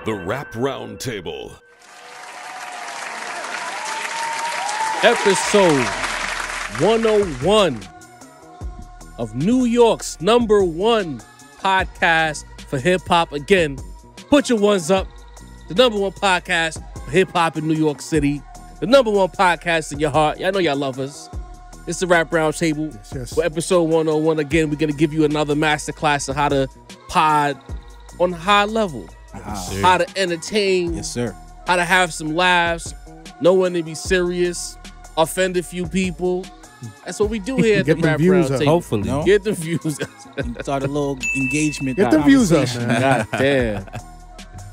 The Rap Roundtable. Episode 101 of New York's #1 podcast for hip-hop. Again, put your ones up. The #1 podcast for hip-hop in New York City. The #1 podcast in your heart. Y'all know y'all love us. It's the Rap Roundtable. Yes. For episode 101, again, we're going to give you another masterclass of how to pod on a high level. How to entertain. Yes, sir. How to have some laughs. Know when to be serious. Offend a few people. That's what we do here at the Rap Roundtable. Hopefully. No? Get the views up. Start a little engagement. Get the views up, man. God damn.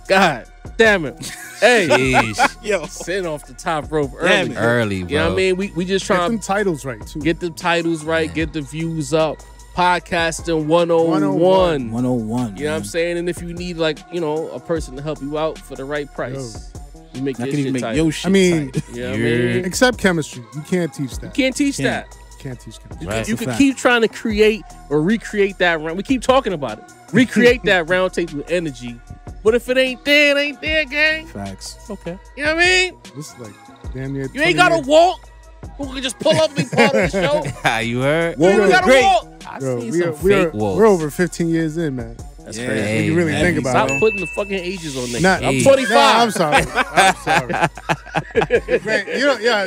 God damn it. Hey, Yo. sitting off the top rope early. Early, bro. You know what I mean? We just Get trying them to titles right, too. get the titles right, get the views up. Podcasting 101. 101. You know what I'm saying? And if you need, like, you know, a person to help you out for the right price, you make I your can shit even make tight. your shit I mean, tight. You know what I mean? except chemistry. You can't teach that. You can't teach that. Can't teach chemistry. Right. You That's a can fact. keep trying to create or recreate that round. We keep talking about it. Recreate that round table with energy. But if it ain't there, it ain't there, gang. Facts. Okay. You know what I mean? This is like damn near You ain't got to 20 walk. Who can just pull up and be part of the show? You heard? You ain't got to walk. I Bro, seen we are, some we are, fake walls. we're over 15 years in, man. That's Yeah. crazy. When you really man. think about Stop it. putting the fucking ages on niggas. Nah, I'm Hey. 25. Nah, I'm sorry. I'm sorry. Man,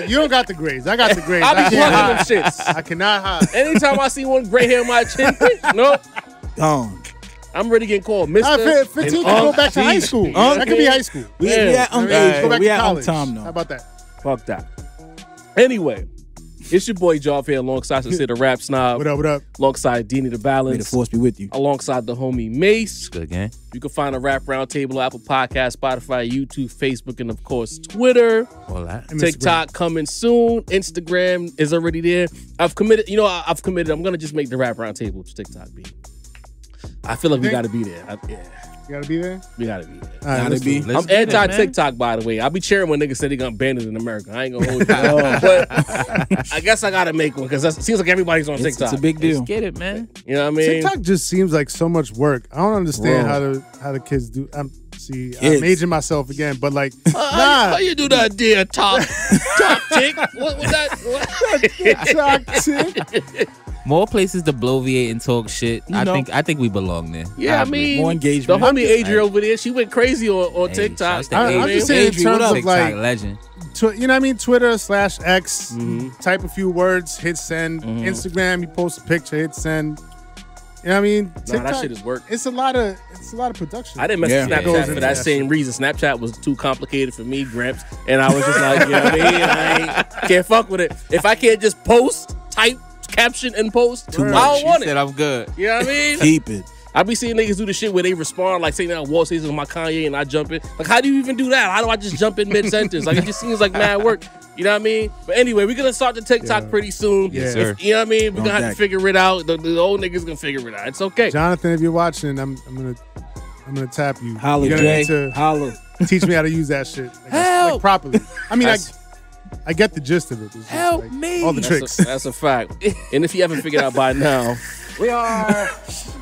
you don't got the grades. I got the grades. I be can't plugging hide. them shits. I cannot hide. Anytime I see one gray hair on my chin, no, Gone. I'm ready getting called Mr. Nah, 15 and can go back to high Geez. school. Unc. That could be high school. We Yeah. at I mean, age. go back We to at college. time How though. about that? Fuck that. Anyway, it's your boy Joff here alongside Sexyy the Rap Snob, What up, what up? alongside Deanie the May the Balance, force be with you. alongside the homie Mace. Good gang. You can find a Rap Roundtable, Apple Podcast, Spotify, YouTube, Facebook, and of course Twitter. All that. And TikTok coming soon. Instagram is already there. I've committed. I'm gonna just make the Rap Roundtable TikTok be. I feel like we think? gotta be there. You gotta be there? We gotta be there. All right, Gotta let's be. do it. Let's I'm get it, man. anti-TikTok, by the way. I'll be cheering when niggas say they gonna ban it in America. I ain't gonna hold you. But I guess I gotta make one because it seems like everybody's on TikTok. It's a big deal. Let's get it, man. You know what I mean? TikTok just seems like so much work. I don't understand Bro. how the kids do. I'm Kids. aging myself again, but like, How you do that, dear top tick? What was that? More places to bloviate and talk shit. You know. I think we belong there. Yeah, I mean, More engagement. the homie Adria over there, she went crazy on Hey, TikTok. shouts to I'm Adrian. just saying in Adrian, what terms up? of TikTok like, legend. you know what I mean? Twitter/X, Mhm. type a few words, hit send. Mhm. Instagram, you post a picture, hit send. You know what I mean? Nah, that shit is work. It's a lot of production. I didn't mess with Yeah. Snapchat Goes for into that that same shit. reason. Snapchat was too complicated for me, Gramps, and I was just like, you know what I mean? I can't fuck with it. If I can't just post, type, caption, and post, I much. don't want Said it. I'm good. You know what I mean? Keep it. I be seeing niggas do the shit where they respond, like saying that Wall says my Kanye and I jump in. Like, how do you even do that? How do I just jump in mid-sentence? Like, it just seems like mad work. You know what I mean? But anyway, we're going to start the TikTok Yeah. pretty soon. Yes, sir. You know what I mean? We're going to have to deck. figure it out. The old niggas going to figure it out. It's okay. Jonathan, if you're watching, I'm gonna tap you. Holla, You're gonna Jay. need to Holla. teach me how to use that shit like Help! properly. I mean, That's- I get the gist of it. It's just Help like me. all the That's tricks. that's a fact. And if you haven't figured out by now, We are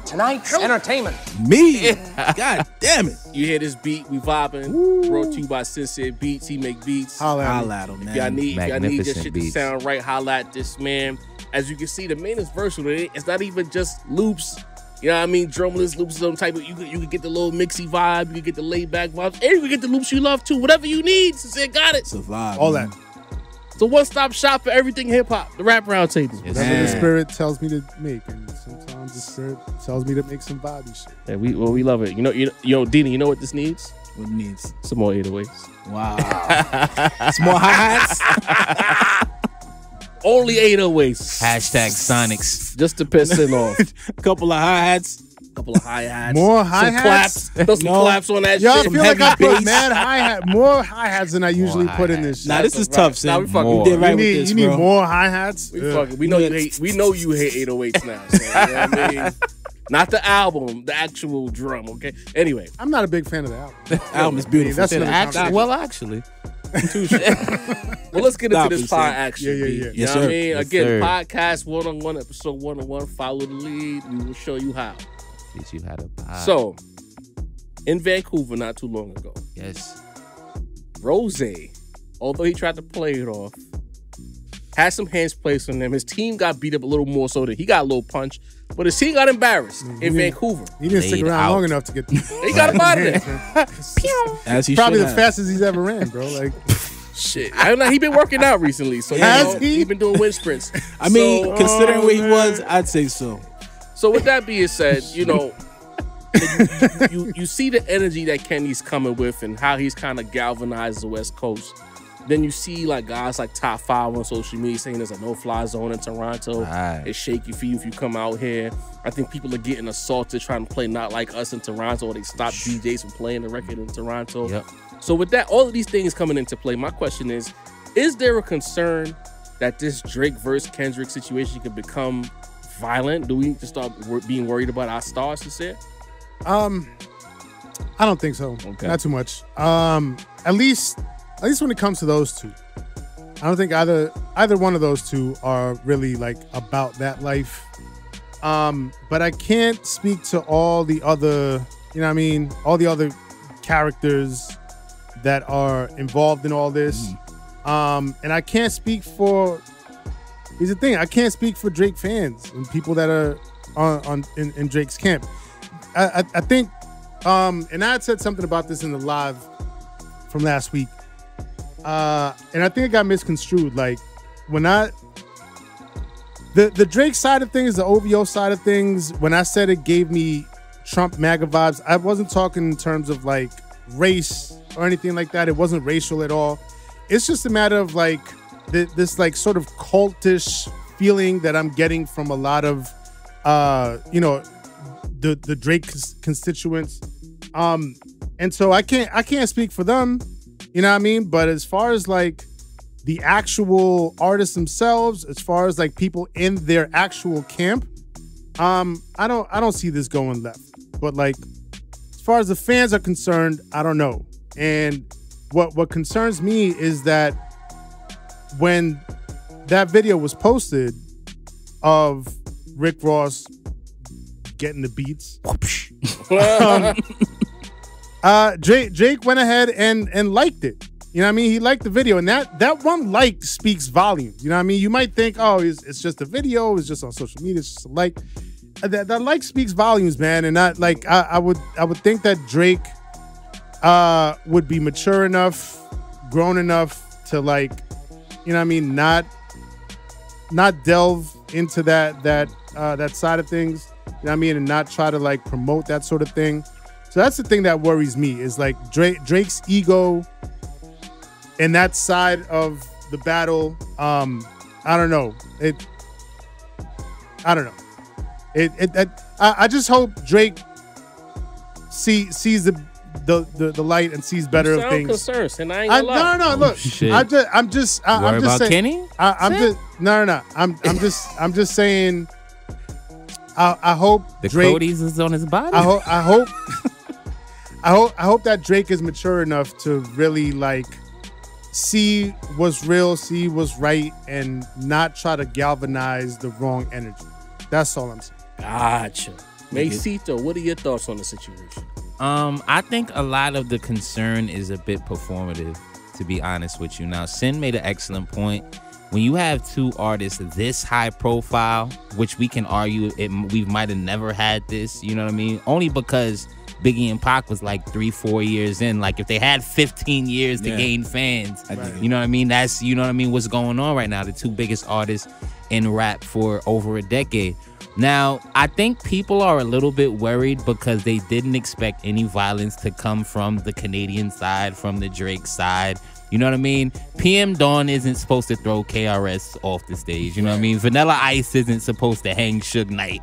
tonight's entertainment. Me. God damn it. you hear this beat, we vibing. Brought to you by Sincere Beats. He make beats. Holla at me. Holla at him, If y'all man. need your Magnificent shit beats. to sound right, holla at this man. As you can see, the main is versatile. It's not even just loops. You know what I mean? Drumless loops, some type of you can get the little mixy vibe, you can get the laid back vibes, and you can get the loops you love too. Whatever you need, Sincere got it. Survive. All man. that. It's a one-stop shop for everything hip hop. The Rap Roundtable. Yes, Whatever the sir. spirit tells me to make, and sometimes the spirit tells me to make some vibey shit. Yeah, we love it. You know, Dina, you know what this needs? What it needs. Some more 808s. Wow. Some more hi-hats. Only 808s. Hashtag Sonics. Just to piss him off. A couple of hi-hats. Couple of hi-hats. More Some hi-hats? claps. Throw some No. claps on that Y'all shit. feel like I heavy put bass. mad hi-hat, more hi-hats than I usually put in this shit. Nah, this is tough, Nah, son. we fucking You more. did right you with need, this, you need bro. more hi-hats? We Ugh. fucking. We know you hate 808s now. So, you know what I mean? Not the album, the actual drum. Okay. Anyway, I'm not a big fan of the album. Album is beautiful. That's Said another actually- conversation. Well, actually. well, let's get into Stop this it, pod Sam. action. Yeah, yeah, B. yeah. You Yes, know what I sir. mean? Yes, Again, sir. podcast 101, episode 101. Follow the lead. We will show you how. Teach you how to pop. So, in Vancouver not too long ago. Yes. Rose, although he tried to play it off, had some hands placed on him. His team got beat up a little more so that he got a little punch, but his team got embarrassed in Vancouver. He didn't stick Laid around out. long enough to get. They got him out of there. As he Probably should the have. fastest he's ever ran, bro. Like, Shit, I don't know. He been working out recently, so Has he? He been doing wind sprints. I mean, So, considering where he was, I'd say so. So with that being said, you know, you see the energy that Kenny's coming with and how he's kind of galvanized the West Coast. Then you see like guys like Top 5 on social media saying there's a no-fly zone in Toronto. Right. It's shaky for you if you come out here. I think people are getting assaulted trying to play not like us in Toronto, or they stop DJs from playing the record in Toronto. Yep. So with that, all of these things coming into play, my question is there a concern that this Drake versus Kendrick situation could become violent? Do we need to start being worried about our stars, you said? I don't think so. Okay. Not too much. At least when it comes to those two, I don't think either one of those two are really like about that life. But I can't speak to all the other, you know what I mean, all the other characters that are involved in all this. And I can't speak for, here's the thing, I can't speak for Drake fans and people that are in Drake's camp. I think, and I had said something about this in the live from last week. And I think it got misconstrued. Like when the Drake side of things, the OVO side of things, when I said it gave me Trump MAGA vibes, I wasn't talking in terms of like race or anything like that. It wasn't racial at all. It's just a matter of like this like sort of cultish feeling that I'm getting from a lot of the Drake constituents. And so I can't speak for them, you know what I mean? But as far as like the actual artists themselves, as far as like people in their actual camp, I don't see this going left. But like as far as the fans are concerned, I don't know. And what concerns me is that when that video was posted of Rick Ross getting the beats, Drake went ahead and liked it. You know what I mean? He liked the video, and that one like speaks volumes. You know what I mean? You might think, oh, it's just a video, it's just on social media, it's just a like. That like speaks volumes, man. And not like I would think that Drake would be mature enough, grown enough to like, you know what I mean, not delve into that side of things. You know what I mean? And not try to like promote that sort of thing. So that's the thing that worries me is like Drake's ego and that side of the battle. I don't know. I don't know. I just hope Drake sees the light and sees better of things. Concerns, and I ain't gonna lie. No. Look, shit. I'm just Worry about saying, Kenny? I'm just saying. I hope The Drake. Cody's is on his body. I hope that Drake is mature enough to really like see what's real, see what's right, and not try to galvanize the wrong energy. That's all I'm saying. Gotcha. Macito, what are your thoughts on the situation? I think a lot of the concern is a bit performative, to be honest with you. Now, Sin made an excellent point. When you have two artists this high profile, which we can argue we might have never had this, you know what I mean? Only because Biggie and Pac was like 3-4 years in. Like if they had 15 years to gain fans, you know what I mean? That's, you know what I mean, what's going on right now. The two biggest artists in rap for over a decade. Now, I think people are a little bit worried because they didn't expect any violence to come from the Canadian side, from the Drake side. You know what I mean? PM Dawn isn't supposed to throw KRS off the stage. You know what I mean? Vanilla Ice isn't supposed to hang Suge Knight,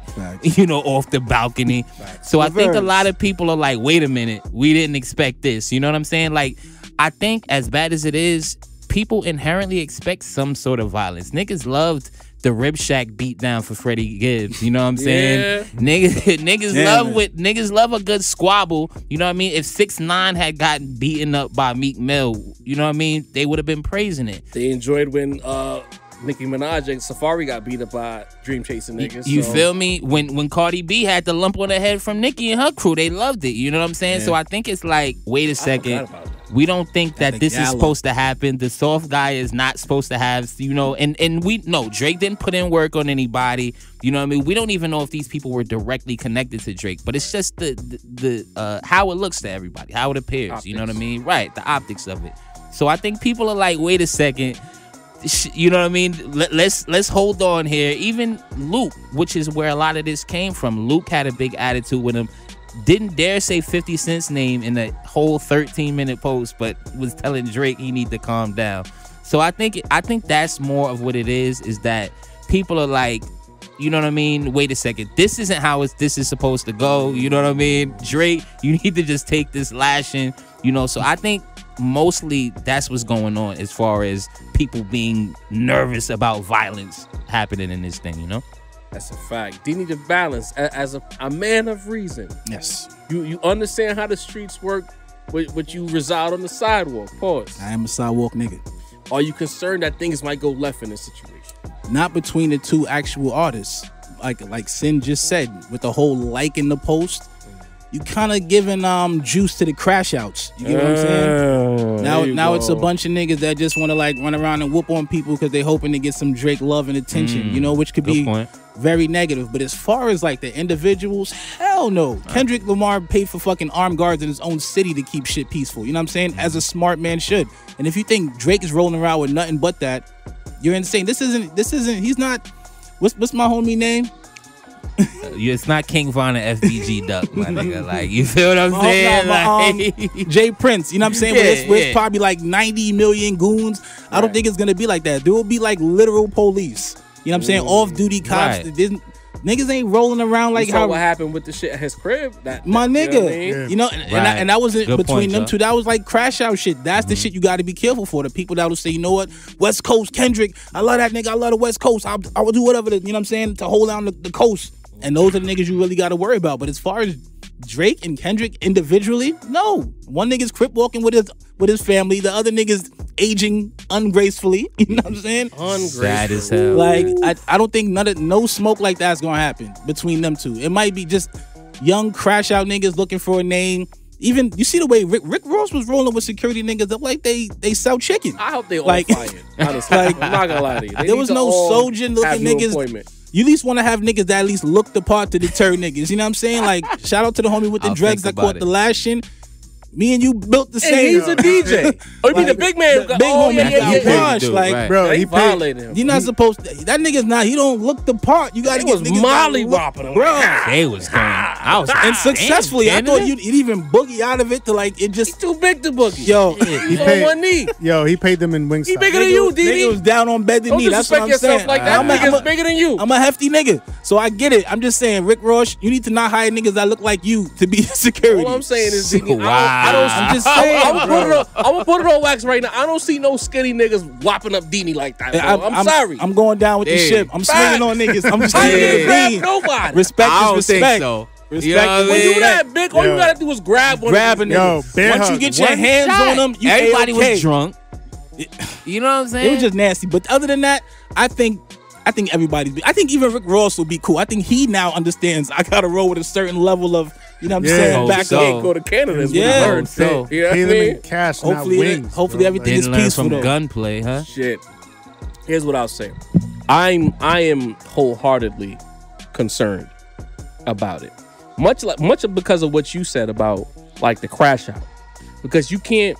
you know, off the balcony. So I think a lot of people are like, wait a minute, we didn't expect this. You know what I'm saying? Like, I think as bad as it is, people inherently expect some sort of violence. Niggas loved the Rib Shack beatdown for Freddie Gibbs. You know what I'm saying? Niggas love a good squabble. You know what I mean? If 6ix9ine had gotten beaten up by Meek Mill, you know what I mean? They would have been praising it. They enjoyed when Nicki Minaj and Safari got beat up by dream chasing niggas. You so. feel me? When Cardi B had the lump on her head from Nicki and her crew, they loved it. You know what I'm saying? Yeah. So I think it's like, wait a second. forgot about that. We don't think that the this is gala. supposed to happen. The soft guy is not supposed to have, you know, and we no, Drake didn't put in work on anybody. You know what I mean? We don't even know if these people were directly connected to Drake, but it's just the how it looks to everybody, how it appears. Optics. You know what I mean? Right, the optics of it. So I think people are like, wait a second. You know what I mean? Let's hold on here. Even Luke, which is where a lot of this came from. Luke had a big attitude with him. Didn't dare say 50 Cent's name in the whole 13-minute post, but was telling Drake he need to calm down. So I think that's more of what it is that people are like, you know what I mean? Wait a second. This isn't how this is supposed to go. You know what I mean? Drake, you need to just take this lashing, you know? So I think mostly that's what's going on as far as people being nervous about violence happening in this thing, you know? That's a fact. You need to balance as a man of reason. Yes. You understand how the streets work, but you reside on the sidewalk. Pause. I am a sidewalk nigga. Are you concerned that things might go left in this situation? Not between the two actual artists. Like Sin just said, with the whole liking the post, you kind of giving juice to the crash outs. You get what I'm saying? Now it's a bunch of niggas that just want to like run around and whoop on people because they hoping to get some Drake love and attention, you know, which could be point. very negative. But as far as like the individuals, hell no. Kendrick Lamar paid for fucking armed guards in his own city to keep shit peaceful. You know what I'm saying? As a smart man should. And if you think Drake is rolling around with nothing but that, you're insane. This isn't, he's not, what's my homie name? It's not King Von and FBG Duck, my nigga. Like, you feel what I'm saying? Like, Jay Prince, you know what I'm saying? Yeah, Where it's probably like 90 million goons. I don't think it's gonna be like that. There will be like literal police. You know what I'm saying? Off-duty cops. Right. Niggas ain't rolling around like You saw how what happened with the shit at his crib. my you know nigga, what I mean? you know, and Right. that wasn't Good between point, them Joe. two. That was like crash out shit. That's the shit you got to be careful for. The people that will say, you know what, West Coast Kendrick, I love that nigga. I love the West Coast. I will do whatever. You know what I'm saying, to hold down the coast. And those are the niggas you really got to worry about. But as far as Drake and Kendrick individually, no. One nigga's crip walking with his family. The other nigga's aging ungracefully. You know what I'm saying? sad as hell. Like, I don't think no smoke like that's gonna happen between them two. It might be just young crash out niggas looking for a name. Even you see the way Rick Ross was rolling with security niggas that like they sell chicken. I hope they all Like- fired. Honestly, I'm not gonna lie to you. They There need was to no all soldier looking have new niggas. appointment. You at least want to have niggas that at least look the part to deter niggas. You know what I'm saying? Like, shout out to the homie with the I'll dreads think that about caught it. the lashing. Me and you built the Hey, same. he's a DJ. Oh, you mean the big man? The big homie, yeah, yeah, yeah, yeah. Wash, Dude, like, right. Bro, They he paid. violated him. you're not supposed to. That nigga's not. He don't look the part. You got to He get was niggas molly that look- whopping him. bro. They was going. I was And successfully, I thought you'd even boogie out of it to like it He's just. too big to boogie. Yo, He's on paid- one knee. Yo, he paid them in Wingstop. He bigger than you, nigga DD. was down on bed to Don't knee. That's what disrespect I'm yourself saying. like that. I'm a- Nigga's bigger than you. I'm a hefty nigga, so I get it. I'm just saying, Rick Ross, you need to not hire niggas that look like you to be security. All I'm saying is, DD, Wow. I'm just saying. I'm gonna put it on wax right now. I don't see no skinny niggas whopping up Dini like that. Bro. I'm sorry. I'm going down with the Yeah. ship. I'm swinging on niggas. I'm just I ain't saying. even grab Bean. nobody. Respect I don't is respect. think so. Respect You know what I is When mean? you respect. that big, all you Yo. gotta do is grab one. Grab a of these nigga. Yo, bear Once you hug. get your One hands shot. on them, you Everybody A-okay. was drunk. You know what I'm saying? It was just nasty. But other than that, I think everybody's. I think even Rick Ross will be cool. I think he now understands I gotta roll with a certain level of, you know what I'm Yeah. saying, Oh, back so- Can't up. go to Canada. Is Yeah. what I heard. So- You know what I Pay them mean? in cash, Hopefully, not wings. hopefully bro. everything Didn't is learn peaceful from though. gunplay, huh? Shit. Here's what I'll say. I am wholeheartedly concerned about it. Much because of what you said about like the crash out. Because you can't.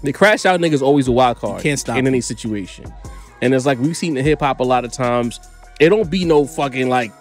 The crash out nigga's always a wild card. can't stop in him. any situation. And it's like we've seen in hip hop a lot of times. It don't be no fucking like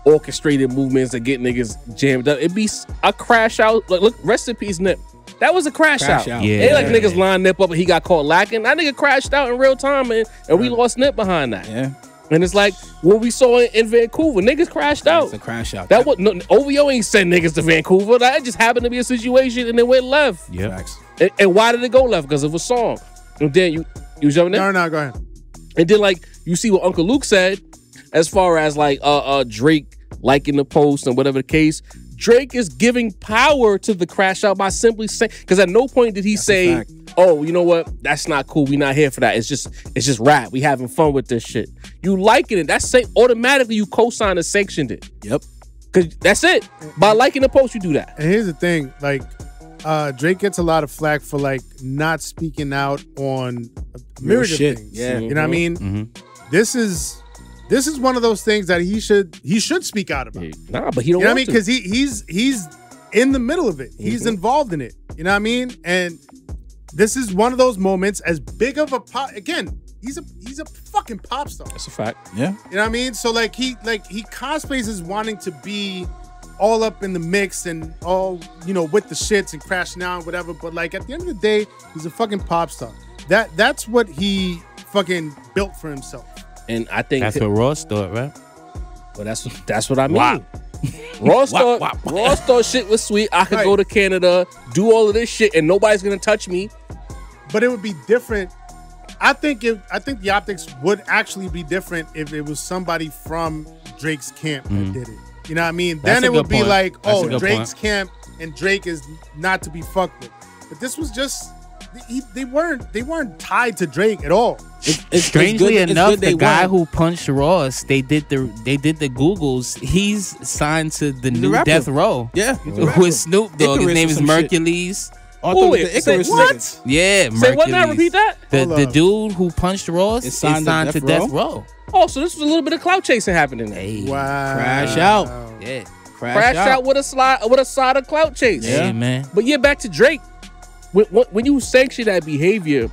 orchestrated movements that get niggas jammed up. It be a crash out. Like, look, rest in peace, Nip. That was a crash out. out. Yeah. They like niggas lined Nip up and he got caught lacking. That nigga crashed out in real time and we lost Nip behind that. Yeah, And it's like what we saw in Vancouver. Niggas crashed out. it's a crash out. That was no, OVO ain't send niggas to Vancouver. That just happened to be a situation and it went left. Yep. Facts. And why did it go left? Because of a song. And then you was jumping in? No, go ahead. And then like you see what Uncle Luke said as far as like Drake liking the post and whatever the case. Drake is giving power to the crash out by simply saying, because at no point did he say, oh, you know what? That's not cool. We not here for that. It's just rap. We having fun with this shit. You liking it. That's automatically you co-signed and sanctioned it. Yep. Because that's it. By liking the post, you do that. And here's the thing, like, Drake gets a lot of flack for like not speaking out on a myriad of things. Yeah. You know what I mean? Mm-hmm. This is one of those things that he should speak out about. Nah, but he don't You know what I want mean? to. Because he's in the middle of it. He's involved in it. You know what I mean? And this is one of those moments, as big of a pop. Again, he's a fucking pop star. That's a fact. Yeah. You know what I mean? So he cosplays as wanting to be all up in the mix and all, you know, with the shits and crashing out and whatever. But like at the end of the day, he's a fucking pop star. That's what he fucking built for himself. And I think That's what Ross thought, right? Well, that's what I mean. Wow. Ross thought shit was sweet. I could go to Canada, do all of this shit, and nobody's gonna touch me. But it would be different. I think the optics would actually be different if it was somebody from Drake's camp that did it. You know what I mean? That's Then a it would good be point. like, That's a oh, good Drake's point. camp and Drake is not to be fucked with. But this was just they weren't tied to Drake at all. Strangely enough, the guy won. who punched Ross, they did the Googles. He's signed to the new rapper. Death Row. Yeah. With Snoop Dogg. His Icarus name or is some shit. Mercules. Oh, wait, say Icarus what? nigga. Yeah, Mercules. Say what now? Repeat that? The dude who punched Ross Is is signed signed to to Death Death Row. Oh, so this was a little bit of clout chasing happening there. Hey, Wow. Crash out. yeah, Crash out with a side of clout chase. yeah, man. But yeah, back to Drake. When you sanction that behavior,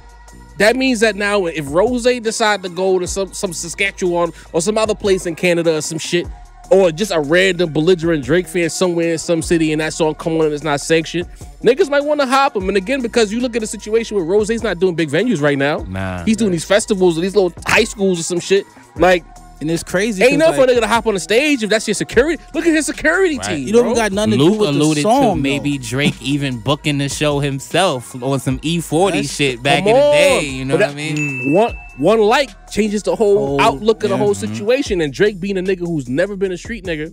that means that now if Rose decide to go to some Saskatchewan or some other place in Canada or some shit, or just a random belligerent Drake fan somewhere in some city and that song come on and it's not sanctioned, niggas might want to hop him. And again, because you look at a situation where Rose's not doing big venues right now. Nah. He's doing these festivals or these little high schools or some shit. Like, And it's crazy. ain't 'cause, enough for a like, nigga to hop on the stage if that's your security. Look at his security team. you don't bro. even got nothing to do Luke with the alluded song, to maybe Drake even booking the show himself on some E40 shit back Come in the on. day. You know But what I mean? One like changes the whole outlook of the whole Mm-hmm. situation. And Drake being a nigga who's never been a street nigga,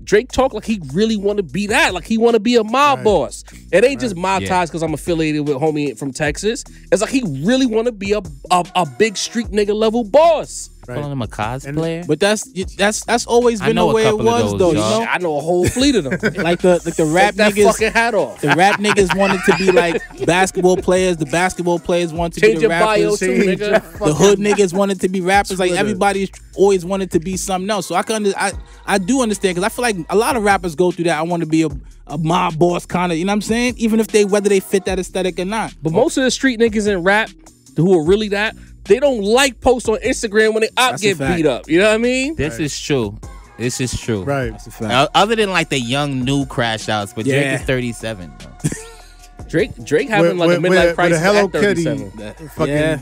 Drake talk like he really want to be that. Like he want to be a mob boss. It ain't just mob ties because I'm affiliated with homie from Texas. It's like he really want to be a big street nigga level boss. Calling him a cosplayer. But that's always I been know the a way it couple of was those, though. You y'all. know, I know a whole fleet of them. like the rap Take that niggas. fucking hat off. The rap niggas wanted to be like basketball players. The basketball players wanted to Change be the your bio rappers. too, nigga. The hood niggas wanted to be rappers. Like Twitter. everybody always wanted to be something else. So I do understand because I feel like a lot of rappers go through that. I want to be a mob boss kind of. You know what I'm saying? Even if whether they fit that aesthetic or not. But most of the street niggas in rap who are really that, they don't like posts on Instagram when they op That's a get fact. beat up. You know what I mean? This is true. This is true. Right. That's a fact. Other than like the young new crash outs, but Drake Yeah. is 37. Though. Drake having like a midlife crisis with a Hello at Kitty 37. fucking Yeah.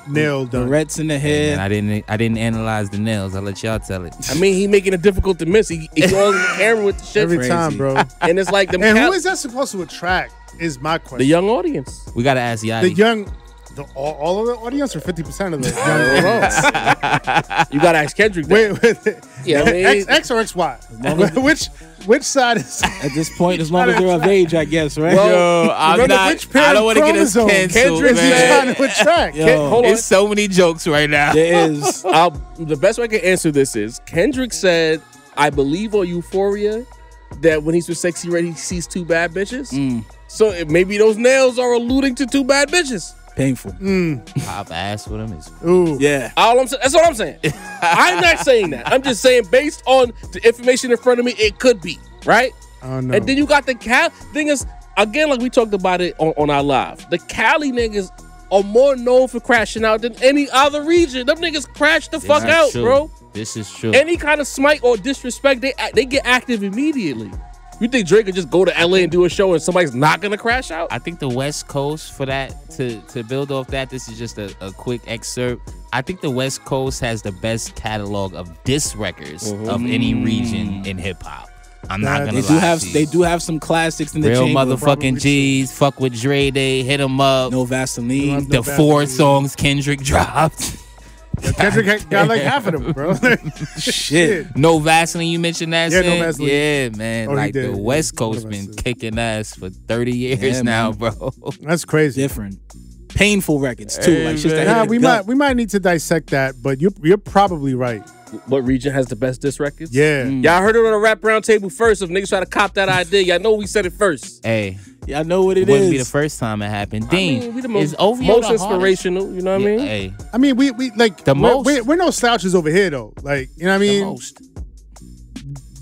nail The done. reds in the hair. And I didn't analyze the nails. I'll let y'all tell it. I mean, he making it difficult to miss. He on the camera with the shit. Every Crazy. time, bro. And it's like And who is that supposed to attract is my question. the young audience. We gotta ask The Yachty. young, all of the audience or 50% of the young audience? You gotta ask Kendrick. That. Wait, Yeah, I mean- X or XY? Which side is? At this point, as long as they're of age, I guess, right? Well, I'm remember not. which pair I don't of want to get us chromosomes canceled, Kendrick's Is he man. trying to attract? Yo. Hold on. There's so many jokes right now. there is. The best way I can answer this is Kendrick said, "I believe on Euphoria that when he's with Sexyy Red, he sees two bad bitches. So maybe those nails are alluding to two bad bitches." Painful. Pop ass with him is. Ooh. Yeah. That's what I'm saying. I'm not saying that. I'm just saying based on the information in front of me, it could be right. Oh, no. And then you got the thing is, again, like we talked about it on our live, the Cali niggas are more known for crashing out than any other region. Them niggas crash the fuck This is out, true. bro. This is true. Any kind of smite or disrespect, they get active immediately. You think Drake could just go to LA and do a show and somebody's not gonna crash out? I think the West Coast for that to build off that. This is just a quick excerpt. I think the West Coast has the best catalog of diss records of any region in hip hop. I'm not gonna lie. They do have some classics in the Real chamber. motherfucking G's. Fuck with Dre Day. Hit him up. No Vaseline. The 4 songs Kendrick dropped. Kendrick got like half of them, bro. Shit. No Vaseline, you mentioned that. Yeah, no Sin? Vaseline. Yeah, man. Oh, he like did. the West Yeah, Coast no been Vaseline. kicking ass for 30 years now, bro. That's crazy. Different. Painful records too. Like shit that Nah, hit the we gut. might need to dissect that, but you're probably right. What region has the best diss records? Yeah. Y'all heard it on the rap round table first. If niggas try to cop that idea, y'all know we said it first. Hey, Y'all know what it wouldn't is. be the first time it happened. I Dean, mean, we the is most, OVO most the inspirational, you know what I mean? Hey, I mean, we like The we're, most. we're no slouches over here though. Like, you know what I the mean? most.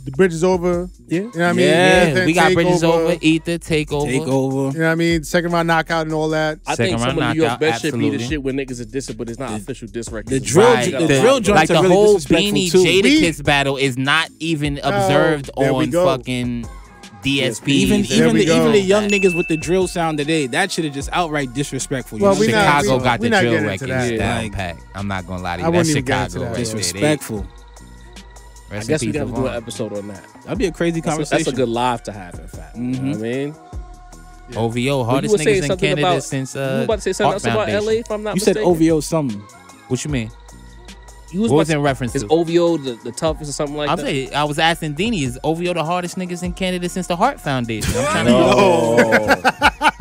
The bridge is over. Yeah. You know what I mean? Yeah, Ether, we got Take Bridges over, Ether, Takeover. Take over. You know what I mean? Second round knockout and all that. I Second think some round of New York knockout, best shit be the absolutely. shit when niggas are dissing, but it's not official diss records. the drill- Right. the drill joints like are the really whole disrespectful, Beanie too. Jadakiss battle is not even observed there we on go. fucking DSP. Even There we go. even the young niggas with the drill sound today, that shit is just outright disrespectful. You Well, know? we not- Chicago we- got we the not drill getting into records that. down Like- pat. I'm not gonna lie to I you. That's wouldn't even get into Chicago. that. right there. disrespectful. I Rest guess in we peace, got to do Devon. an episode on that. That'd be a crazy conversation. That's a good live to have, in fact. You know what I mean? OVO, hardest you were saying niggas in something Canada about- since You were about to say something else about LA, if I'm not You said mistaken? OVO something. What you mean? You was What was about in reference Is to? OVO the toughest or something like I'm that? saying, I was asking Deanie, is OVO the hardest niggas in Canada since the Heart Foundation? I'm trying No.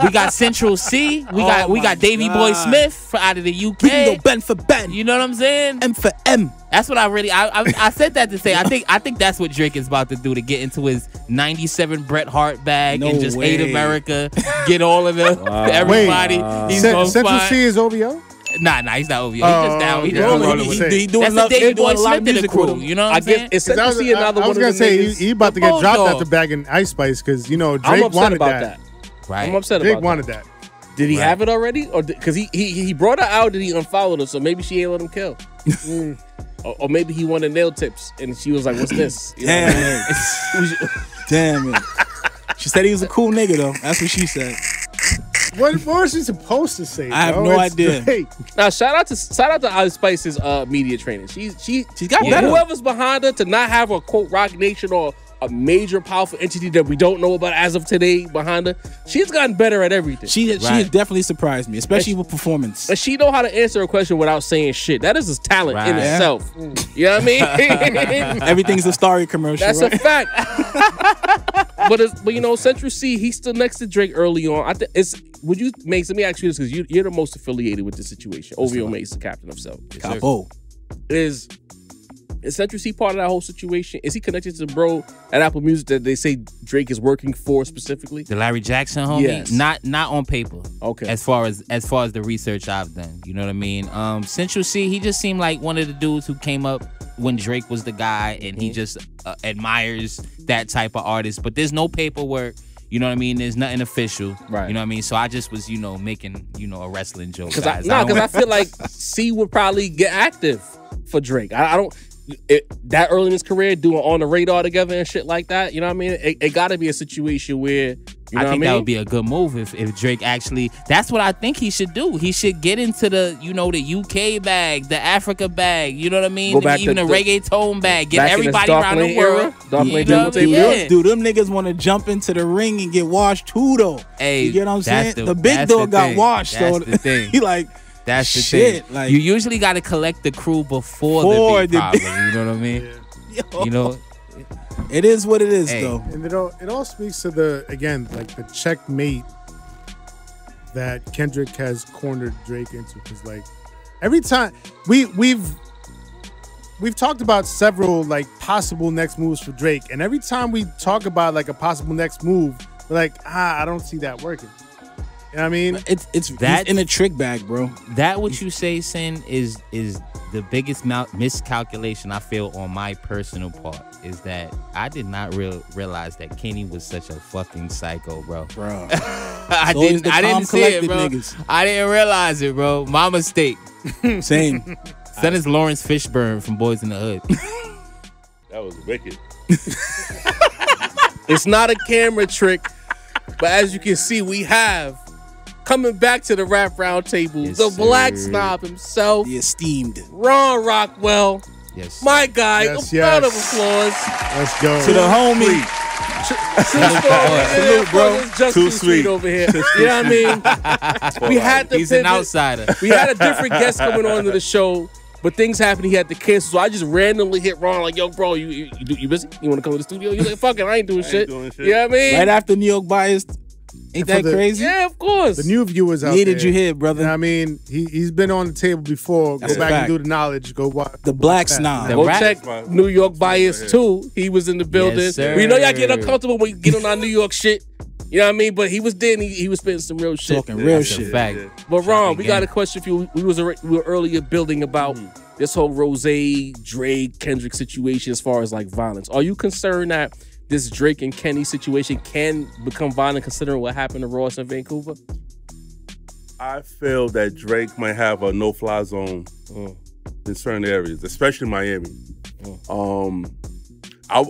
We got Central C. We got Davy Boy God. Smith out of the We can UK. go Ben for Ben. You know what I'm saying? M for M. That's what I really I said that to say I think that's what Drake is about to do, to get into his 97 Bret Hart bag No and just hate way. America, get all of the everybody. He's gonna Central find- C is OVO? Nah, he's not OVO. He Oh, just down. He okay. just Rolling, rolling he- with he- it. He doing That's the enough- Davy they doing Boy a lot of Smith in the music with crew. him. You know what I I'm saying? guess it's I Central was, C another I one was of gonna them say niggas. he about to The get dropped Bulldog. out the bag in Ice Spice because you know I'm Drake upset wanted about that. that. Right. I'm upset Drake about wanted that. that. Did he Right. have it already, or because he brought her out? Did he unfollow her? So maybe she ain't let him kill. Or maybe he wanted nail tips, and she was like, "What's this?" You know what I mean? Damn it. She said he was a cool nigga though. That's what she said. What was she supposed to say? I have bro? no It's idea. Drake. Now shout out to Ice Spice's media training. She's got better. Whoever's behind her to not have a quote Rock Nation or a major powerful entity that we don't know about as of today behind her. She's gotten better at everything. She has definitely surprised me, especially with performance. And she know how to answer a question without saying shit. That is his talent in Right. itself. You know what I mean? Everything's a Starry commercial. That's right? a fact. but you know, Central C, he's still next to Drake early on. I think it's. Would you Mace? Let me ask you this because you're the most affiliated with this situation. OVO Mace, the captain of Self. Capo. Is Central C part of that whole situation? Is he connected to the bro at Apple Music that they say Drake is working for specifically? The Larry Jackson homie, Yes. not on paper. Okay. As far as the research I've done, you know what I mean. Central C, he just seemed like one of the dudes who came up when Drake was the guy, and he just admires that type of artist. But there's no paperwork. You know what I mean? There's nothing official. Right. You know what I mean? So I just was, making, a wrestling joke. Because guys. I feel like C would probably get active for Drake. I don't. That early in his career, doing On the Radar together and shit like that. You know what I mean? It got to be a situation where I think that would be a good move if Drake actually. That's what I think he should do. He should get into the the UK bag, the Africa bag. You know what I mean? Go back Even to the reggaeton bag. Get back in this everybody Dark around Lane the world. era? Dark Lane You know what I mean? Table? Yeah. Dude, them niggas want to jump into the ring and get washed too, though. Hey, you get what I'm that's saying? the- The big that's the dog got thing. washed, That's so the thing. he like, That's the shit. thing. Like, You usually got to collect the crew before For the big the problem. big- You know what I mean? yo, You know. it is what it is, Hey. though. And it all speaks to the checkmate that Kendrick has cornered Drake into. Because like every time we've talked about several like possible next moves for Drake, and every time we talk about like a possible next move, we're like, I don't see that working. You know what I mean? It's That- he's in a trick bag, bro. That what you say, Sin, is the biggest miscalculation I feel on my personal part is that I did not realize that Kenny was such a fucking psycho, bro. Bro. I So is didn't the see calm, it, collected bro. niggas. I didn't realize it, bro. My mistake. Same. Son is Lawrence Fishburne from Boys in the Hood. That was wicked. It's not a camera trick, but as you can see, we have coming back to the rap round table, Yes, the black sir. snob himself, The esteemed. Ron Rockwell, Yes. my guy. Yes, A round of yes. applause. Let's go. To the homie. True story. Salute, bro. Just Too too sweet sweet. over here. You know what I mean? We had to He's an pivot. outsider. We had a different guest coming on to the show. but things happened. He had to cancel, so I just randomly hit Ron like, "Yo, bro, you busy? You want to come to the studio?" He's like, "Fuck it, I ain't doing shit." You know what I mean? Right after New York Biased. Ain't that crazy? Yeah, of course. The new viewers out Needed there. you here, brother. You know what I mean, he's been on the table before. That's Go a back and fact. do the knowledge. Go watch The Black Snob. The Go rap- check New York Bias too. He was in the building. Yes, sir. We know y'all get uncomfortable when you get on our New York shit. You know what I mean? But he was there and he was spitting some real shit. Talking real That's a shit. fact. But Ron, we again. got a question for you. We were earlier building about this whole Rose, Drake, Kendrick situation as far as like violence. Are you concerned that this Drake and Kenny situation can become violent considering what happened to Ross in Vancouver? I feel that Drake might have a no-fly zone in certain areas, especially Miami. I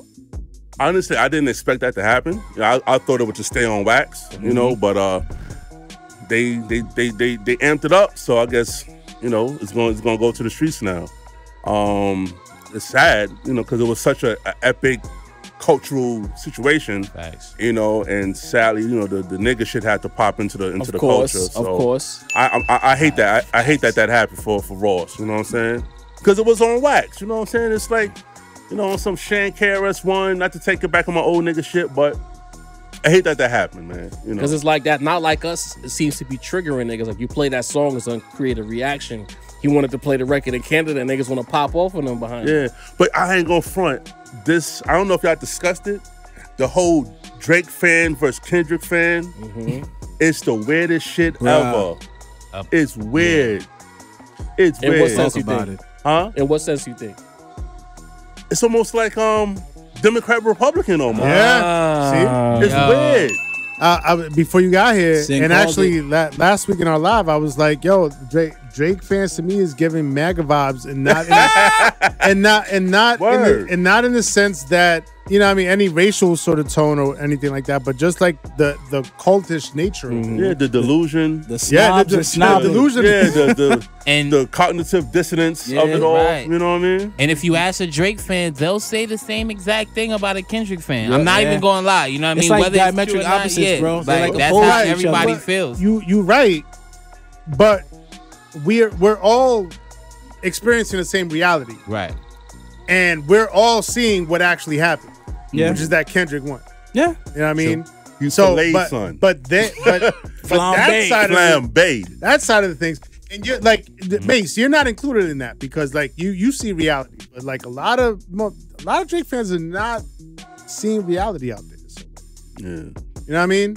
honestly, I didn't expect that to happen. You know, I thought it would just stay on wax, you know, but they amped it up. So I guess, you know, it's going to go to the streets now. It's sad, you know, because it was such a epic cultural situation. Facts. You know, and sadly, you know, the nigga shit had to pop into the Of culture. course. So I hate that. I hate that happened for Ross. You know what I'm saying? Because it was on wax. You know what I'm saying? It's like, you know, some Shan KRS-One. Not to take it back on my old nigga shit, but I hate that happened, man. You know, Because it's like that. Not like us. It seems to be triggering niggas. Like you play that song, it's gonna create a reaction. He wanted to play the record in Canada, and niggas want to pop off on them behind. yeah. But I ain't gonna front this. I don't know if y'all discussed it. The whole Drake fan versus Kendrick fan. It's the weirdest shit ever. It's weird. It's In weird. what sense you about think? it. Huh? In what sense you think? It's almost like Democrat Republican almost. Yeah. See? It's weird. Before you got here, Sing and called actually last week in our live, I was like, "Yo, Drake fans to me is giving MAGA vibes, and not not in the sense that, you know what I mean, any racial sort of tone or anything like that, but just like the cultish nature. Yeah, the delusion. The snobs the are snobbing. delusion. Yeah, And the cognitive dissonance of it all. right. You know what I mean? And if you ask a Drake fan, they'll say the same exact thing about a Kendrick fan. I'm not even going to lie. You know what I It's mean? like Whether diametric true or not, opposites, yeah. bro. They're Like, like that's opposed how to each everybody other. feels. You right, but we're all experiencing the same reality, Right. and we're all seeing what actually happened. Yeah. Which is that Kendrick won. Yeah. You know what I mean? You filleted, but, son. but that Flambé. side of Flambé. that side of the things, and you're like Mace, you're not included in that because like you see reality, but like a lot of Drake fans are not seeing reality out there. So, Yeah. you know what I mean?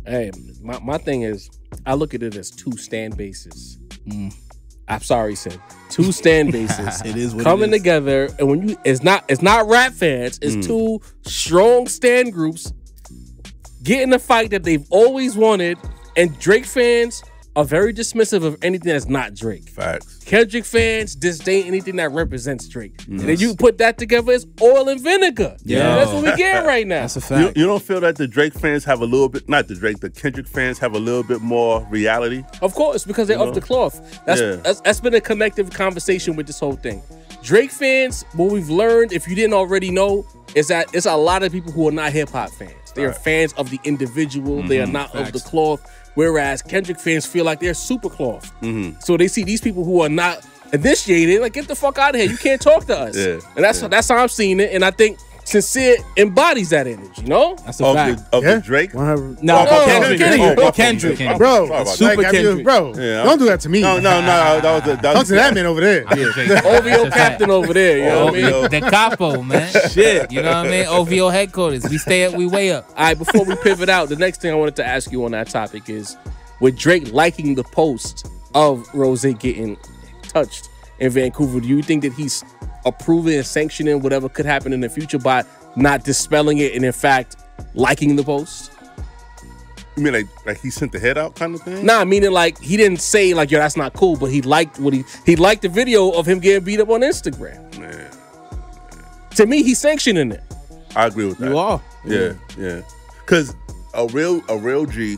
Hey, my thing is, I look at it as two stand bases. I'm sorry, Sid. Two stand bases. It is what coming it is. together, and when you it's not rap fans. It's two strong stand groups getting a fight that they've always wanted, and Drake fans are very dismissive of anything that's not Drake. Facts. Kendrick fans disdain anything that represents Drake. And then you put that together, it's oil and vinegar. Yeah. That's what we get right now. That's a fact. You don't feel that the Drake fans have a little bit, not the Drake, the Kendrick fans have a little bit more reality? Of course, because they're off the cloth. That's been a connective conversation with this whole thing. Drake fans, what we've learned, if you didn't already know, is that it's a lot of people who are not hip hop fans. They are fans of the individual. They are not of the cloth. Whereas Kendrick fans feel like they're super cloth. So they see these people who are not initiated, like, get the fuck out of here. You can't talk to us. And that's how I'm seeing it. And I think Sincere embodies that energy, you know? That's a fact. Of the Drake? No, Kendrick. Kendrick. Kendrick. Bro, Sorry about like, Super I mean, Kendrick. bro, Yeah. don't do that to me. No, that was Talk to that man over there. OVO captain over there, you know what I mean? OVO. The capo, man. Shit. You know what I mean? OVO headquarters. We way up. All right, before we pivot out, the next thing I wanted to ask you on that topic is, with Drake liking the post of Rose getting touched in Vancouver, do you think that he's approving and sanctioning whatever could happen in the future by not dispelling it and, in fact, liking the post? You mean like he sent the head out kind of thing? Nah, meaning like he didn't say like, yo, that's not cool, but he liked what he liked the video of him getting beat up on Instagram. Man, To me, he's sanctioning it. I agree with that. You are. Yeah. Because a real G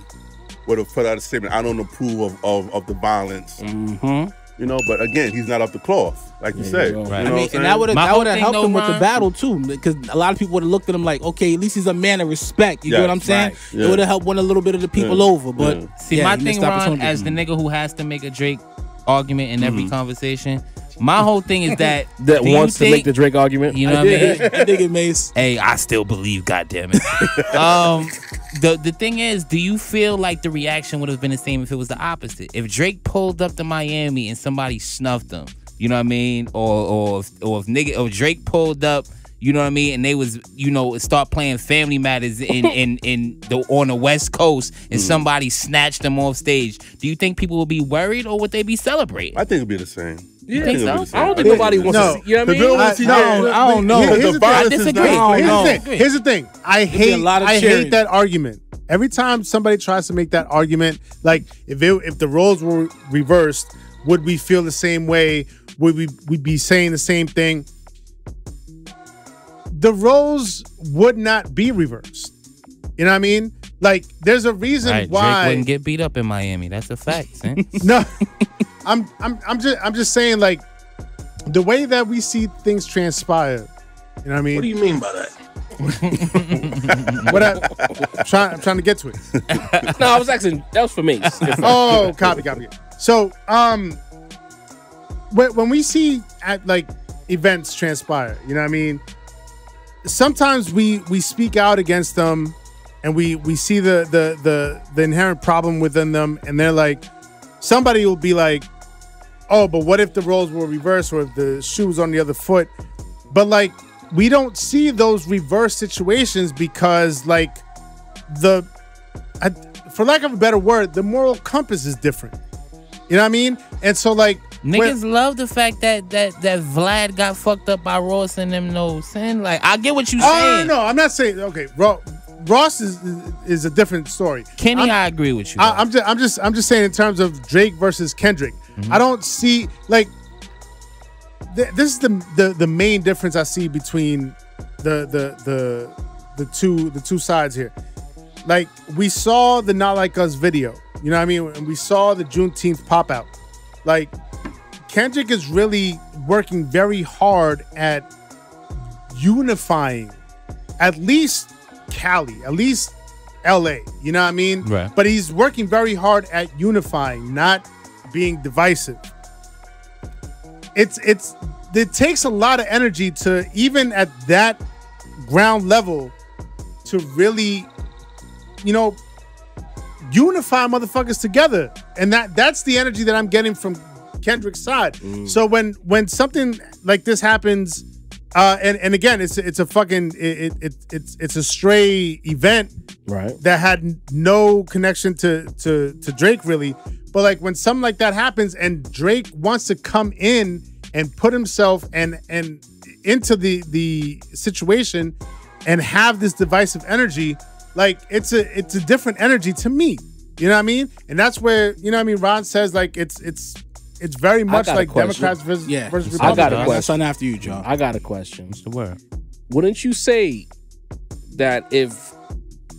would have put out a statement, I don't approve of the violence. You know, but again, he's not off the cloth, like you said. go. You Right. know I what mean, I'm saying? and that would My have whole thing helped though, him with the Ron- battle too, because a lot of people would have looked at him like, okay, at least he's a man of respect. You Yes, get what I'm saying? right. It Yeah. would have helped win a little bit of the people over. But Yeah. See, yeah, my he missed thing, the Ron, opportunity. as the nigga who has to make a Drake argument in every conversation, My whole thing is that That do you wants to make think- the Drake argument. You know what I mean? I dig it, Mace. Hey, I still believe, goddammit. The thing is, do you feel like the reaction would have been the same if it was the opposite? If Drake pulled up to Miami and somebody snuffed him, you know what I mean? Or if Drake pulled up, you know what I mean, and they was, start playing Family Matters on the West Coast and somebody snatched them off stage, do you think people would be worried or would they be celebrating? I think it'd be the same. Yeah, think so? I don't think nobody wants to see. You know what I mean? I don't know. Here's the thing. I disagree. Here's the thing. I be a lot of hate cheering. that argument. Every time somebody tries to make that argument, like if the roles were reversed, would we feel the same way? Would we be saying the same thing? The roles would not be reversed. You know what I mean? Like, there's a reason Right, why. Drake wouldn't get beat up in Miami. That's a fact, man. No, I'm just saying, like, the way that we see things transpire. You know what I mean? What do you mean by that? I'm trying to get to it. No, I was asking. That was for me. Oh, copy. So, when we see events transpire, you know what I mean? Sometimes we speak out against them, and we see the inherent problem within them, and they're like, somebody will be like, oh, but what if the roles were reversed, or if the shoe was on the other foot? But like, we don't see those reverse situations because, like, for lack of a better word, the moral compass is different. You know what I mean? And so, like, Niggas love the fact that Vlad got fucked up by Ross and them sin. Like, I get what you saying. No, I'm not saying, okay, Ross is a different story. Kenny, I agree with you. I'm just saying in terms of Drake versus Kendrick. I don't see, like, this is the main difference I see between the two sides here. Like, we saw the Not Like Us video, you know what I mean? And we saw the Juneteenth pop out. Like, Kendrick is really working very hard at unifying at least Cali, at least LA, you know what I mean? Right. But he's working very hard at unifying, not being divisive. It takes a lot of energy to, even at that ground level, to really, unify motherfuckers together. And that's the energy that I'm getting from Kendrick's side. So when something like this happens, and again, it's a fucking it's a stray event, Right. that had no connection to Drake really. But like, when something like that happens and Drake wants to come in and put himself and into the situation and have this divisive energy, like, it's a different energy to me. You know what I mean? And that's where, you know what I mean, Ron says, like, it's very much got a like question. Democrats versus Republicans. I got a question. Son after you, John. I got a question. What's the word? Wouldn't you say that if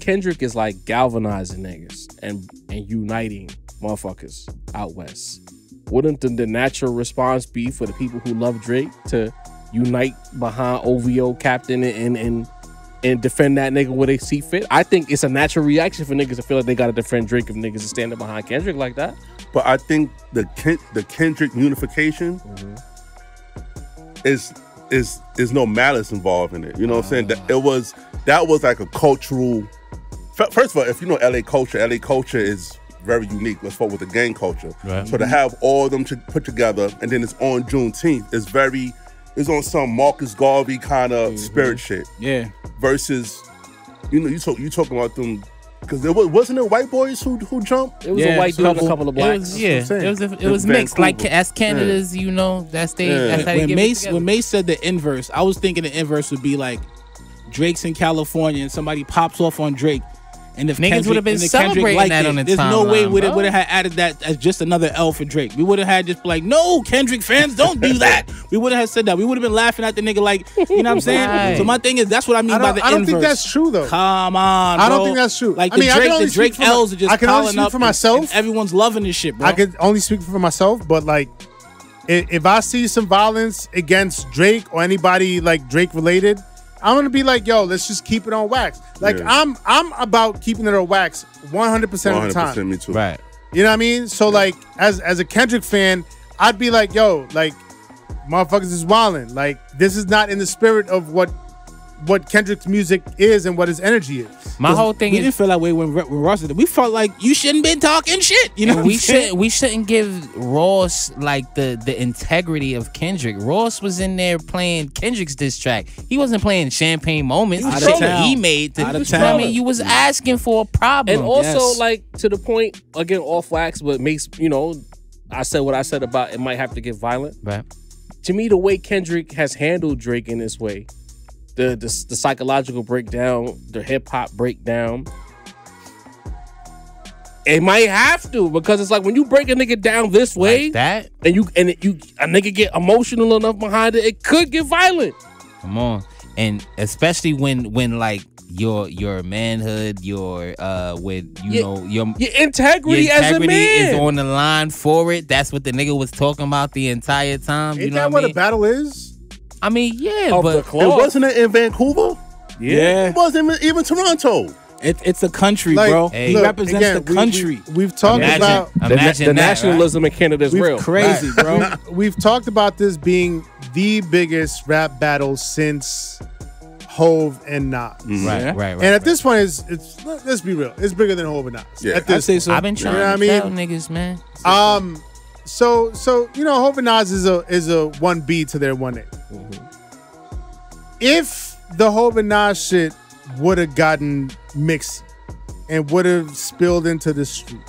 Kendrick is like galvanizing niggas and uniting motherfuckers out west, wouldn't the natural response be for the people who love Drake to unite behind OVO captain and defend that nigga where they see fit? I think it's a natural reaction for niggas to feel like they gotta defend Drake if niggas is standing behind Kendrick like that. But I think the Kendrick unification is no malice involved in it. You know what I'm saying? That was like a cultural. First of all, if you know LA culture is very unique. Let's start with the gang culture. Right. So to have all of them put together, and then it's on Juneteenth, it's on some Marcus Garvey kind of spirit shit. Yeah. Versus, you talking about them. Because wasn't it white boys who jumped? It was a white dude and a couple of blacks. It was mixed. Like, as Canada's, that's how they get it together. When Mace said the inverse, I was thinking the inverse would be like Drake's in California and somebody pops off on Drake. And if Niggas would have been celebrating liked that it, on the there's no way we timeline, would have added that as just another L for Drake. We would have had just like, no, Kendrick fans, don't do that. We would have said that. We would have been laughing at the nigga like, you know what I'm saying? Right. So my thing is, that's what I mean by the inverse. I don't think that's true, though. Come on, bro. I don't think that's true. Like, I mean, the Drake L's are just I can only piling speak up for myself. and everyone's loving this shit, bro. I could only speak for myself, but like, if I see some violence against Drake or anybody like Drake related, I'm gonna be like, yo, let's just keep it on wax. Like, Yeah. I'm about keeping it on wax 100% of the time. 100% me too. Right. You know what I mean? So like, as a Kendrick fan, I'd be like, yo, like, motherfuckers is wilding. Like, this is not in the spirit of what Kendrick's music is and what his energy is. My whole thing we is didn't feel that way when Ross did it. We felt like you shouldn't been talking shit. You know, what I'm saying? we shouldn't give Ross like the integrity of Kendrick. Ross was in there playing Kendrick's diss track. He wasn't playing Champagne Moments. Out The of shit town. he made. Out of You know what I mean, town. you was asking for a problem. And also, Yes. like, to the point, again, off wax, but makes, I said what I said about it might have to get violent. Right. To me, the way Kendrick has handled Drake in this way, the psychological breakdown, the hip hop breakdown, it might have to, because it's like when you break a nigga down this way, Like that. and a nigga get emotional enough behind it, it could get violent. Come on. And especially when like your manhood, your Your integrity as a man is on the line for it. That's what the nigga was talking about the entire time. Ain't You know that what what I mean? a battle is? I mean, yeah, Of the but It club. wasn't it in Vancouver? Yeah. It wasn't even Toronto. It's a country, Like, bro. Hey. He look, represents again, the country. We've talked imagine, about imagine the that, nationalism in Canada is real. Crazy, bro. we've talked about this being the biggest rap battle since Hove and Nas. Right, right. And at this point, let's be real, it's bigger than Hove and Nas. Yeah. At this I'd say so. I've been trying You know to what I tell mean? niggas, man. So Hove and Nas is a 1B to their 1A. If the Hove and Nas shit would have gotten mixed and would have spilled into the street,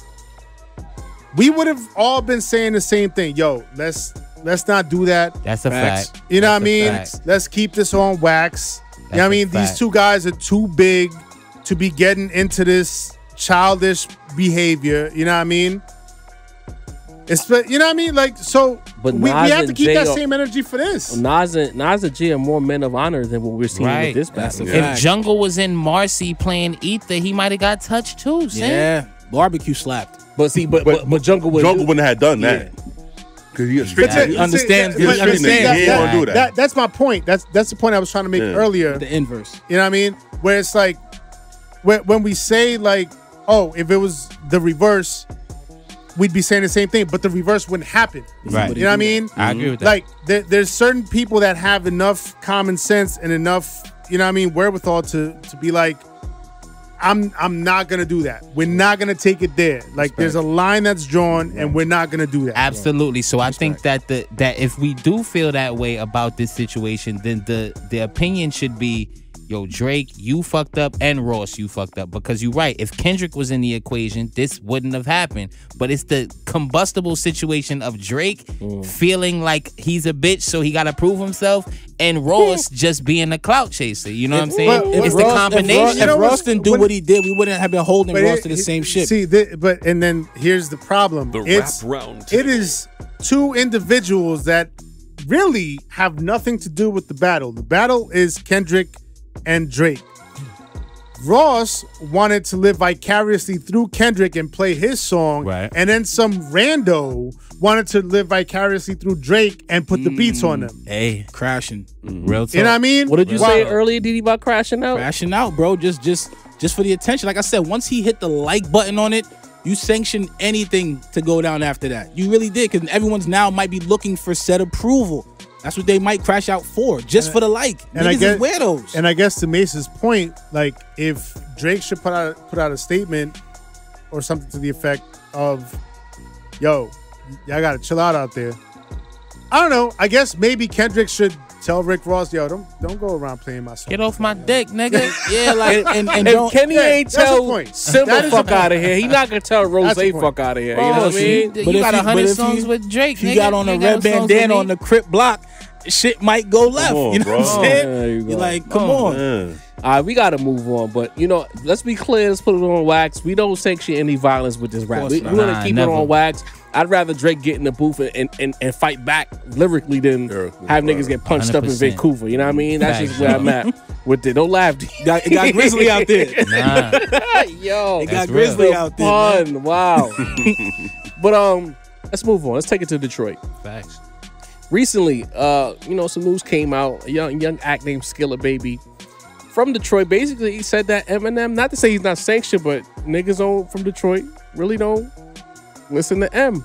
we would have all been saying the same thing. Yo, let's not do that. That's a Facts. fact. You know what I That's a mean? fact. Let's keep this on wax. You know what I That's a mean? These fact. two guys are too big to be getting into this childish behavior. You know what I mean? You know what I mean? Like, so But we Nas have to and keep Jay that are- same energy for this. Nas and G are more men of honor than what we're seeing Right. with this That's battle. a If fact. Jungle was in Marcy playing Ether, he might have got touched too. Son. Yeah. Barbecue slapped. But see, but Jungle was Jungle wouldn't have done that. Because he a street But nigga. He understands. but- He but see, understands. He ain't gonna do that. That's my point. That's the point I was trying to make Yeah. earlier. The inverse. You know what I mean? Where it's like, when we say like, oh, if it was the reverse, we'd be saying the same thing, but the reverse wouldn't happen. Right. You know what I mean? I agree with that. Like, there's certain people that have enough common sense and enough, you know what I mean, wherewithal to be like, I'm not gonna do that. We're not gonna take it there. Like, there's a line that's drawn, and we're not gonna do that. Absolutely. So I think that that if we do feel that way about this situation, then the opinion should be, yo, Drake, you fucked up, and Ross, you fucked up. Because you're right. If Kendrick was in the equation, this wouldn't have happened. But it's the combustible situation of Drake feeling like he's a bitch, so he got to prove himself, and Ross just being a clout chaser. You know what I'm saying? But It's Ross- the combination. You know If what's- Ross didn't do what he did, we wouldn't have been holding But Ross it- to the same shit. See, and then here's the problem. The It's Rap Round it is two individuals that really have nothing to do with the battle. The battle is Kendrick and Drake. Ross wanted to live vicariously through Kendrick and play his song, Right. and then some rando wanted to live vicariously through Drake and put the beats on them. Hey, Crashing. real talk. You know what I mean? What did you Wow. say earlier, Didi, about crashing out? Crashing out, bro. Just for the attention. Like I said, once he hit the like button on it, you sanctioned anything to go down after that. You really did, because everyone's now might be looking for said approval. That's what they might crash out for, just for the like. And Niggas I guess, is weirdos. And I guess to Mace's point, like, if Drake should put out a statement or something to the effect of, "Yo, y'all gotta chill out there." I don't know. I guess maybe Kendrick should tell Rick Ross, "Yo, don't go around playing my song." Get off my dick, nigga. yeah, like and And don't. Kenny yeah, ain't that's the tell point. Simba That is the fuck point. out of here. He not gonna tell Rose That's the point. fuck out of here. You know what I see, mean? but You if got you- 100 but if songs you- with Drake, If you nigga. got on a You ain't red got no songs with bandana me. on the Crip block, shit might go left. Come on, you know bro. what I'm There saying? you go. You're like, come on. Yeah. All right, we got to move on. But, let's be clear. Let's put it on wax. We don't sanction any violence with this rap. course We not. want to Nah, keep never. it on wax. I'd rather Drake get in the booth and fight back lyrically than Lyrically, have right. niggas get punched up in 100%. Vancouver. You know what I mean? That's just Facts, where I'm at with it. Don't laugh. Got Grizzly out there. Nah. Yo, They got That's Grizzly real. out there. Man. fun. Wow. But let's move on. Let's take it to Detroit. Facts. Recently, some news came out. A young act named Skilla Baby from Detroit. Basically, he said that Eminem, not to say he's not sanctioned, but niggas from Detroit really don't listen to M.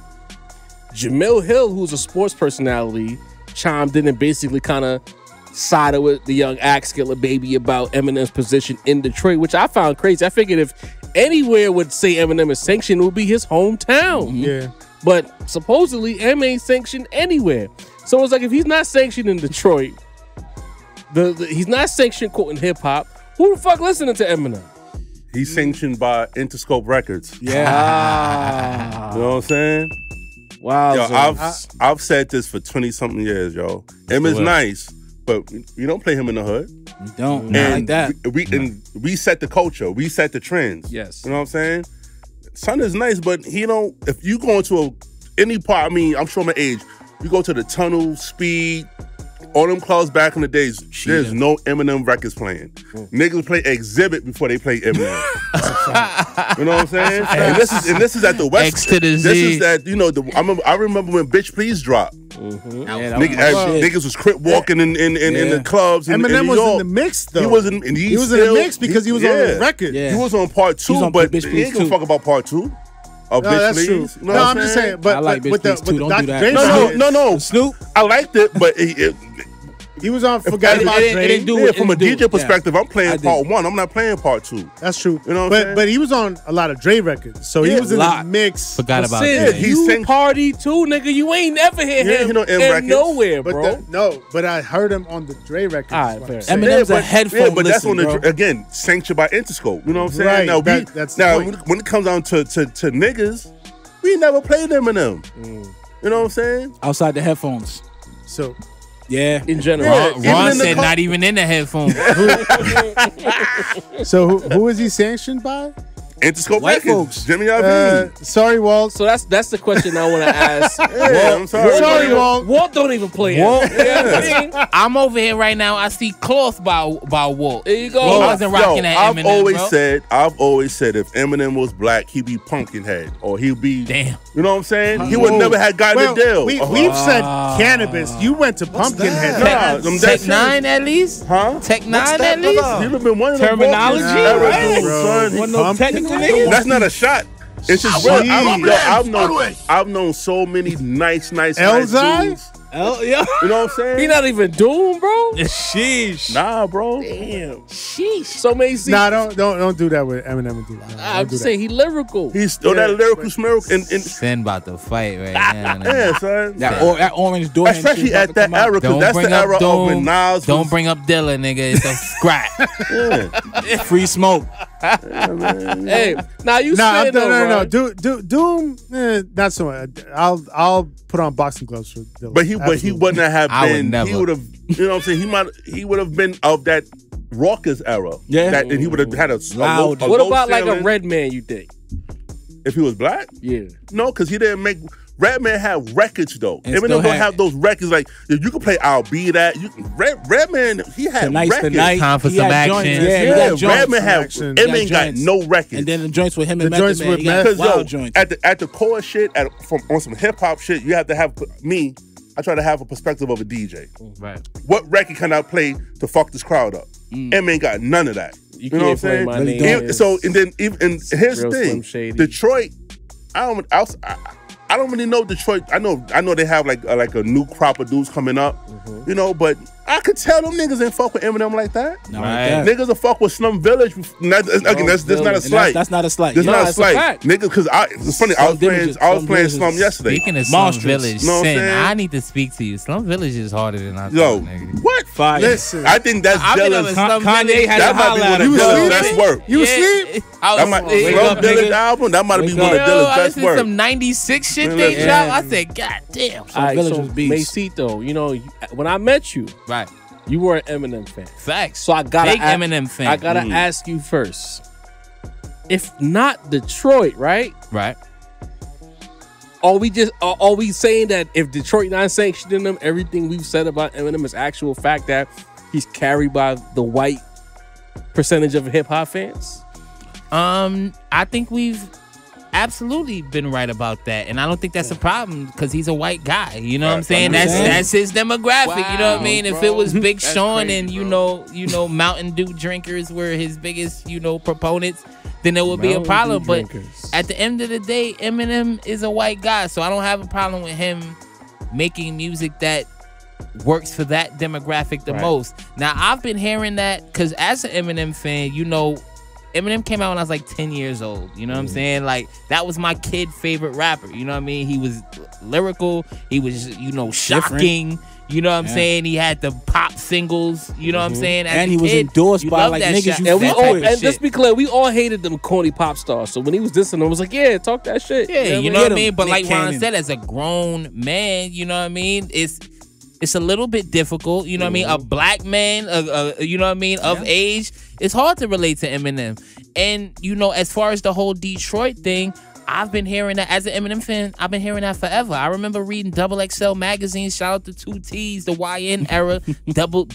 Jamil Hill, who's a sports personality, chimed in and basically kind of sided with the young Axe Killer Baby about Eminem's position in Detroit, which I found crazy. I figured if anywhere would say Eminem is sanctioned, it would be his hometown. Yeah. But supposedly, M ain't sanctioned anywhere. So it's like, if he's not sanctioned in Detroit, he's not sanctioned quoting hip hop, who the fuck listening to Eminem? He's sanctioned by Interscope Records. Yeah. You know what I'm saying? Wow. Yo, I've said this for 20-something years, yo. M is nice, but we don't play him in the hood. You don't. Not like that. We set the culture. We set the trends. Yes. You know what I'm saying? Son is nice, but he don't. If you go into any part, I mean, I'm sure my age. You go to the Tunnel, Speed, all them clubs back in the days. There's no Eminem records playing. Niggas play Exhibit before they play Eminem. You know what I'm saying? And this is at the West. X to the Z. This is that, you know. I remember when Bitch Please dropped. Niggas was crip walking in the clubs. Eminem was in the mix though. He was in the mix because he was on the record. Yeah. He was on part 2, but he ain't gonna fuck about part 2. No, that's true. You know No, I'm just saying, but I like with Bitch Please too. Don't do Dr. that. Dre, No. Snoop. I liked it, but he was on Forgot About Dre. From a DJ perspective, I'm playing part 1. I'm not playing part 2. That's true. You know what I'm saying? But he was on a lot of Dre records, so he was in the mix. Forgot about Sid, that. you party too, nigga. You ain't never hear him in nowhere, bro. But I heard him on the Dre records. All right, fair. Eminem's a headphone but that's on listener, the again sanctioned by Interscope. You know what I'm saying? Right, Now, that's when it comes down to niggas, we never played Eminem. You know what I'm saying? outside the headphones. So Yeah. In general. Ron said not even in the headphones. So who is he sanctioned by? Interscope White Records. folks. Jimmy Iovine. Sorry, Walt. So that's the question I want to ask. I'm sorry. Sorry, Walt. Walt don't even play Walt. it. You know what I mean? I'm over here right now. I see Cloth by Walt. There you go. He wasn't rocking that Eminem, I've always said if Eminem was black, he'd be Pumpkinhead, or he'd be. Damn. You know what I'm saying? He would never have gotten a deal. We've said cannabis. You went to Pumpkinhead. Tech 9 at least? Huh? Tech 9 at least? You'd have been one of the Terminology, right? son. One of those technical niggas. That's not a shot. It's just real. I've known so many nice Elzai? dudes. Yeah. You know what I'm saying? He not even Doom, bro. Sheesh. Nah, bro. Damn. Sheesh. So many. Nah, don't do that with Eminem. I'm just saying he lyrical. He's still that lyrical smell. And Sin about to fight right now. yeah, son. That orange door. Especially at that era, because that's the era of when Nas Don't bring up Dilla, nigga. It's a scrap. Free smoke. Hey, now you said no. Doom, not so much. I'll put on boxing gloves for Dilla. But he wouldn't have I would been. never. He would have. You know what I'm saying? He would have been of that raucous era. Yeah. And he would have had a Loud. low What about like ceiling. a Red Man, you think? If he was black? Yeah. No, because he didn't make. Redman had records though. And Eminem still don't had- have those records like you can play I'll Be That. Redman, he had Tonight's records. the night. Time for He some had joints. action. Yeah, he Yeah, got joints. Redman had. Action. Eminem He ain't got got joints. no records. And then the joints with him and The Method joints Man. with He got Meth. Because wild joints. at the core shit, on some hip hop shit, you have to have me. I try to have a perspective of a DJ. Right. What record can I play to fuck this crowd up? Em ain't got none of that. You know what I'm can't play saying? My Really Name don't. Is So and here's the Real thing, Slim Shady. Detroit. I don't really know Detroit. I know they have like a new crop of dudes coming up, you know. But I could tell them niggas ain't fuck with Eminem like that. Not Right. like that. Niggas will fuck with Slum Village. That's not a And slight. that's not a slight. That's Yeah. not a it's a slight. fact. Niggas, because it's funny. I was playing Slum yesterday. Speaking of Slum Monstrous. Village, Know what I'm Sin, saying? I need to speak to you. Slum Village is harder than I Yo, thought, nigga. what? Fire. Listen, I think that's I've been on a Dilla's. Slum Kanye Village. had That to might be holler one at of him. You Dilla's sleeping? best work. You asleep? I That might was Slum up, Village nigga. album. That might be Wake one of up. Dilla's I best listened to work. some 96 shit Man, they listen. dropped. I said, God damn. All right, Village so was beast. Macito, you know, when I met you, Right. you were an Eminem fan. Facts. So I gotta Big Eminem fan. I gotta ask you first. If not Detroit, right? Right. Are we saying that if Detroit not sanctioning him, everything we've said about Eminem is actual fact that he's carried by the white percentage of hip hop fans? I think we've absolutely been right about that, and I don't think that's a problem because he's a white guy. You know what I'm saying? That's his demographic. You know what I mean? If it was Big Sean and you know Mountain Dew drinkers were his biggest proponents, then there would be a problem. But at the end of the day, Eminem is a white guy, so I don't have a problem with him making music that works for that demographic the most. Now, I've been hearing that because as an Eminem fan, you know, Eminem came out when I was like 10 years old. You know what I'm saying? Like, that was my kid favorite rapper. You know what I mean? He was lyrical. He was, you know, shocking. You know what I'm saying? He had the pop singles. You know what I'm saying? As And a he was kid, endorsed you by love like that niggas shit. you And we fuck all, with. and let's be clear, we all hated them corny pop stars. So when he was dissing them, it was like, yeah, talk that shit. Yeah, you know Get what I him, mean? But Nick like Ron Cannon. said, as a grown man, you know what I mean? It's a little bit difficult, you know what I mean? A black man, you know what I mean, of age, it's hard to relate to Eminem. And, you know, as far as the whole Detroit thing, I've been hearing that as an Eminem fan. I've been hearing that forever. I remember reading XXL magazine. Shout out to 2T's, the YN era,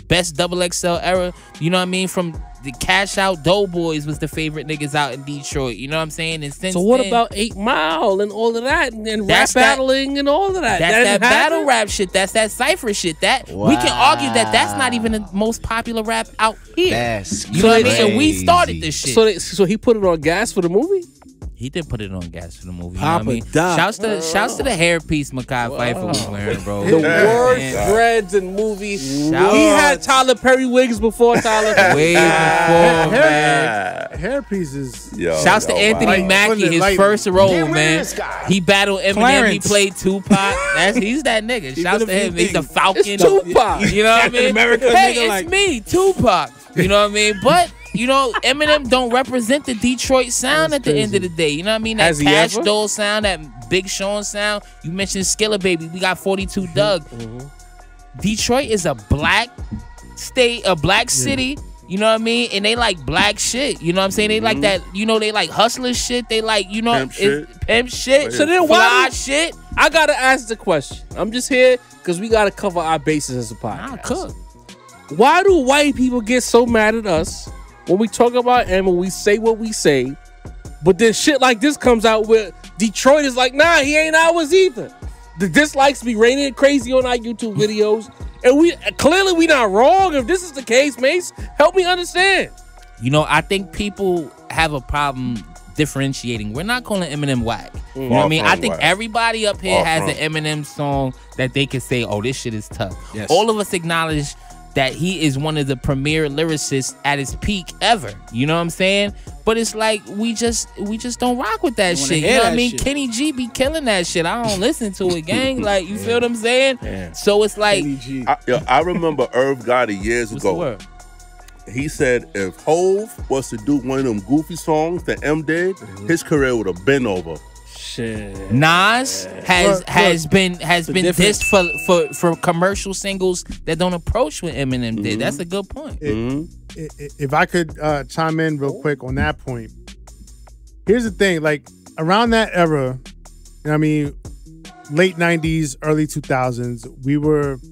best XXL era. You know what I mean? From the Cash Out Doughboys was the favorite niggas out in Detroit. You know what I'm saying? And since So what then, about 8 Mile and all of that and rap That's that- battling and all of that? that's That that didn't battle happen? rap shit. That's that cypher shit. That we can argue that that's not even the most popular rap out here. That's You know what I mean? And we crazy. started this shit. So he put it on gas for the movie? He did put it on gas for the movie. Papa You know what I mean? Doc. Shouts to the hairpiece Mekhi Phifer was wearing, bro. The worst Man. dreads in movies. Shout He out. had Tyler Perry wigs before Tyler Perry. Way before, man. Hairpiece is. Shouts to Anthony wow. Mackie, his Like, first role, Get rid of man. this guy. He battled Eminem. Clarence. He played Tupac. He's that nigga. Shouts to him. He's the Falcon. It's Tupac. You know what I mean? America Hey, nigga it's like- me, Tupac. You know what I mean? But you know, Eminem don't represent the Detroit sound at the end of the day. You know what I mean? That Has he Cash ever? Doll sound, that Big Sean sound. You mentioned Skilla Baby. We got 42 Doug. Detroit is a black state, a black city. You know what I mean? And they like black shit. You know what I'm saying? They like that. You know, they like hustler shit. They like, you know, Pimp shit. pimp shit. So then fly why do- shit. I gotta ask the question. I'm just here because we gotta cover our bases as a I'll podcast. cook. Why do white people get so mad at us when we talk about Emma? We say what we say, but then shit like this comes out where Detroit is like, nah, he ain't ours either. The dislikes be raining crazy on our YouTube videos, and we clearly we not wrong. If this is the case, Mace, help me understand. You know, I think people have a problem differentiating. We're not calling Eminem whack. You know what I mean? I think everybody up here has an Eminem song that they can say, oh, this shit is tough. Yes. All of us acknowledge that he is one of the premier lyricists at his peak ever. You know what I'm saying? But it's like we just don't rock with that wanna shit. You hear know what that I mean? shit. Kenny G be killing that shit. I don't listen to it, gang. Like, you feel what I'm saying? So it's like, I remember Irv Gotti years what's the ago. word? He said if Hove was to do one of them goofy songs that M did, his career would have been over. Shit. Nas has been different- dissed for commercial singles that don't approach what Eminem did. That's a good point. If I could chime in real quick on that point, here's the thing: like around that era, you know what I mean, late '90s, early 2000s, we were, you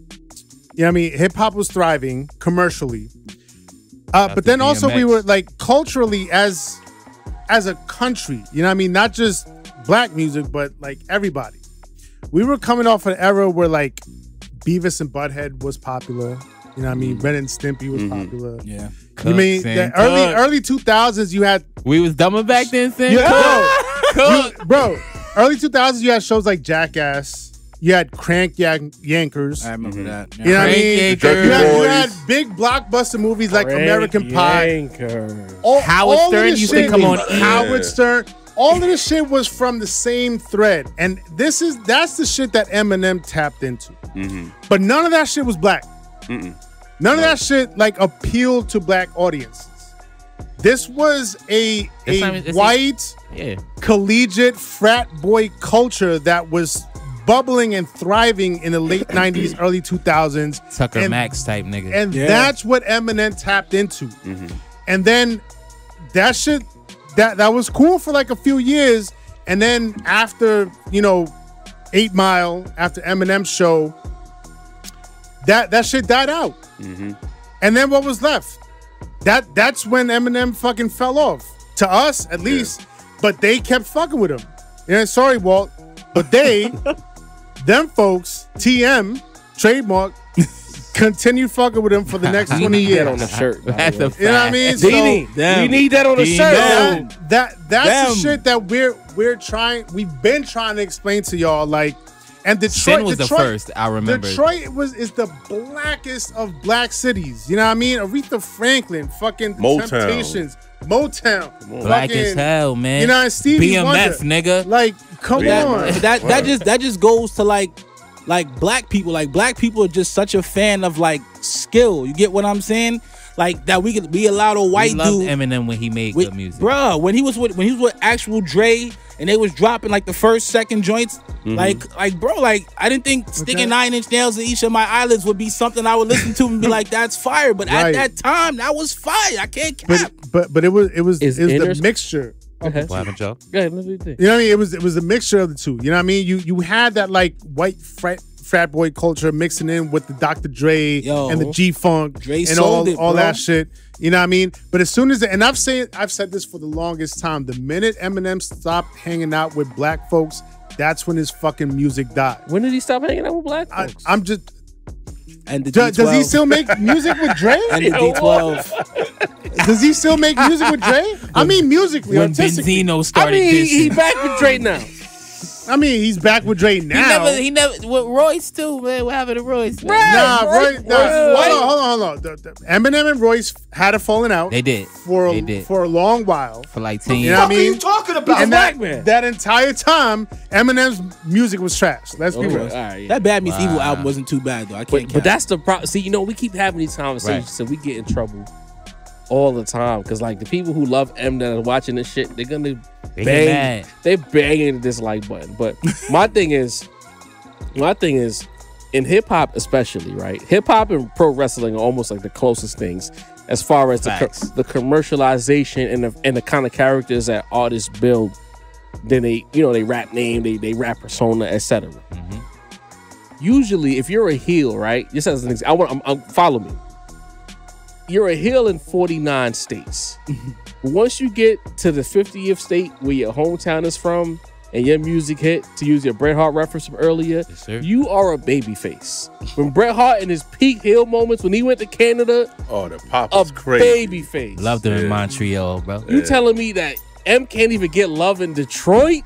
know what I mean, hip hop was thriving commercially, but then also we DMX. were like culturally as a country, you know what I mean, not just black music, but like everybody. We were coming off an era where like Beavis and Butthead was popular. You know what I mean? Ren and Stimpy was popular. Yeah. You mean the early 2000s you had We was dumber back then, Sin? bro, early 2000s you had shows like Jackass. You had Crank Yankers. I remember that. You know what I mean? Crank You Yankers. had big blockbuster movies like American Pie. Howard all of Stern this used to shit- come on E! Howard Stern. All of this shit was from the same thread. And that's the shit that Eminem tapped into. But none of that shit was black. None of that shit like appealed to black audiences. This was a white Yeah. collegiate frat boy culture that was bubbling and thriving in the late 90s, early 2000s. Tucker And- Max type nigga. And that's what Eminem tapped into. And then that shit, that was cool for like a few years. And then after, 8 Mile, after Eminem's show, that shit died out. And then what was left? That's when Eminem fucking fell off. To us, at least. But they kept fucking with him. Yeah, sorry, Walt. But them folks, TM, trademark, continued fucking with him for the next 20 years. That on the shirt. by the That's way. a fact. You know what I mean? Dini, we need that on the shirt. That's the Them. shit that we've been trying to explain to y'all. Like, And Detroit, Sin was the first, I remember. Detroit is the blackest of black cities. You know what I mean? Aretha Franklin, fucking Motown. Temptations, Motown, Black fucking, as hell, man. You know, and Stevie BMF, Wonder. nigga. Like, come on. That just goes to like black people. Like black people are just such a fan of like skill. You get what I'm saying? Like that we could be allowed a white We loved dude. Eminem when he made good music. Bruh, when he was with actual Dre and they was dropping like the first, second joints, like bro, like I didn't think sticking 9 Inch Nails in each of my eyelids would be something I would listen to and be like, that's fire. But at that time, that was fire. I can't cap. But it was Is the Inners- mixture. What happened, Joe? Go ahead, let me think. You know what I mean? It was a mixture of the two. You know what I mean? You had that like white frat boy culture mixing in with the Dr. Dre and the G-Funk Dre and sold it, all bro. that shit. You know what I mean? But as soon as and I've said this for the longest time. The minute Eminem stopped hanging out with black folks, that's when his fucking music died. When did he stop hanging out with black folks? I'm just. And the Does D12. he still make music with Dre? And the D12. Does he still make music with Dre? I mean, musically, When artistically. Benzino I started mean, he dissing. back with Dre now. I mean, he's back with Dre now. He never, with Royce too, man. What happened to Royce? Man? Nah, Royce. Hold on. Eminem and Royce had a falling out. They did. for a long while. For like 10 You years. know what I mean? talking about? And black man. that entire time, Eminem's music was trash. Let's be Okay, real. all right, yeah. That Bad Meets Evil album wasn't too bad though. I can't cap. But that's the problem. See, we keep having these conversations, Right. so we get in trouble all the time. Because like the people who love Eminem and watching this shit, they're gonna They get bang. mad. They banging the dislike button. But my thing is, in hip hop especially, right? Hip hop and pro wrestling are almost like the closest things as far as Facts. the commercialization and the kind of characters that artists build. Then they rap name, they rap persona, etc. Usually, if you're a heel, right? Just as an example, follow me. You're a heel in 49 states. Once you get to the 50th state where your hometown is from and your music hit, to use your Bret Hart reference from earlier, sir. you are a babyface. When Bret Hart in his peak heel moments, when he went to Canada, Oh, the pop a was crazy. babyface. Loved him in Montreal, bro. You telling me that M can't even get love in Detroit?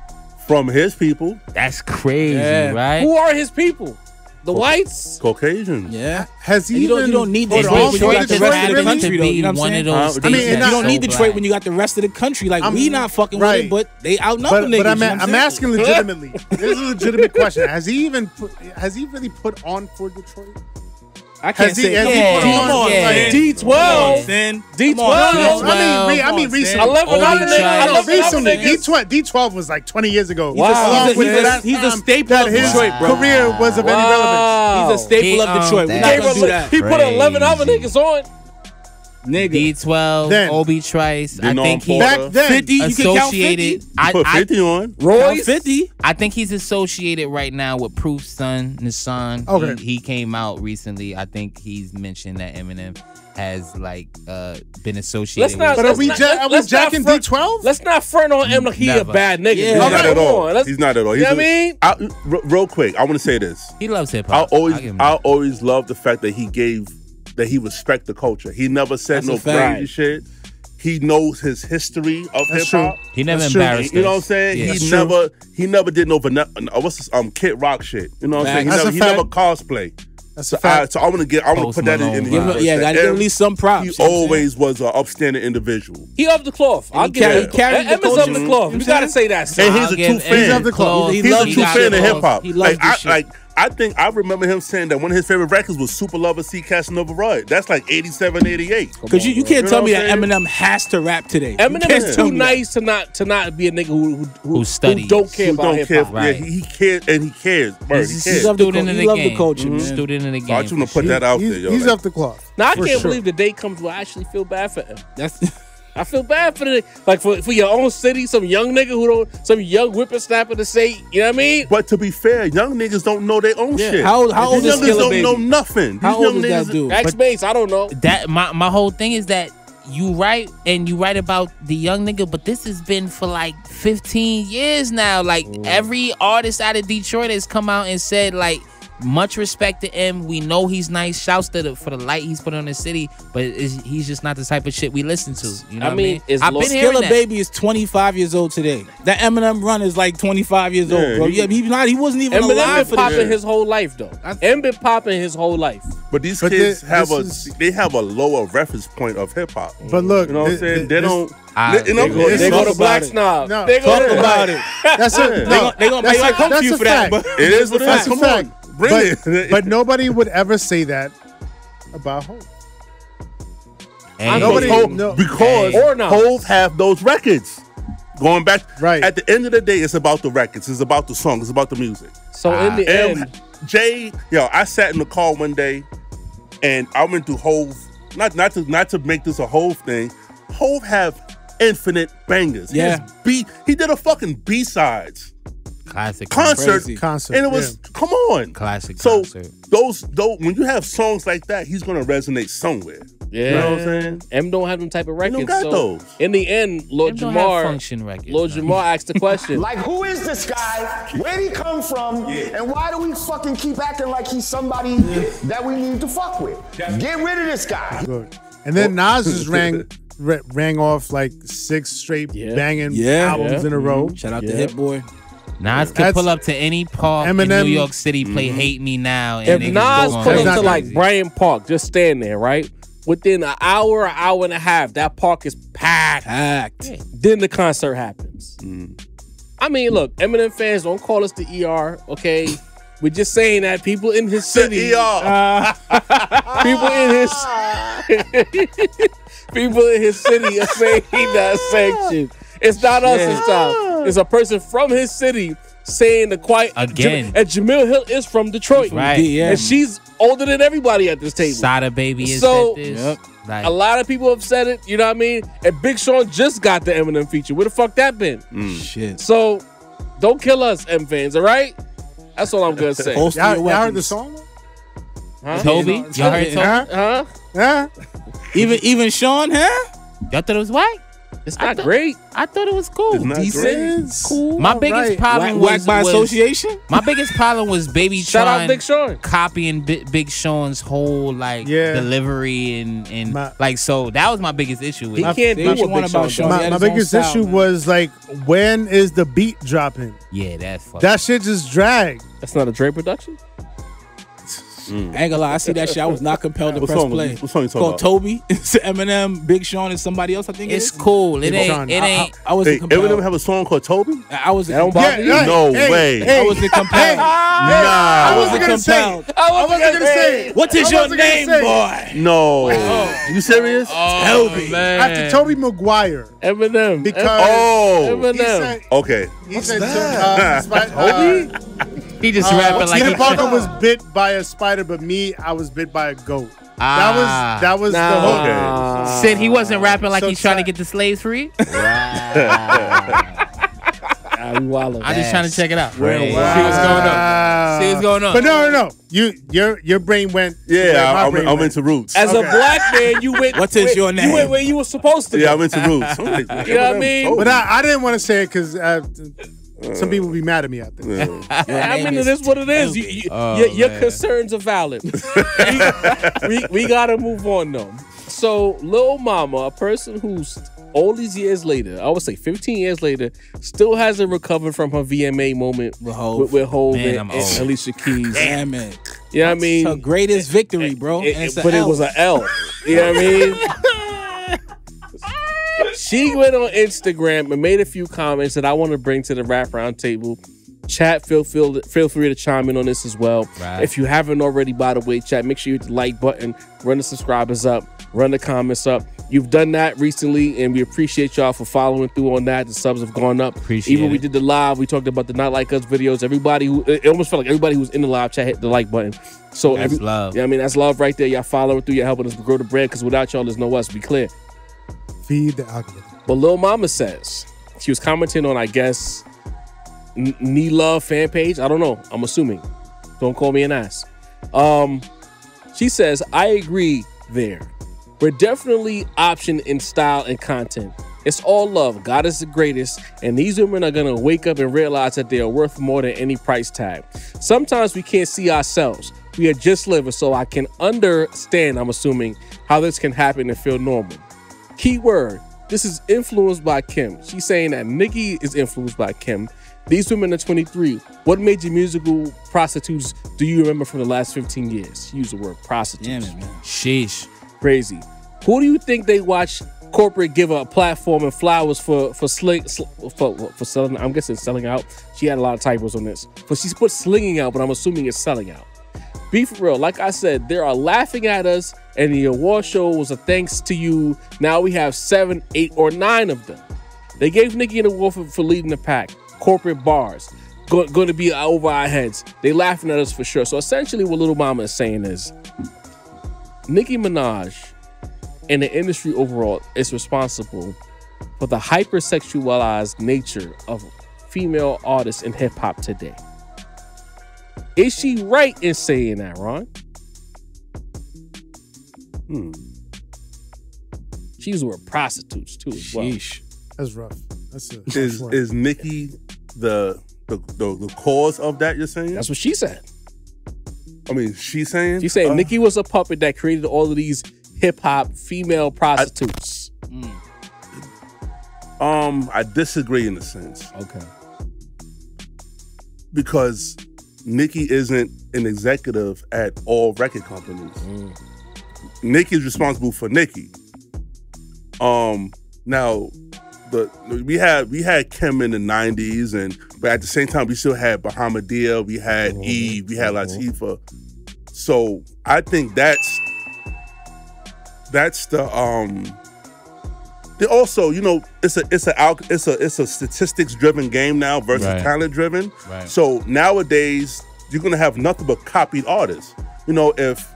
From his people, That's crazy, Yeah. right? Who are his people? The whites? Caucasians. Yeah. Has he And even you don't need put Detroit on when for you got the Detroit, rest of the really? country, though. You know what I'm One of saying? those I mean, states and that's not- You don't so need Detroit black. when you got the rest of the country. Like I'm- we not fucking right. with it, but they outnumber niggas. But you know what I'm saying? asking legitimately. This is a legitimate question. Has he really put on for Detroit? I can't Has he- say. has he Yeah, put on, come on, like, man. D12. Sin. D12. Come on, No, Sin. I mean recently. 11 other niggas. Trice. 11 other Recently, niggas. D12 was like 20 years ago. Wow. Along with He's a that time staple that of his Detroit, bro. career was of any relevance. He's a staple He of owned Detroit. We're that. not Gave gonna us do a- that. He put 11 other Crazy. niggas on. Nigga. D12, Then- Obi Trice. I Denon think he Porter. Back then, 50, you can count 50. associated. Put 50 on. Royce. 50. I think he's associated right now with Proof's son, Nissan. Okay. He came out recently. I think he's mentioned that Eminem has been associated Let's not. But are let's we not- ja- are we let's not jacking front- D12? Let's not front on him like he a Never. bad nigga. Yeah. He's not Come at all. on, let's- He's not at all. You know what I mean? Real quick, I want to say this. He loves hip I hop. always loved the fact that he respect the culture. He never said That's no a fact. crazy shit. He knows his history of hip That's true. hop. He never That's true. embarrassed You know what I'm us. saying? Yeah. He never did no what's this Kid Rock shit. You know what I'm saying? That's a He never fact. cosplay. That's So a fact. I want to Post put that in Malone the vibe. universe. Yeah, gotta that give at least some props. He you know what I'm always was an upstanding individual. He off the cloth. I'll he give carry- it. he carried the Emma's culture. off the cloth. You We know what gotta I'm say that. And he's I'll a give true fan. He's off the cloth. He He's loves a true this fan shit. of hip hop. He loves this shit. I think I remember him saying that one of his favorite records was Super Lover C Casanova Ride. That's like 87, 88. Because you can't You know tell me what that I'm saying? Eminem has to rap today. Eminem You can't is tell too me that. nice to not be a nigga who studies. don't care Who about don't hip care. hop. Right. Yeah, he cares and he cares. Word, he He's cares. a of the student cul- in he the love the game. culture, man. Student in the So I game. just want to put that out there. Yo. He's Like, off the cloth. Now I For can't sure. believe the day comes where I actually feel bad for him. That's I feel bad for the like for your own city, some young nigga some young whippersnapper to say, you know what I mean? But to be fair, young niggas don't know their own shit. How old These is young niggas Skilla don't Baby? know nothing. How These old young is that niggas- dude? X Base, I don't know. That my whole thing is that you write about the young nigga, but this has been for like 15 years now. Like every artist out of Detroit has come out and said like much respect to him. We know he's nice. Shouts for the light he's put on the city, but he's just not the type of shit we listen to. You know what I mean? I've been hearing Killer that. Baby is 25 years old today. That Eminem run is like 25 years old, bro. He wasn't even Eminem alive been for popping this. his whole life though. Em been popping his whole life. But these But kids have this they have a lower reference point of hip hop. But look, You know what I'm saying? They don't. They They go to Black Snob. No, They go Talk to about it. That's it. No, They gonna make like come to you for that. But It is what it That's is. a Come fact. on, bring it. But nobody would ever say that about Hov. Hey, Nobody- Because Or not. Hov have those records. Going back, Right. At the end of the day, it's about the records. It's about the song. It's about the music. So in the end, I sat in the car one day, and I went through Hov. Not to make this a Hov thing. Hov have infinite bangers. Yeah. He did a fucking B-sides classic concert, Crazy. Concert, and it was come on. Classic So concert. those when you have songs like that, he's gonna resonate somewhere. yeah, You know what I'm saying? M don't have them type of records. don't got so those. in the end, Lord Them don't have Jamar, function records, Lord man. Jamar asked the question. Like, who is this guy? Where'd he come from? And why do we fucking keep acting like he's somebody that we need to fuck with? Get rid of this guy. Good. And then Nas just rang off like 6 straight banging albums in a row. shout out to Hit Boy. Nas could That's- pull up to any park in Eminem- New York City, play "Hate Me Now," and If niggas Nas gonna pull go up to Exactly. like crazy. Bryant Park, just stand there, right? Within an hour and a half, that park is packed. Then the concert happens. I mean, look, Eminem fans, don't call us the ER, okay? We're just saying that people in his city, people in his city are saying that section. It's not us this time. It's a person from his city saying the quiet Again. And Jamil Hill is from Detroit, Right. Yeah. and she's older than everybody at this table. Sada Baby is So- at this. Yep. Like, A lot of people have said it, you know what I mean? And Big Sean just got the Eminem feature. Where the fuck that been? Shit. So don't kill us, M fans, all right? That's all I'm gonna say. Holster Y'all, your y'all heard weapons. the song? Huh? Toby, y'all heard Toby? Huh? Huh? Yeah. Even Sean, huh? Y'all thought it was white? It's not great. I thought it was cool. It's not Decent. Cool. My All biggest right. problem Whack was by was- association? My biggest problem was Baby Shout Tron out Big Sean. copying Big Sean's whole like Yeah. delivery and My- like so that was my biggest issue with He it. can't They do what what one Big about Sean Sean. does. He had My his own biggest style, issue man. was like, when is the beat dropping? Yeah, that's fucked. That shit just dragged. That's not a Dre production? I ain't gonna lie, I see that shit. I was not compelled to What press song- play. what song you It's talking called Toby. It's Eminem, Big Sean, and somebody else. I think It's it is. cool. It Big ain't. Sean. It ain't. I wasn't Hey, compelled. Eminem have a song called Toby? I wasn't That don't compelled. bother you? hey, No hey, way. hey. I wasn't compelled. I wasn't gonna say compelled. it. I wasn't gonna say it. What is I your wasn't gonna name, say it. boy? No. You serious? Toby. After Toby Maguire. Eminem. Because Oh. he Eminem. said, Okay. he said He just rapping like Peter he- Parker was bit by a spider, but me, I was bit by a goat. That was the whole. Okay. Said he wasn't rapping like So he's trying to sad. get the slaves free. We wildin'. I'm just trying to check it out. Wow. See what's going on. See what's going on. But no. Your brain went. Yeah, where my brain I'm went. into roots. As a black man, you went. What is your You name? went where you were supposed to. Yeah, go. I'm into roots. I'm like, You know what I mean? But I didn't want to say it because some people be mad at me out there. I mean, it is what it is. Your concerns are valid. we gotta move on though. So, Lil Mama, a person who's all these years later, I would say 15 years later, still hasn't recovered from her VMA moment with Hov Man, and I'm old. Alicia Keys. Damn it. You know what I mean? Her greatest victory, bro. And it's But it was an L. You know what I mean? She went on Instagram and made a few comments that I want to bring to the Rap Round Table. Chat, feel free to chime in on this as well. Right. If you haven't already, by the way, chat, make sure you hit the like button, run the subscribers up, run the comments up. You've done that recently, and we appreciate y'all for following through on that. The subs have gone up. Appreciate Even we it. did the live, we talked about the Not Like Us videos. Everybody who, it almost felt like everybody who's in the live chat hit the like button. So That's love. Yeah, I mean, that's love right there. Y'all following through, you're helping us grow the brand, because without y'all, there's no us. Be clear. Feed the algorithm. But Lil Mama says, she was commenting on, I guess, Knee Love fan page. I don't know. I'm assuming. Don't call me an ass. She says, I agree there. We're definitely option in style and content. It's all love. God is the greatest, and these women are gonna wake up and realize that they are worth more than any price tag. Sometimes we can't see ourselves. We are just living, so I can understand, I'm assuming, how this can happen and feel normal. Key word, this is influenced by Kim. She's saying that Nicki is influenced by Kim. These women are 23. What major musical prostitutes do you remember from the last 15 years? She used the word prostitutes. Damn it, man. Sheesh. Crazy. Who do you think they watch corporate give a platform and flowers for selling? I'm guessing selling out. She had a lot of typos on this. But she put slinging out, but I'm assuming it's selling out. Be for real. Like I said, they are laughing at us, and the award show was a thanks to you. Now we have 7, 8, or 9 of them. They gave Nicki an award for leading the pack. Corporate bars. Going to be over our heads. They laughing at us for sure. So essentially what Little Mama is saying is Nicki Minaj and the industry overall is responsible for the hypersexualized nature of female artists in hip-hop today. Is she right in saying that, Ron? She used the word prostitutes too as well. Sheesh. That's rough. Is Nicki the cause of that? You're saying? That's what she said. I mean, she's saying. She's saying Nicki was a puppet that created all of these hip hop female prostitutes. I disagree in a sense. Okay. Because Nicki isn't an executive at all record companies. Nicki is responsible for Nicki. Now, we had Kim in the 90s, but at the same time we still had Bahamadia, we had Eve, we had Latifah. So I think that's the also, you know, it's a statistics driven game now versus talent driven. Right. So nowadays you're gonna have nothing but copied artists. You know, if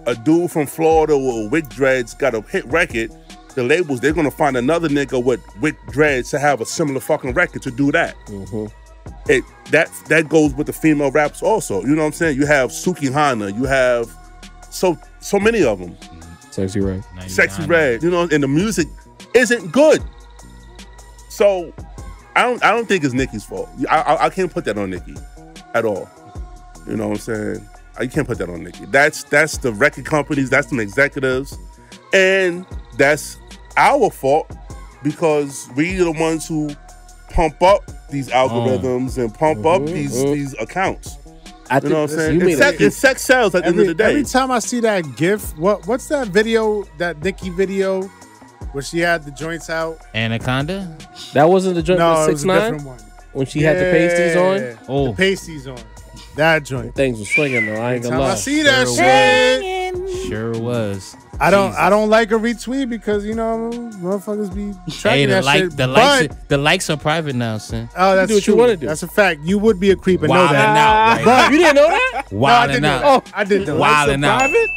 a dude from Florida with Wick Dreads got a hit record, the labels, they're gonna find another nigga with Wick Dreads to have a similar fucking record to do that. That goes with the female raps also. You know what I'm saying? You have Suki Hana, you have so many of them. Sexyy Red. Sexyy Red, you know, and the music isn't good. So I don't think it's Nicki's fault. I can't put that on Nicki at all. You know what I'm saying? You can't put that on Nicki. That's the record companies, that's the executives, and that's our fault because we are the ones who pump up these algorithms and pump up these accounts. You know what I'm saying? It's sex sales at the end of the day. Every time I see that GIF, what's that video, that Nicki video where she had the joints out? Anaconda? That wasn't the joint No, with it was a 6ix9ine? different one. When she had the pasties on? The pasties on. That joint. Things were swinging though. I ain't gonna Every time lie. I see that shit. Sure was. I don't like a retweet because, you know, motherfuckers be tracking that shit. The likes are private now, son. Oh, that's do what true. you wanna do. That's a fact. You would be a creep and know Wildin' that. out, right? But You didn't know that? Wildin' out. Oh, I didn't know. Wildin' out. Private?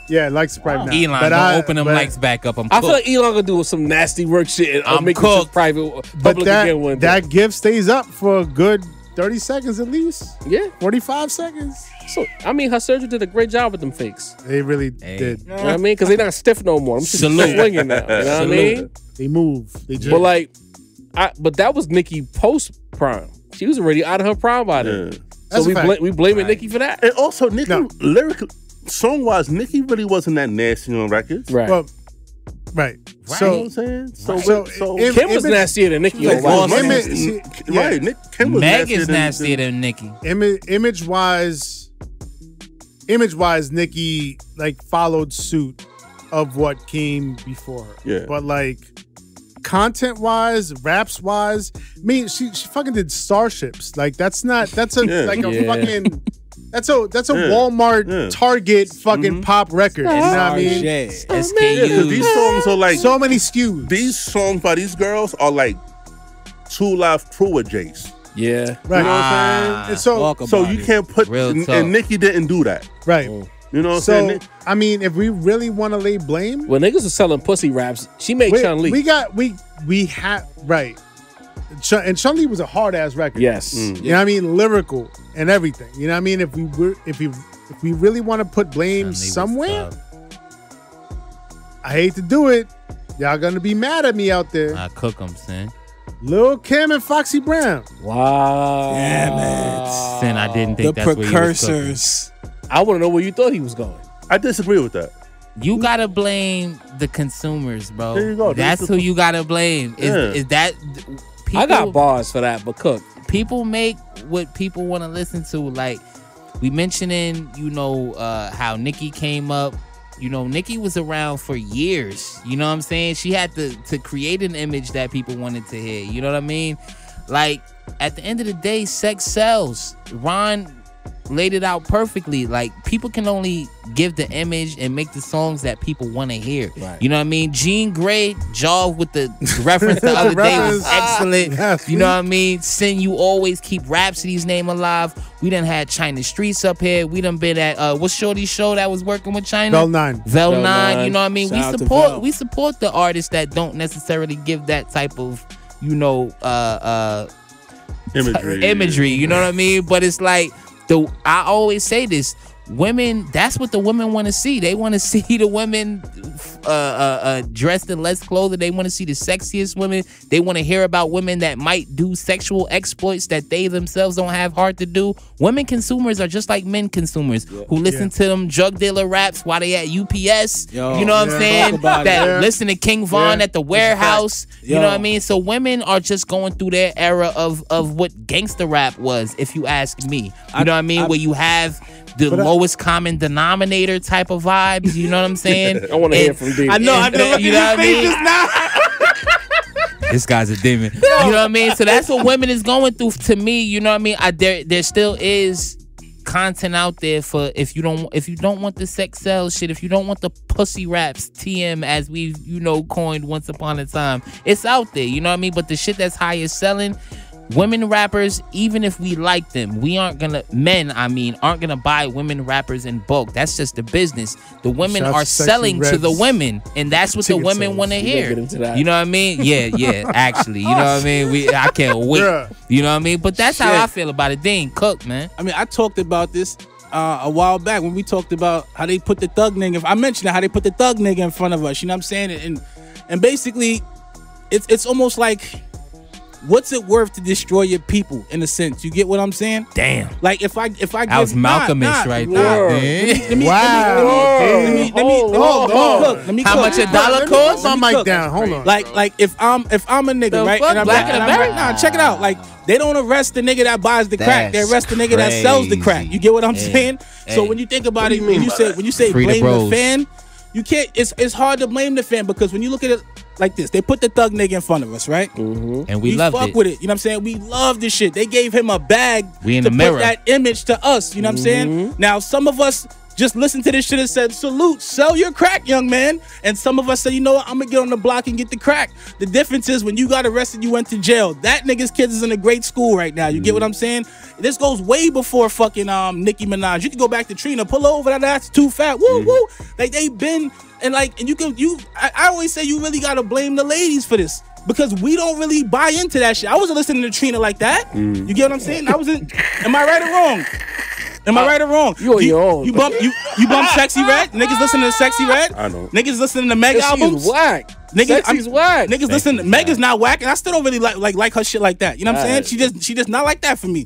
Yeah, likes private now. Elon, don't open them likes back up. I feel like Elon gonna do some nasty work shit and I'm make cooked. this private But public again one day. that GIF stays up for a good 30 seconds at least. Yeah. 45 seconds. So I mean, her surgeon did a great job with them fakes. They really did. You know what I mean? Because they're not stiff no more. I'm just swinging now. You know what I mean? They move. They just. But like, but that was Nicki post prime. She was already out of her prime by then. Yeah. That's So a fact. we blaming Nicki for that. And also Nicki, No. lyrically, song-wise, Nicki really wasn't that nasty on records. Right. Well, right. You know what So, I'm saying? So, Kim was nastier than Nicki. Like, on Wild Kim Side. is- right, Kim was Meg is nastier nastier than Nicki. image wise, Nicki like followed suit of what came before her. Yeah. But like content wise, raps wise, I mean, she fucking did Starships. Like that's a fucking that's a Walmart Target fucking pop record. You know what I mean? Yeah, 'cause SKU. these songs are like So many SKUs. these songs by these girls are like 2 Live Crew with Jace. Yeah. Right. You know what I'm saying? And so Talk So about you it. can't put Real and tough. Nicki didn't do that. right. You know what I'm So saying? I mean, if we really want to lay blame, When niggas was selling pussy raps, she made Chun Li. we had right. And Chun Li was a hard ass record. Yes. You know what I mean? Lyrical and everything. You know what I mean? If we really want to put blame somewhere, I hate to do it, Y'all gonna be mad at me out there. I cook them, Sin. Lil Kim and Foxy Brown. Wow. Damn it. Sin, I didn't think The that's where you was cooking. precursors. I want to know where you thought he was going. I disagree with that. You gotta blame the consumers, bro. There you go. That's who you gotta blame. Is that people, I got bars for that, but cook. people make what people want to listen to. Like we mentioning, how Nicki came up. Nicki was around for years. You know what I'm saying? She had to create an image that people wanted to hear. You know what I mean? Like at the end of the day, sex sells. Ron laid it out perfectly. Like people can only give the image and make the songs that people want to hear. Right. You know what I mean? Jean Grey, Jaw with the reference the other day was excellent. Yes, you know what I mean? Sin, you always keep Rhapsody's name alive. We done had China Streets up here. We done been at what's Shorty's show that was working with China? Vel 9. Vel 9. You know what I mean? Shout out to We Vel. support the artists that don't necessarily give that type of imagery. You know what I mean? But it's like I always say this. Women, that's what the women want to see. They want to see the women dressed in less clothing. They want to see the sexiest women. They want to hear about women that might do sexual exploits that they themselves don't have heart to do. Women consumers are just like men consumers who listen to them drug dealer raps while they at UPS. Yo, you know what I'm saying? That listen to King Von at the warehouse. You know what I mean? So women are just going through their era of what gangster rap was, if you ask me. You know what I mean? Where you have the lowest common denominator type of vibes. You know what I'm saying? I want to hear from D. I know. I've been looking You know at what your I face mean? just now. This guy's a demon. You know what I mean? So that's what women is going through. To me, you know what I mean? There still is content out there for if you don't want the sex sales shit, if you don't want the pussy raps, TM as we've coined once upon a time, it's out there. You know what I mean? But the shit that's highest selling, women rappers, even if we like them, aren't gonna buy women rappers in bulk. That's just the business. The women Shout are Sexy selling to Reds. the women, and that's what the Ticket women sales. want to We hear. gonna get into that. You know what I mean? Yeah, actually. You know what I mean? I can't wait. Yeah. You know what I mean? But that's how Shit. I feel about it. Dean Cook, man. I mean, I talked about this a while back when we talked about how they put the thug nigga. I mentioned how they put the thug nigga in front of us. You know what I'm saying? And basically, it's almost like, what's it worth to destroy your people? In a sense, you get what I'm saying? Damn. Like if I That was Malcolmish right there. man. How much a dollar costs? Put my mic down. Hold on. Like if I'm a nigga, The right? fuck? And I'm Black and and I'm American? nah, check it out. Like they don't arrest the nigga that buys the crack. They That's arrest the nigga that sells the crack. You get what I'm saying? So Hey. when you think about it, when you say Free the blame the bros. fan, you can't. It's hard to blame the fan because when you look at it like this, they put the thug nigga in front of us, right? And we loved fuck it. with it. You know what I'm saying? We love this shit. They gave him a bag We in to the put mirror. that image to us. You know what I'm saying? Now, some of us just listened to this shit and said, salute, sell your crack, young man. And some of us said, you know what, I'm going to get on the block and get the crack. The difference is when you got arrested, you went to jail. That nigga's kids is in a great school right now. You get what I'm saying? This goes way before fucking Nicki Minaj. You can go back to Trina, pull over, that's too fat. Woo, woo. Like, they been, and I always say you really got to blame the ladies for this. Because we don't really buy into that shit. I wasn't listening to Trina like that. You get what I'm saying? Am I right or wrong? Am I right or wrong? You on your own. You bump Sexy Red? Niggas listening to Sexy Red? I know. Niggas listening to Meg albums? She's whack. Niggas, Sexy's whack. Niggas listen. Mega's not whack, and I still don't really like her shit like that. You know what I'm saying? Alright. She just not like that for me.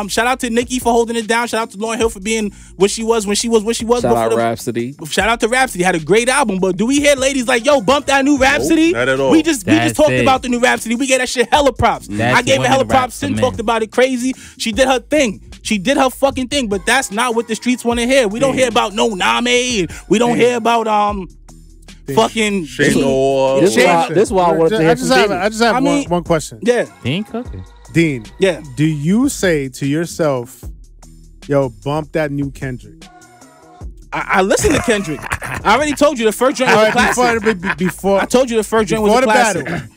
Shout out to Nicki for holding it down. Shout out to Lauryn Hill for being what she was when she was what she was. Shout before out the- Rhapsody. Shout out to Rhapsody. Had a great album, but do we hear ladies like, yo, bump that new Rhapsody? not at all. We just That's talked it. about the new Rhapsody. We gave that shit hella props. That's I gave it women hella rap props. for Sin men. talked about it crazy. She did her thing. She did her fucking thing, but that's not what the streets want to hear. We don't hear about no Name. We don't hear about fucking Shane Orr. This is why I wanted to hear from Diddy. I just have one question. Yeah, Dean cooking. Dean, yeah. do you say to yourself, yo, bump that new Kendrick? I listened to Kendrick. I already told you the first joint was a classic. Before I told you the first joint was before a the classic. battle.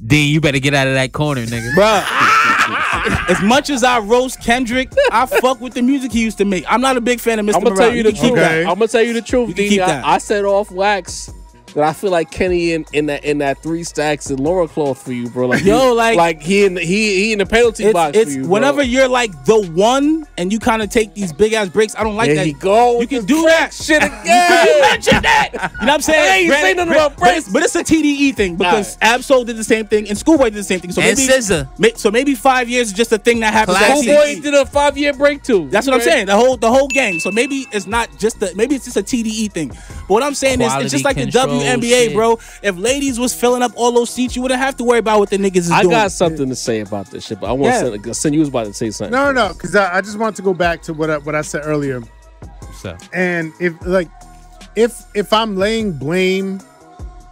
Dean, you better get out of that corner, nigga. Bruh, as much as I roast Kendrick, I fuck with the music he used to make. I'm not a big fan of Mr. I'm gonna Morale. tell you the can keep truth. Okay. I'm gonna tell you the truth, You can D. keep that. I set off Wax that I feel like Kenny in that 3 stacks and lower cloth for you, bro. Like Yo, like he in the penalty box it's for you, bro. whenever you're like the one and you kind of take these big ass breaks. I don't like there that. you go. You can do that shit again. You mentioned that. You know what I'm saying? I ain't saying nothing about breaks. But it's a TDE thing because Absol did the same thing and Schoolboy did the same thing. So And maybe SZA. So maybe 5 years is just a thing that happens. Classic. Schoolboy did a 5-year break too. That's what I'm saying. The whole gang. So maybe it's not just maybe it's just a TDE thing. But what I'm saying is it's just like the Quality control WNBA, shit. bro. If ladies was filling up all those seats, you wouldn't have to worry about what the niggas is I doing. got something to say about this shit, but I want to send you was about to say something. No, because I just want to go back to what I said earlier. What's up? And if I'm laying blame,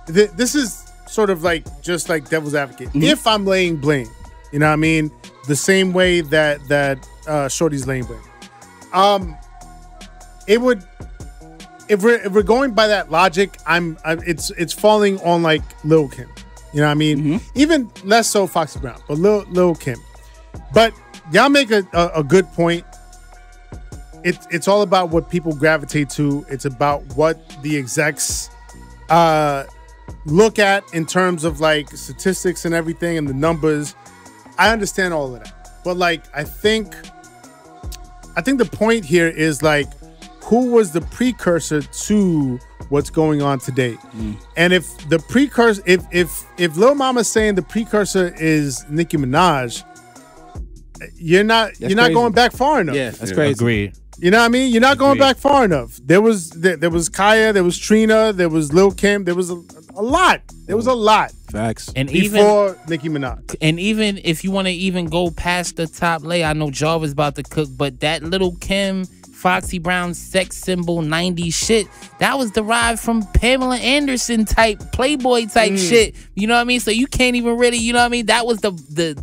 this is sort of like just like devil's advocate. Mm-hmm. If I'm laying blame, you know what I mean, the same way that Shorty's laying blame, it would. If we're going by that logic, it's falling on like Lil Kim. You know what I mean? Mm-hmm. Even less so Foxy Brown, but Lil Kim. But y'all make a good point. It's all about what people gravitate to. It's about what the execs look at in terms of like statistics and everything and the numbers. I understand all of that. But like I think the point here is like, who was the precursor to what's going on today? And if the precursor, if Lil Mama's saying the precursor is Nicki Minaj, you're not going back far enough. Yeah, that's crazy. Agreed. You know what I mean? You're not going back far enough. There was Kaya, there was Trina, there was Lil Kim, there was a lot. There was a lot Facts. And before Nicki Minaj. And even if you want to even go past the top layer, I know Jarvis about to cook, but that Little Kim, Foxy Brown sex symbol 90s shit, that was derived from Pamela Anderson type Playboy type shit. You know what I mean? So you can't even really, you know what I mean? That was the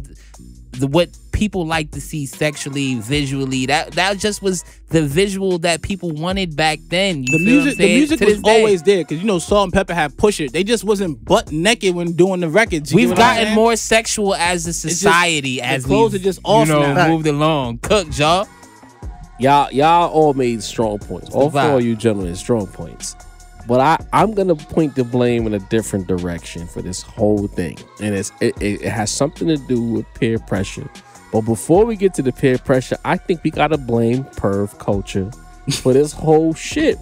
what people like to see sexually, visually. That just was the visual that people wanted back then. You feel what I'm saying? The music To was this day. always there because you know Salt and Pepper had Push It. They just wasn't butt naked when doing the records. You We've get what I'm gotten saying? more sexual as a society as the clothes we, are just off now. moved along. Cook, y'all. Y'all all made strong points. All vibe. 4 of you gentlemen, strong points. But I'm gonna point the blame in a different direction for this whole thing, and it has something to do with peer pressure. But before we get to the peer pressure, I think we gotta blame perv culture for this whole shit.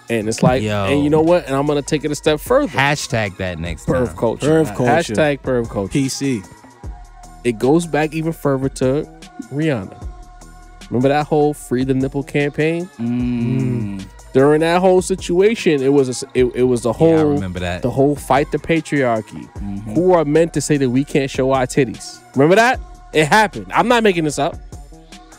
And it's like, Yo. and you know what? And I'm gonna take it a step further. Hashtag that next Perv time. culture. Perv culture. Hashtag perv culture. PC. It goes back even further to Rihanna. Remember that whole Free the Nipple campaign? During that whole situation, it was the whole I remember that. the whole fight the patriarchy. Who are meant to say that we can't show our titties? Remember that? It happened. I'm not making this up.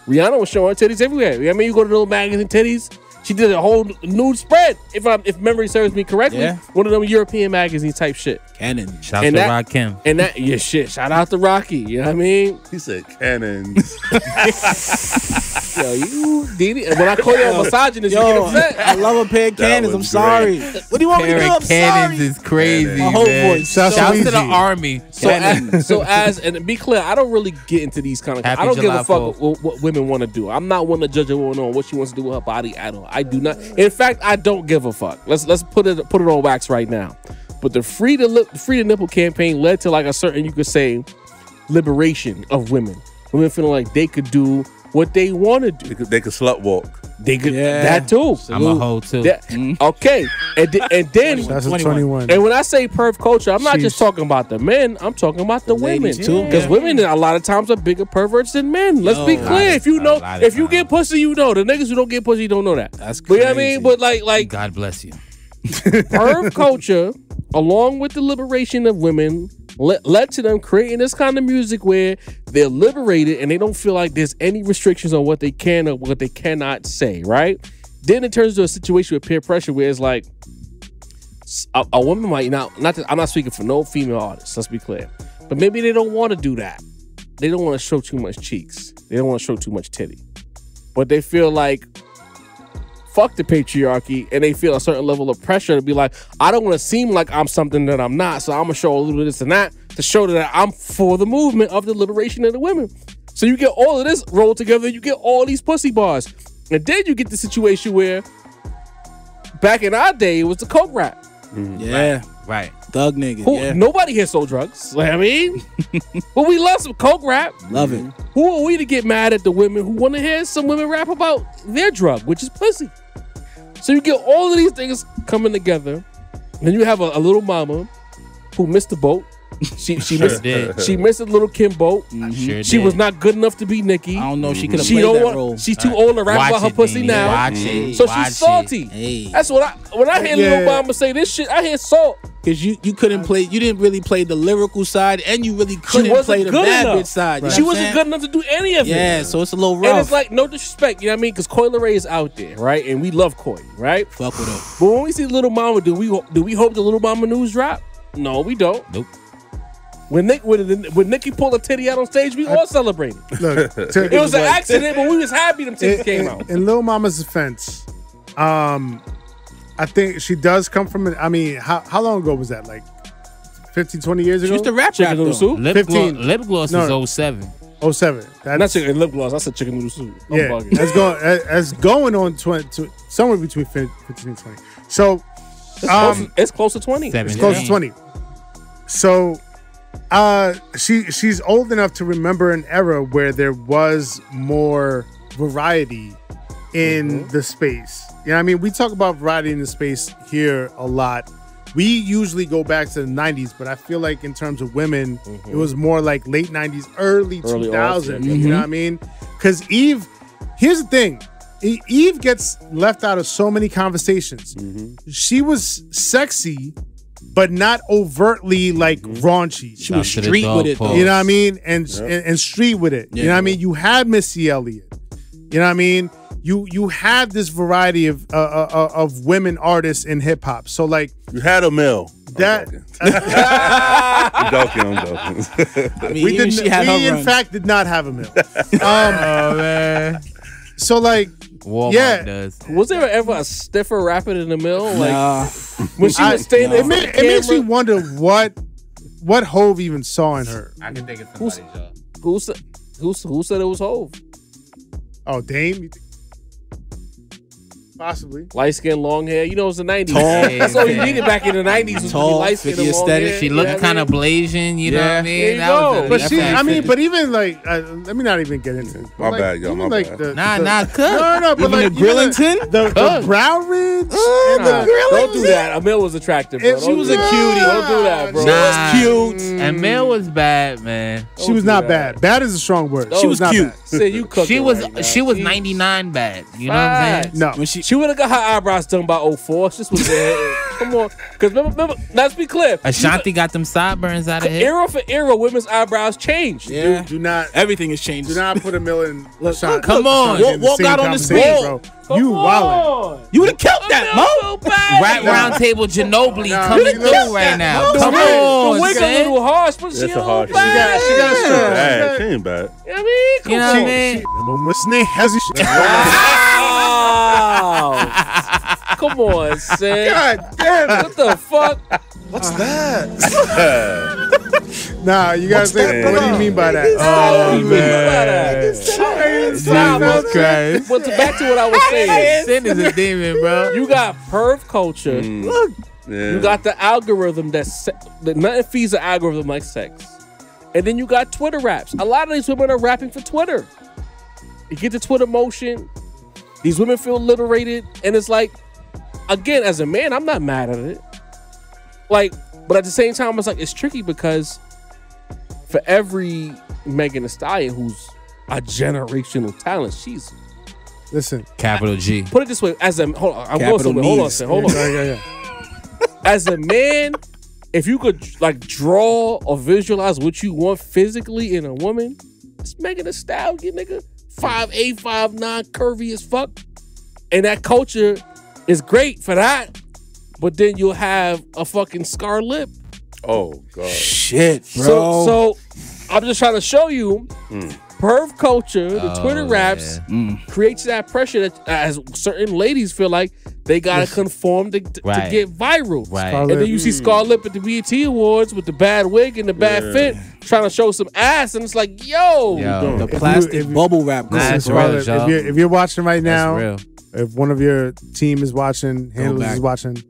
Rihanna was showing her titties everywhere. I mean, you go to the little magazine titties. She did a whole nude spread. If memory serves me correctly, Yeah. one of them European magazine type shit. Canon. Shout out And to that- Rakim. And that shit. Shout out to Rocky. You know what I mean? He said cannons. Yo, you did it. When I call you a misogynist, you get Yo, upset. I love a pair of cannons. I'm was sorry. What do you want me to do? I'm Cannons sorry. is crazy. My whole man. voice. Shouts Shout out to to the Weezy. army. And be clear, I don't really get into these kind of. Happy I don't July give a fuck 4th. what women want to do. I'm not one to judge a woman on what she wants to do with her body at all. I do not. In fact, I don't give a fuck. Let's put it on wax right now. But the free the nipple campaign led to like a certain, you could say, liberation of women. Women feeling like they could do what they want to do. They could slut walk. They could Yeah. that too. I'm a hoe too. That- okay, and then That's a 21. 21. and when I say perv culture, I'm not just Sheesh. talking about the men. I'm talking about the women ladies, too. Because women a lot of times are bigger perverts than men. Let's be clear. If you know, lot of if you times. get pussy, you know. The niggas who don't get pussy don't know that. That's But you know what I crazy. mean? But like God bless you. perv culture, along with the liberation of women, led to them creating this kind of music where they're liberated and they don't feel like there's any restrictions on what they can or what they cannot say, right? Then it turns to a situation with peer pressure where it's like a woman might not that, I'm not speaking for no female artists, let's be clear, but maybe they don't want to do that. They don't want to show too much cheeks. They don't want to show too much titty. But they feel like fuck the patriarchy, and they feel a certain level of pressure to be like, I don't want to seem like I'm something that I'm not, so I'm gonna show a little of this and that to show that I'm for the movement of the liberation of the women. So you get all of this rolled together, you get all these pussy bars, and then you get the situation where back in our day it was the coke rap. Yeah. Right. Thug niggas. Who, Yeah. Nobody here sold drugs. I mean, but we love some coke rap. Love it. Who are we to get mad at the women who want to hear some women rap about their drug, which is pussy? So you get all of these things coming together, and you have a little mama who missed the boat. She missed did. she missed a little Kim boat. Sure She did. was not good enough to be Nicki. I don't know if she could have She played don't that want. role. She's too old to rap Watch about her it, pussy Dini. now. Watch it. So Watch she's salty. Hey. That's what when I hear Lil Yeah. Mama say this shit, I hear salt. Because you couldn't play, you didn't really play the lyrical side, and you really She couldn't wasn't play the good bad enough. bitch side. You She know what I'm wasn't saying? good enough to do any of it. Yeah, so it's a little rough. And it's like, no disrespect, you know what I mean? Because Coi Leray is out there, right? And we love Coi, right? Fuck with her. But when we see Little Mama, do we hope the Little Mama news drop? No, we don't. Nope. When Nicki pulled a titty out on stage, we all celebrated. Look, It was an accident, but we was happy them titties came out. In Lil Mama's defense, I think she does come from. I mean, how long ago was that? Like 15, 20 years She ago? used to rap Chicken though. noodle soup? Lip 15. gloss, lip gloss No. is 07. 07. Not That's chicken lip gloss. I said chicken noodle soup. I'm yeah. bugging. That's going on 20, somewhere between 15 and 20. So It's close to 20. it's close to 20. So she's old enough to remember an era where there was more variety in the space. You know what I mean? We talk about variety in the space here a lot. We usually go back to the 90s, but I feel like in terms of women, it was more like late 90s, early 2000s. You know what I mean? Because Eve, here's the thing. Eve gets left out of so many conversations. She was sexy, but not overtly like raunchy. She was to the street dog with it, though. pose. you know what I mean? And street with it. You know what I mean? You had Missy Elliott. You know what I mean? You had this variety of women artists in hip hop. So like You had a mill. that I'm joking. I mean, we even did she had we her in runs. fact did not have a mill. Oh man. So like Walmart Yeah. does. Was there ever a stiffer rapper in the mill? Like Nah. when she was standing it, in front of the it makes me camera? wonder what Hove even saw in her. I can think of somebody's job. Who said it was Hove? Oh, Dame? Possibly. Light skin, long hair. You know, it's the 90s. Tall. That's all you needed back in the 90s was to be Tall, light skin and 50 long aesthetic. hair. She you know looked what I kind of mean? Blasian, you know what I mean? There you That was go. a- But that's she, how I mean, fit. but even like, let me not even get into it. But My like, bad, yo, even my like bad. the- Nah, the- nah, cook. No, but Even like the Grillington? the brow ridge, and Nah, the don't do that. Emil was attractive, bro. If she Don't was do a that. cutie. Don't do that, bro. Nah. Cute. And Mel was bad, man. she was do not that. bad. Bad is a strong word. She She was was not cute. bad. Say you cooking She was right now. she was She- 99 bad. You know what I'm saying? No, When she She would have got her eyebrows done by 04. This was there. Come on. Because remember, let's be clear. Ashanti got them sideburns out of here. Era for era, women's eyebrows changed. yeah. do not Everything has changed. do not put a million. Sean, come on. Sean in the Walk same out on the conversation, spot. bro. You wildin'. You would have killed that, Mo. Rap round table Ginobili Nah, coming you through know- right now. The Come wig- on, The wig a son. little harsh, but she That's a a harsh little shit. bad. She got strong. Bad. She ain't bad. You know what I mean? Come You know on. what I mean? What's name? Has he? Wow. Come on, Sid. God damn it! What the fuck? Nah, you gotta say. What do you mean by that? Oh, man. Jesus Christ. But back to what I was saying. Sin is a demon, bro. You got perv culture. Yeah. You got the algorithm that nothing feeds the algorithm like sex. And then you got Twitter raps. A lot of these women are rapping for Twitter. You get the Twitter motion. These women feel liberated. And it's like, again, as a man, I'm not mad at it. Like, but at the same time, it's like, it's tricky because for every Megan Thee Stallion who's a generational talent, she's, Listen. Capital G. put it this way, as a, hold on, I'm Capital going somewhere. Hold on, knees. Sam, hold on. Yeah. As a man, if you could like draw or visualize what you want physically in a woman, it's Megan Thee Stallion, nigga. 5'8", 5'9", curvy as fuck. And that culture is great for that. But then you'll have a fucking scar lip. Oh God. Shit, bro. So I'm just trying to show you perv culture, the Twitter raps creates that pressure that as certain ladies feel like they gotta conform to Right. get viral. Right. Scar And then you see Scar Lip at the BET Awards with the bad wig and the bad fit, trying to show some ass, and it's like, yo. Yo. the plastic if you- bubble wrap. Nah, goes. that's Scarlett, real, if you're watching right That's now, real. if one of your team is watching, handlers back. is watching,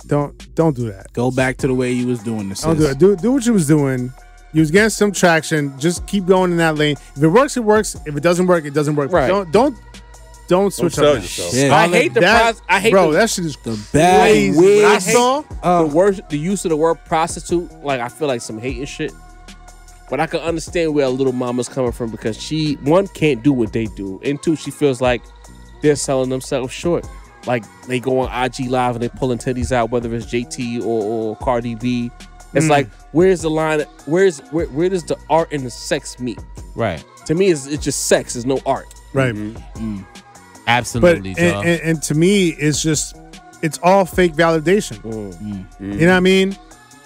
Don't do that. Go back to the way you was doing this. Don't do it. Do what you was doing. You was getting some traction. Just keep going in that lane. If it works, it works. If it doesn't work, it doesn't work. Right. Don't switch sell up. yourself. Yeah. I hate the process. I hate bro. the, That shit is The bad crazy. wig. When I I hate- saw the use of the word prostitute. Like I feel like some hating shit. But I can understand where a little mama's coming from because she, one, can't do what they do, and two, she feels like they're selling themselves short. Like they go on IG Live and they pulling titties out, whether it's JT or Cardi B. It's like, where's the line? Where does the art and the sex meet? Right. To me, it's just sex. There's no art. right. Absolutely, But Joe. and to me, it's all fake validation. You know what I mean?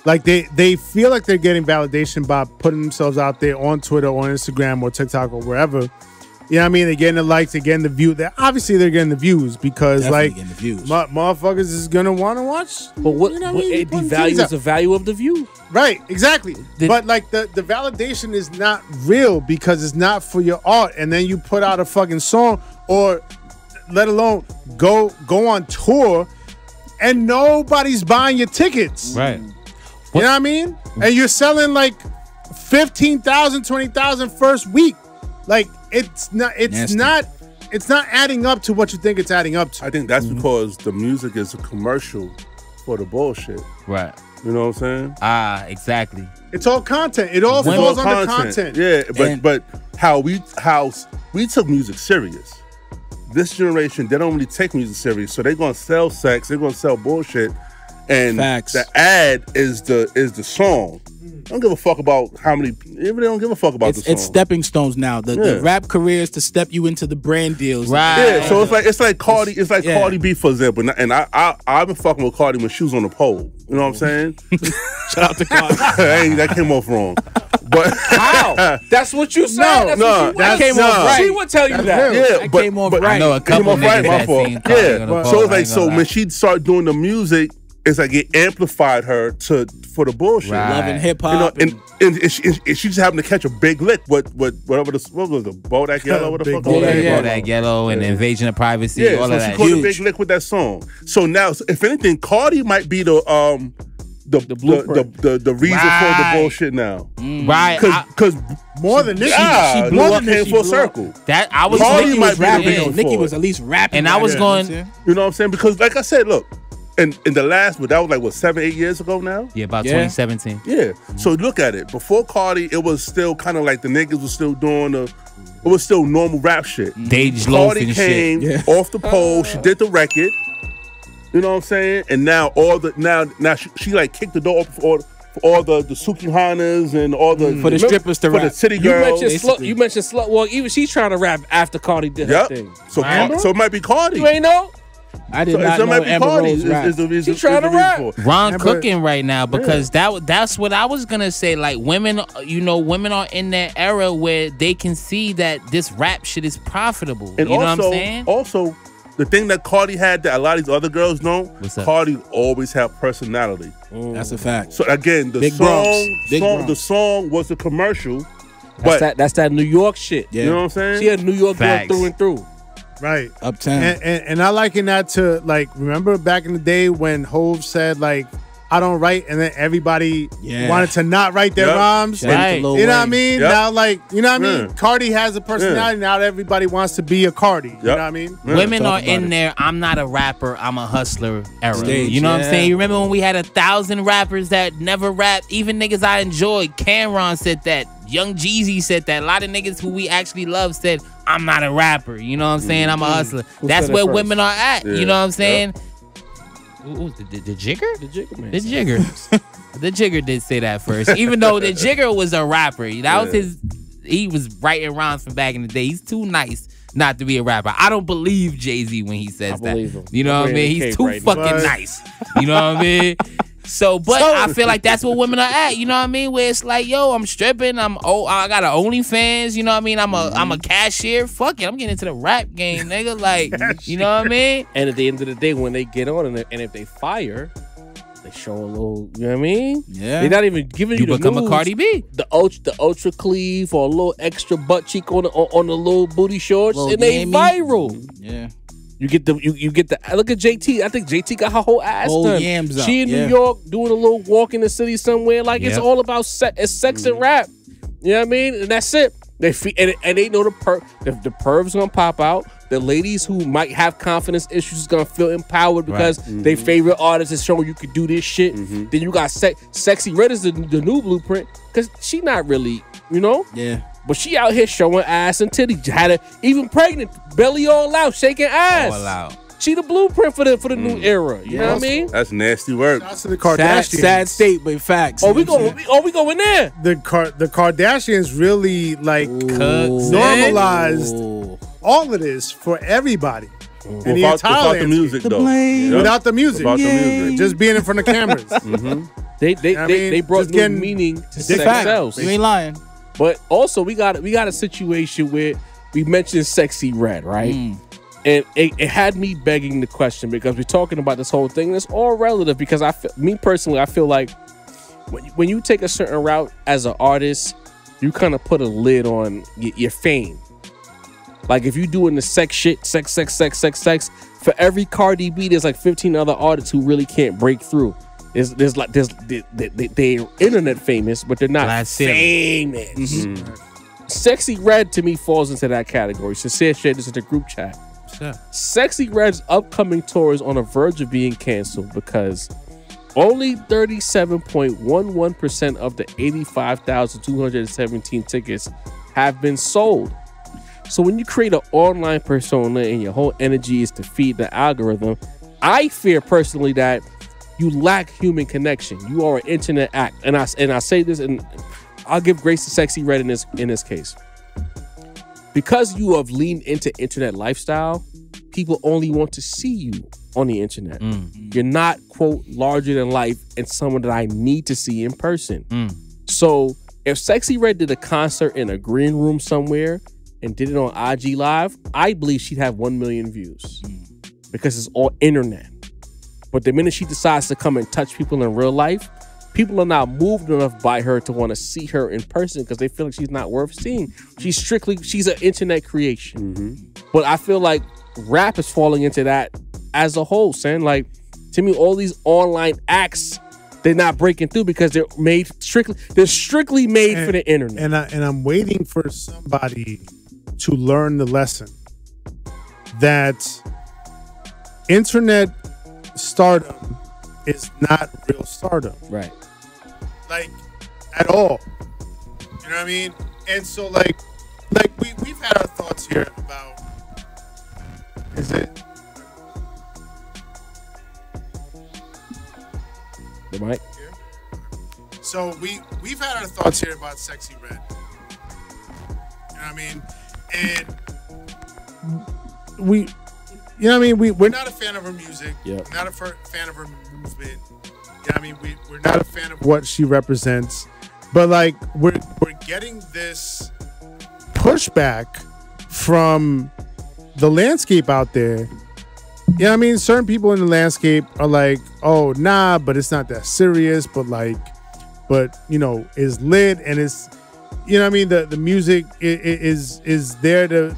Like they feel like they're getting validation by putting themselves out there on Twitter or on Instagram or TikTok or wherever. You know what I mean? They're getting the likes, they're getting the view. Obviously, they're getting the views because Definitely like getting the views. motherfuckers is gonna want to watch. But what, You know what I mean? it Putting devalues titties out. the value of the view. Right, exactly. But like the validation is not real because it's not for your art. And then you put out a fucking song or let alone go on tour and nobody's buying your tickets. Right. You know what I mean? And you're selling like 15,000, 20,000 first week. Like it's not adding up to what you think it's adding up to. I think that's because the music is a commercial for the bullshit. Right. You know what I'm saying? Ah, exactly. It's all content. It all falls under content. Yeah, And- but how we took music serious. This generation, they don't really take music serious, so they're gonna sell sex, they're gonna sell bullshit, and Facts. the ad is the song. I don't give a fuck about how many. Even they don't give a fuck about the song. It's stepping stones now. The rap career is to step you into the brand deals. Right. Yeah, so it's like Cardi, yeah. Cardi B, for example, and I've been fucking with Cardi when she was on the pole. You know what I'm saying? Shout out to Cardi. That came off wrong. But How? That's what you said. that came off right. She would tell you that. yeah, That but came off but right. I know a Came couple off right, niggas my that fault. seen Cardi on the Yeah, pole, so it's I like ain't gonna lie. when she started doing the music, it's like it amplified her for the bullshit. Right. Loving hip You know, hop. and she just happened to catch a big lick with whatever what was it, Bodak Yellow, what the fuck? Big was Bodak that? Bodak Yellow and Invasion of Privacy, Yeah, all so of she that. caught a Huge. big lick with that song. So now, if anything, Cardi might be the blueprint. the reason for Right. the bullshit now. Right. Because More than Nicki. she More up, than came Nicki full blew up. circle. that I was Cardi Nicki might was be the rapping. reason Nicki for was it. at least rapping. And I was right going- there. You know what I'm saying? Because like I said, look, in the last, but that was like what 7-8 years ago now. Yeah, about Yeah. 2017. Yeah. So look at it. Before Cardi, it was still kind of like the niggas was still doing it was still normal rap shit. Dage Loaf Cardi and came shit. off the pole. She did the record. You know what I'm saying? And now now she like kicked the door open for all the Sukihanas and all the For the strippers to for rap. the city You girls. mentioned slut walk. Even she's trying to rap after Cardi did her Yep. thing. So Remember? so it might be Cardi. You ain't know? I did So not it know might be Amber Cardi. Rose rap. Is the reason, She trying is the to reason rap. for it. Ron but- cooking right now because that's what I was gonna say. Like women, women are in that era where they can see that this rap shit is profitable. And you know also, what I'm saying? also, the thing that Cardi had that a lot of these other girls don't, What's that? Cardi always had personality. That's a fact. So again, the Big song, Bronx. Big the Bronx. song was a commercial, but That's that New York shit. Yeah. you know what I'm saying? She had New York girl Facts. through and through. Right. Uptown. And I liken that to like, remember back in the day when Hov said like, I don't write, and then everybody Yeah. wanted to not write their Yep. rhymes. Shout out to Right. Lil You know what I Wayne. mean? Yep. Now, like, you know what I mean? Yeah. Cardi has a personality. Now everybody wants to be a Cardi. You know what I mean? Yeah. Women talk are about in it. there. I'm not a rapper. I'm a hustler era. Stage, you know what I'm yeah. saying? You remember when we had 1,000 rappers that never rapped? Even niggas I enjoyed. Cameron said that. Young Jeezy said that. A lot of niggas who we actually love said, I'm not a rapper. You know what I'm saying? I'm a hustler. That's said it where first? women are at. Yeah. You know what I'm saying? Yep. Who, the Jigger? The Jigger man. The Jigger. The Jigger did say that first. Even though the Jigger was a rapper. That was his. He was writing rhymes from back in the day. He's too nice not to be a rapper. I don't believe Jay-Z when he says that. believe him. You know what I mean? Wearing a He's cape too right now. fucking But- nice. You know what I mean? So, but I feel like that's where women are at. You know what I mean? Where it's like, yo, I'm stripping. I got an OnlyFans. You know what I mean? I'm a cashier. Fuck it, I'm getting into the rap game, nigga. Like, you know what I mean? And at the end of the day, when they get on and if they fire, they show a little. You know what I mean? Yeah. They're not even giving You you the become a nudes, Cardi B. the ultra cleave or a little extra butt cheek on the little booty shorts, Little and they yammy. viral. Yeah. You get the look at JT. I think JT got her whole ass Whole done. yams up, She in yeah. New York doing a little walk in the city somewhere. Like it's Yep. all about sex and rap. You know what I mean? And that's it. They and they know the perv's gonna pop out. The ladies who might have confidence issues is gonna feel empowered because their favorite artist is showing you could do this shit. Then you got Sexyy Red is the new blueprint because she not really, you know. Yeah. But she out here showing ass and titties. Had her even pregnant, belly all out, shaking ass. All out. She the blueprint for the new era. You know what I mean? That's nasty work. That's the Kardashians. Sad state, but facts. Oh, we going there. The Kardashians really like Cooks. normalized all of this for everybody. And the Without entire the music, though. blame. Yep. Without the music. Without the music. Just being in front of cameras. They brought just new getting meaning to different sex facts. sells. You ain't lying. But also we got a situation where we mentioned Sexyy Red, right? And it had me begging the question because we're talking about this whole thing. And it's all relative because I feel like when you take a certain route as an artist, you kind of put a lid on your fame. Like if you doing the sex shit, sex, for every Cardi B, there's like 15 other artists who really can't break through. They're internet famous, but they're not famous. Sexyy Red to me falls into that category. Sincere shared this in the group chat. Sure. Sexyy Red's upcoming tour is on the verge of being canceled because only 37.11% of the 85,217 tickets have been sold. So when you create an online persona and your whole energy is to feed the algorithm, I fear personally that you lack human connection. You are an internet act. And I say this, and I'll give grace to Sexyy Red in this case. Because you have leaned into internet lifestyle, people only want to see you on the internet. You're not, quote, larger than life and someone that I need to see in person. So if Sexyy Red did a concert in a green room somewhere and did it on IG Live, I believe she'd have 1 million views because it's all internet. But the minute she decides to come and touch people in real life, people are not moved enough by her to want to see her in person because they feel like she's not worth seeing. She's an internet creation. But I feel like rap is falling into that as a whole, son. Like, to me, all these online acts, they're not breaking through because they're strictly made for the internet. And I'm waiting for somebody to learn the lesson that internet stardom is not real stardom. Right. Like, at all. You know what I mean? And so like we've had our thoughts here about, is it The mic? So we've had our thoughts here about Sexyy Red. You know what I mean? And we're not a fan of her music. Yep. We're not a fan of her movement. You know what I mean? We're not a fan of what she represents. But like we're getting this pushback from the landscape out there. You know what I mean? Certain people in the landscape are like, oh, nah, but it's not that serious, but you know, is lit and it's, you know what I mean? The music is there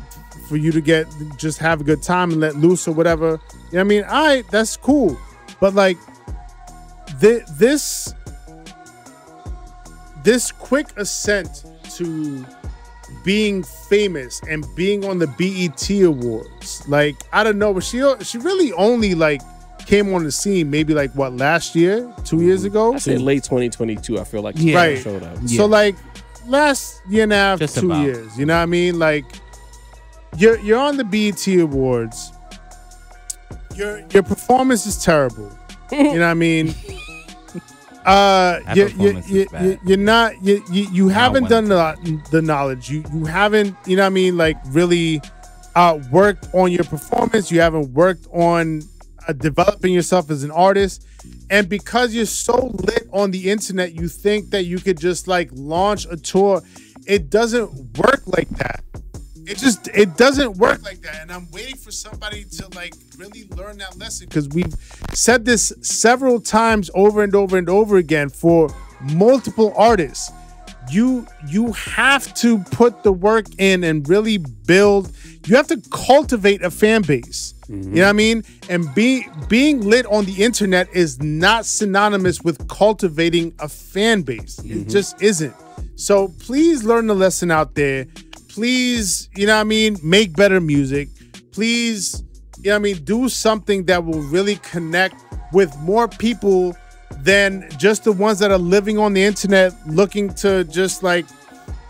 for you to just have a good time and let loose or whatever. You know what I mean? That's cool. But like this quick ascent to being famous and being on the BET Awards, like, I don't know, but she really only like came on the scene maybe like what, last year, 2 years ago? I said late 2022. I feel like she right. showed up. So like last year and a half, Just 2 about. years. You know what I mean? Like you're on the BET Awards. Your performance is terrible. You know what I mean? You haven't done the knowledge. You haven't, you know what I mean, like really worked on your performance. You haven't worked on developing yourself as an artist. And because you're so lit on the internet, you think that you could just like launch a tour. It doesn't work like that. It doesn't work like that. And I'm waiting for somebody to like really learn that lesson, because we've said this several times over and over and over again for multiple artists. you have to put the work in and really build. You have to cultivate a fan base. You know what I mean? And being lit on the internet is not synonymous with cultivating a fan base. It just isn't. So please learn the lesson out there. Please, you know what I mean, make better music. Please, you know what I mean, do something that will really connect with more people than just the ones that are living on the internet looking to just like,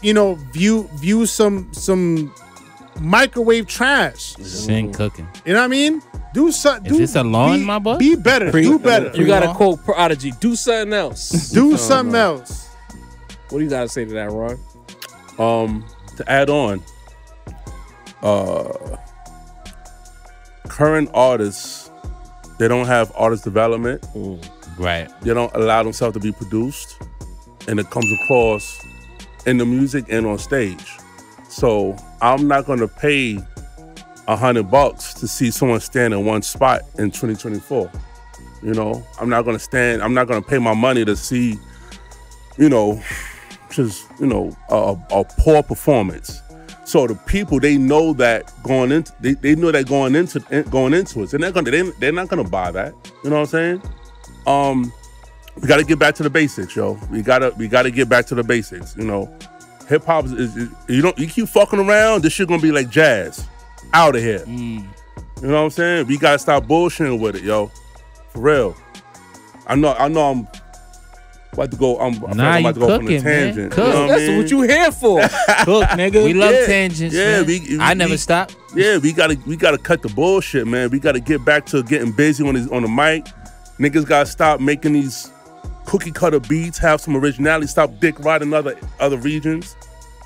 you know, view some microwave trash. Sing cooking. You know what I mean? Do something. Is this a lawn, my boy? Be better. Do better. You got to quote Prodigy. Do something else. Do something else. What do you got to say to that, Ron? To add on, current artists, they don't have artist development. Right. They don't allow themselves to be produced, and it comes across in the music and on stage. So I'm not gonna pay $100 to see someone stand in one spot in 2024. You know, I'm not gonna pay my money to see, you know, just, you know, a poor performance. So the people, they know that going into they know that going into it. They're not gonna buy that. You know what I'm saying? We gotta get back to the basics, yo. We gotta get back to the basics. You know, hip hop is you keep fucking around, this shit gonna be like jazz. Out of here. You know what I'm saying? We gotta stop bullshitting with it, yo. For real. I know I'm about to go. I'm about to go from a tangent. Cook. You know That's what you here for. Cook, nigga. We love tangents. Yeah, man. I never stop. Yeah, we gotta cut the bullshit, man. We gotta get back to getting busy on the mic. Niggas gotta stop making these cookie cutter beats. Have some originality. Stop dick riding other regions.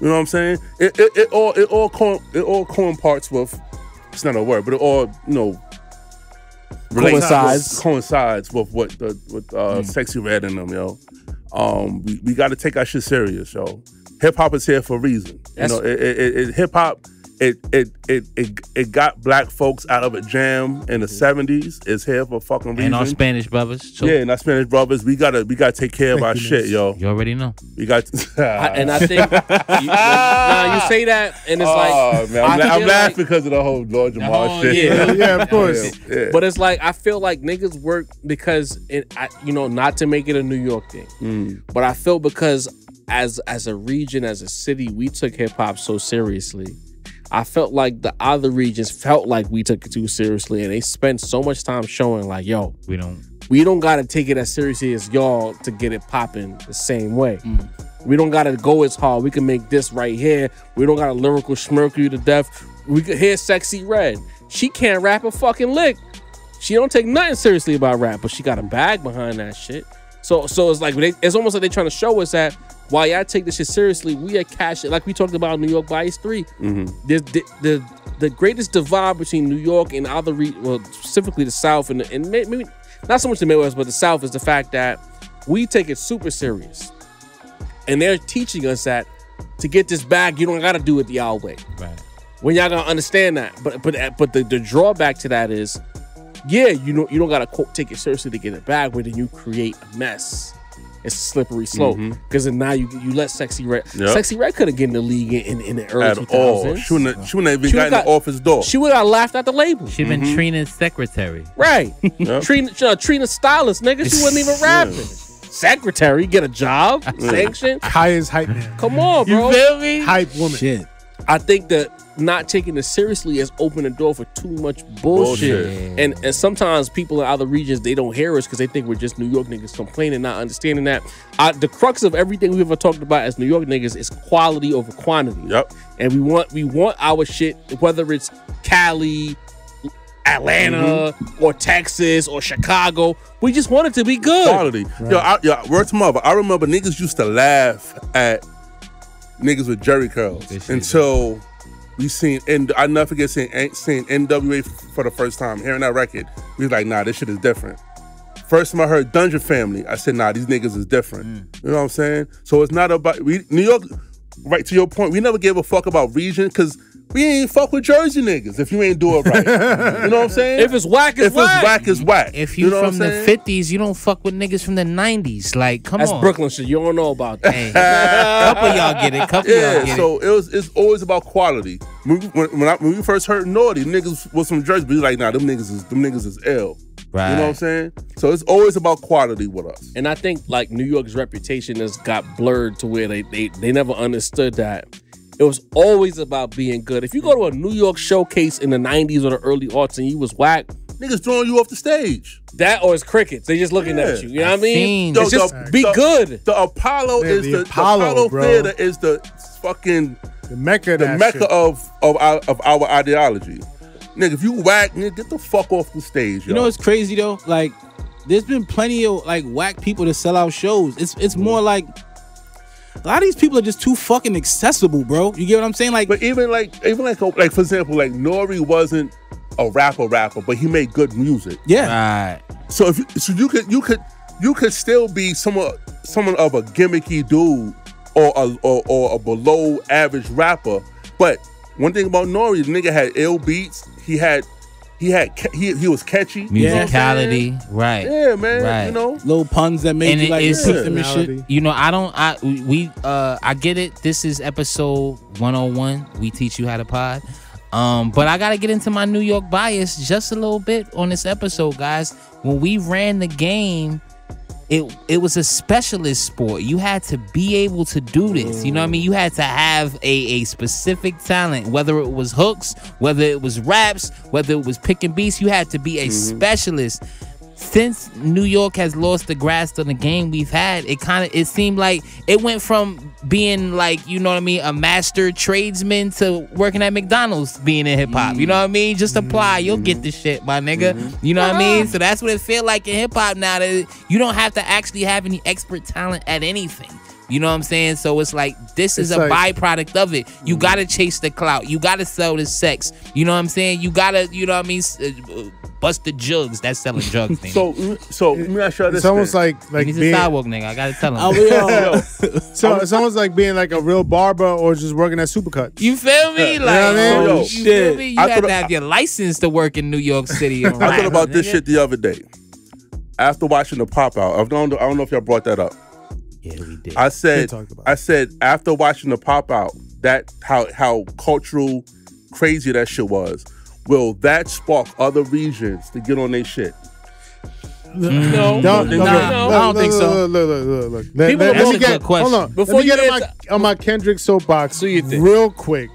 You know what I'm saying? It all coincides with. It's not a word, but it all, you know, coincides with what Sexyy read in them, yo. We got to take our shit serious, yo. Hip hop is here for a reason. You know, hip hop. It got black folks out of a jam in the 70s. It's here for a fucking reason. And our Spanish brothers too. Yeah, and our Spanish brothers. We gotta take care of our shit, yo. You already know. We got. And I think you say that, and it's like, oh man, I'm laughing because of the whole Lord Jamar shit. Yeah, of course. Yeah. But it's like I feel like niggas work because not to make it a New York thing, but I feel because as a region, as a city, we took hip hop so seriously. I felt like the other regions felt like we took it too seriously, and they spent so much time showing like, yo, we don't gotta take it as seriously as y'all to get it popping the same way. We don't gotta go as hard. We can make this right here. We don't gotta lyrical smirk you to death. We could hear Sexyy Red. She can't rap a fucking lick. She don't take nothing seriously about rap, but she got a bag behind that shit. So it's like it's almost like they're trying to show us that while y'all take this shit seriously, we are cashing, like we talked about New York Bias 3. There's the greatest divide between New York and other well, specifically the South and maybe not so much the Midwest, but the South is the fact that we take it super serious, and they're teaching us that to get this bag, you don't gotta do it the old way. Right. When y'all gonna understand that, but the drawback to that is, yeah, you don't gotta take it seriously to get it back, but then you create a mess. It's a slippery slope because then now you let Sexyy Red. Sexyy Red could have gotten in the league in the early 2000s. She wouldn't even gotten the office door. She would have laughed at the label. She'd been Trina's secretary. Right. Trina stylist, nigga. She wasn't even rapping. Secretary, get a job, sanction. Highest hype man. Come on, bro. You feel me? Hype woman. Shit. I think that not taking it seriously has opened the door for too much bullshit. And sometimes people in other regions, they don't hear us because they think we're just New York niggas complaining, not understanding that. The crux of everything we've ever talked about as New York niggas is quality over quantity. Yep. And we want our shit, whether it's Cali, Atlanta, or Texas, or Chicago, we just want it to be good. Quality. Right. Yo, word to mother. I remember niggas used to laugh at niggas with jerry curls until we seen, and I never forget seeing NWA for the first time, hearing that record. We was like, nah, this shit is different. First time I heard Dungeon Family, I said, nah, these niggas is different. You know what I'm saying? So it's not about New York. Right to your point, we never gave a fuck about region because We ain't fuck with Jersey niggas if you ain't do it right. You know what I'm saying? If it's whack, it's whack. If it's whack, it's whack. If you know what from I'm the saying? 50s, you don't fuck with niggas from the 90s. Like, come That's on. Brooklyn shit. You don't know about that. Hey, couple of y'all get it. Couple of y'all get so it's always about quality. When we first heard Naughty, niggas was from Jersey, but like, nah, them niggas is ill. Right. You know what I'm saying? So it's always about quality with us. And I think like New York's reputation has got blurred to where they never understood that. It was always about being good. If you go to a New York showcase in the 90s or the early aughts and you was whack, niggas throwing you off the stage. That or it's crickets. They just looking at you. You know what I mean? Fiend. It's just be good. The Apollo Man, is the the Apollo, bro. Theater is the fucking The Mecca of the that mecca shit. of our ideology. Nigga, if you whack, nigga, get the fuck off the stage. You know what's crazy though? Like, there's been plenty of like whack people to sell out shows. It's more like a lot of these people are just too fucking accessible, bro. You get what I'm saying? Like, But even like for example, like Nori wasn't a rapper, but he made good music. yeah, Right. So you could still be someone of a gimmicky dude or a below average rapper. But one thing about Nori, the nigga had ill beats. He was catchy. Musicality. Right. Yeah, man. Right. You know. little puns that made And you like it's- repeat them and shit. You know, I get it. This is episode 101. We teach you how to pod. But I gotta get into my New York bias just a little bit on this episode, guys. When we ran the game, it was a specialist sport. You had to be able to do this. You know what I mean? You had to have a specific talent, whether it was hooks, whether it was raps, whether it was picking beats. You had to be a specialist. Since New York has lost the grasp on the game we've had, it seemed like it went from being like, you know what I mean, a master tradesman to working at McDonald's being in hip hop. You know what I mean? Just apply, you'll get this shit, my nigga. You know what I mean? So that's what it feel like in hip hop now, that you don't have to actually have any expert talent at anything. You know what I'm saying? So it's like, this is It's a like- byproduct of it. You gotta chase the clout. You gotta sell the sex. You know what I'm saying? You gotta, you know what I mean, bust the jugs. That's selling drugs. Thing. So let me ask you this. It's almost thing. like He's a being, sidewalk nigga. I gotta tell him. so it's almost like being like a real barber or just working at Supercuts. You feel me? Like, what I mean? Yo, you feel me? You I have thought- to have your license to work in New York City. I thought about this shit the other day. After watching the pop out, I don't know if y'all brought that up. Yeah, we did. I said talked about after watching the pop out, that how cultural crazy that shit was. Will that spark other regions to get on their shit? No. Don't, No. look, No. look, I don't look, think so. Look. People Let don't me look get, at the question. hold on. Before Let me you get answer- on my Kendrick soapbox Do your thing. real quick.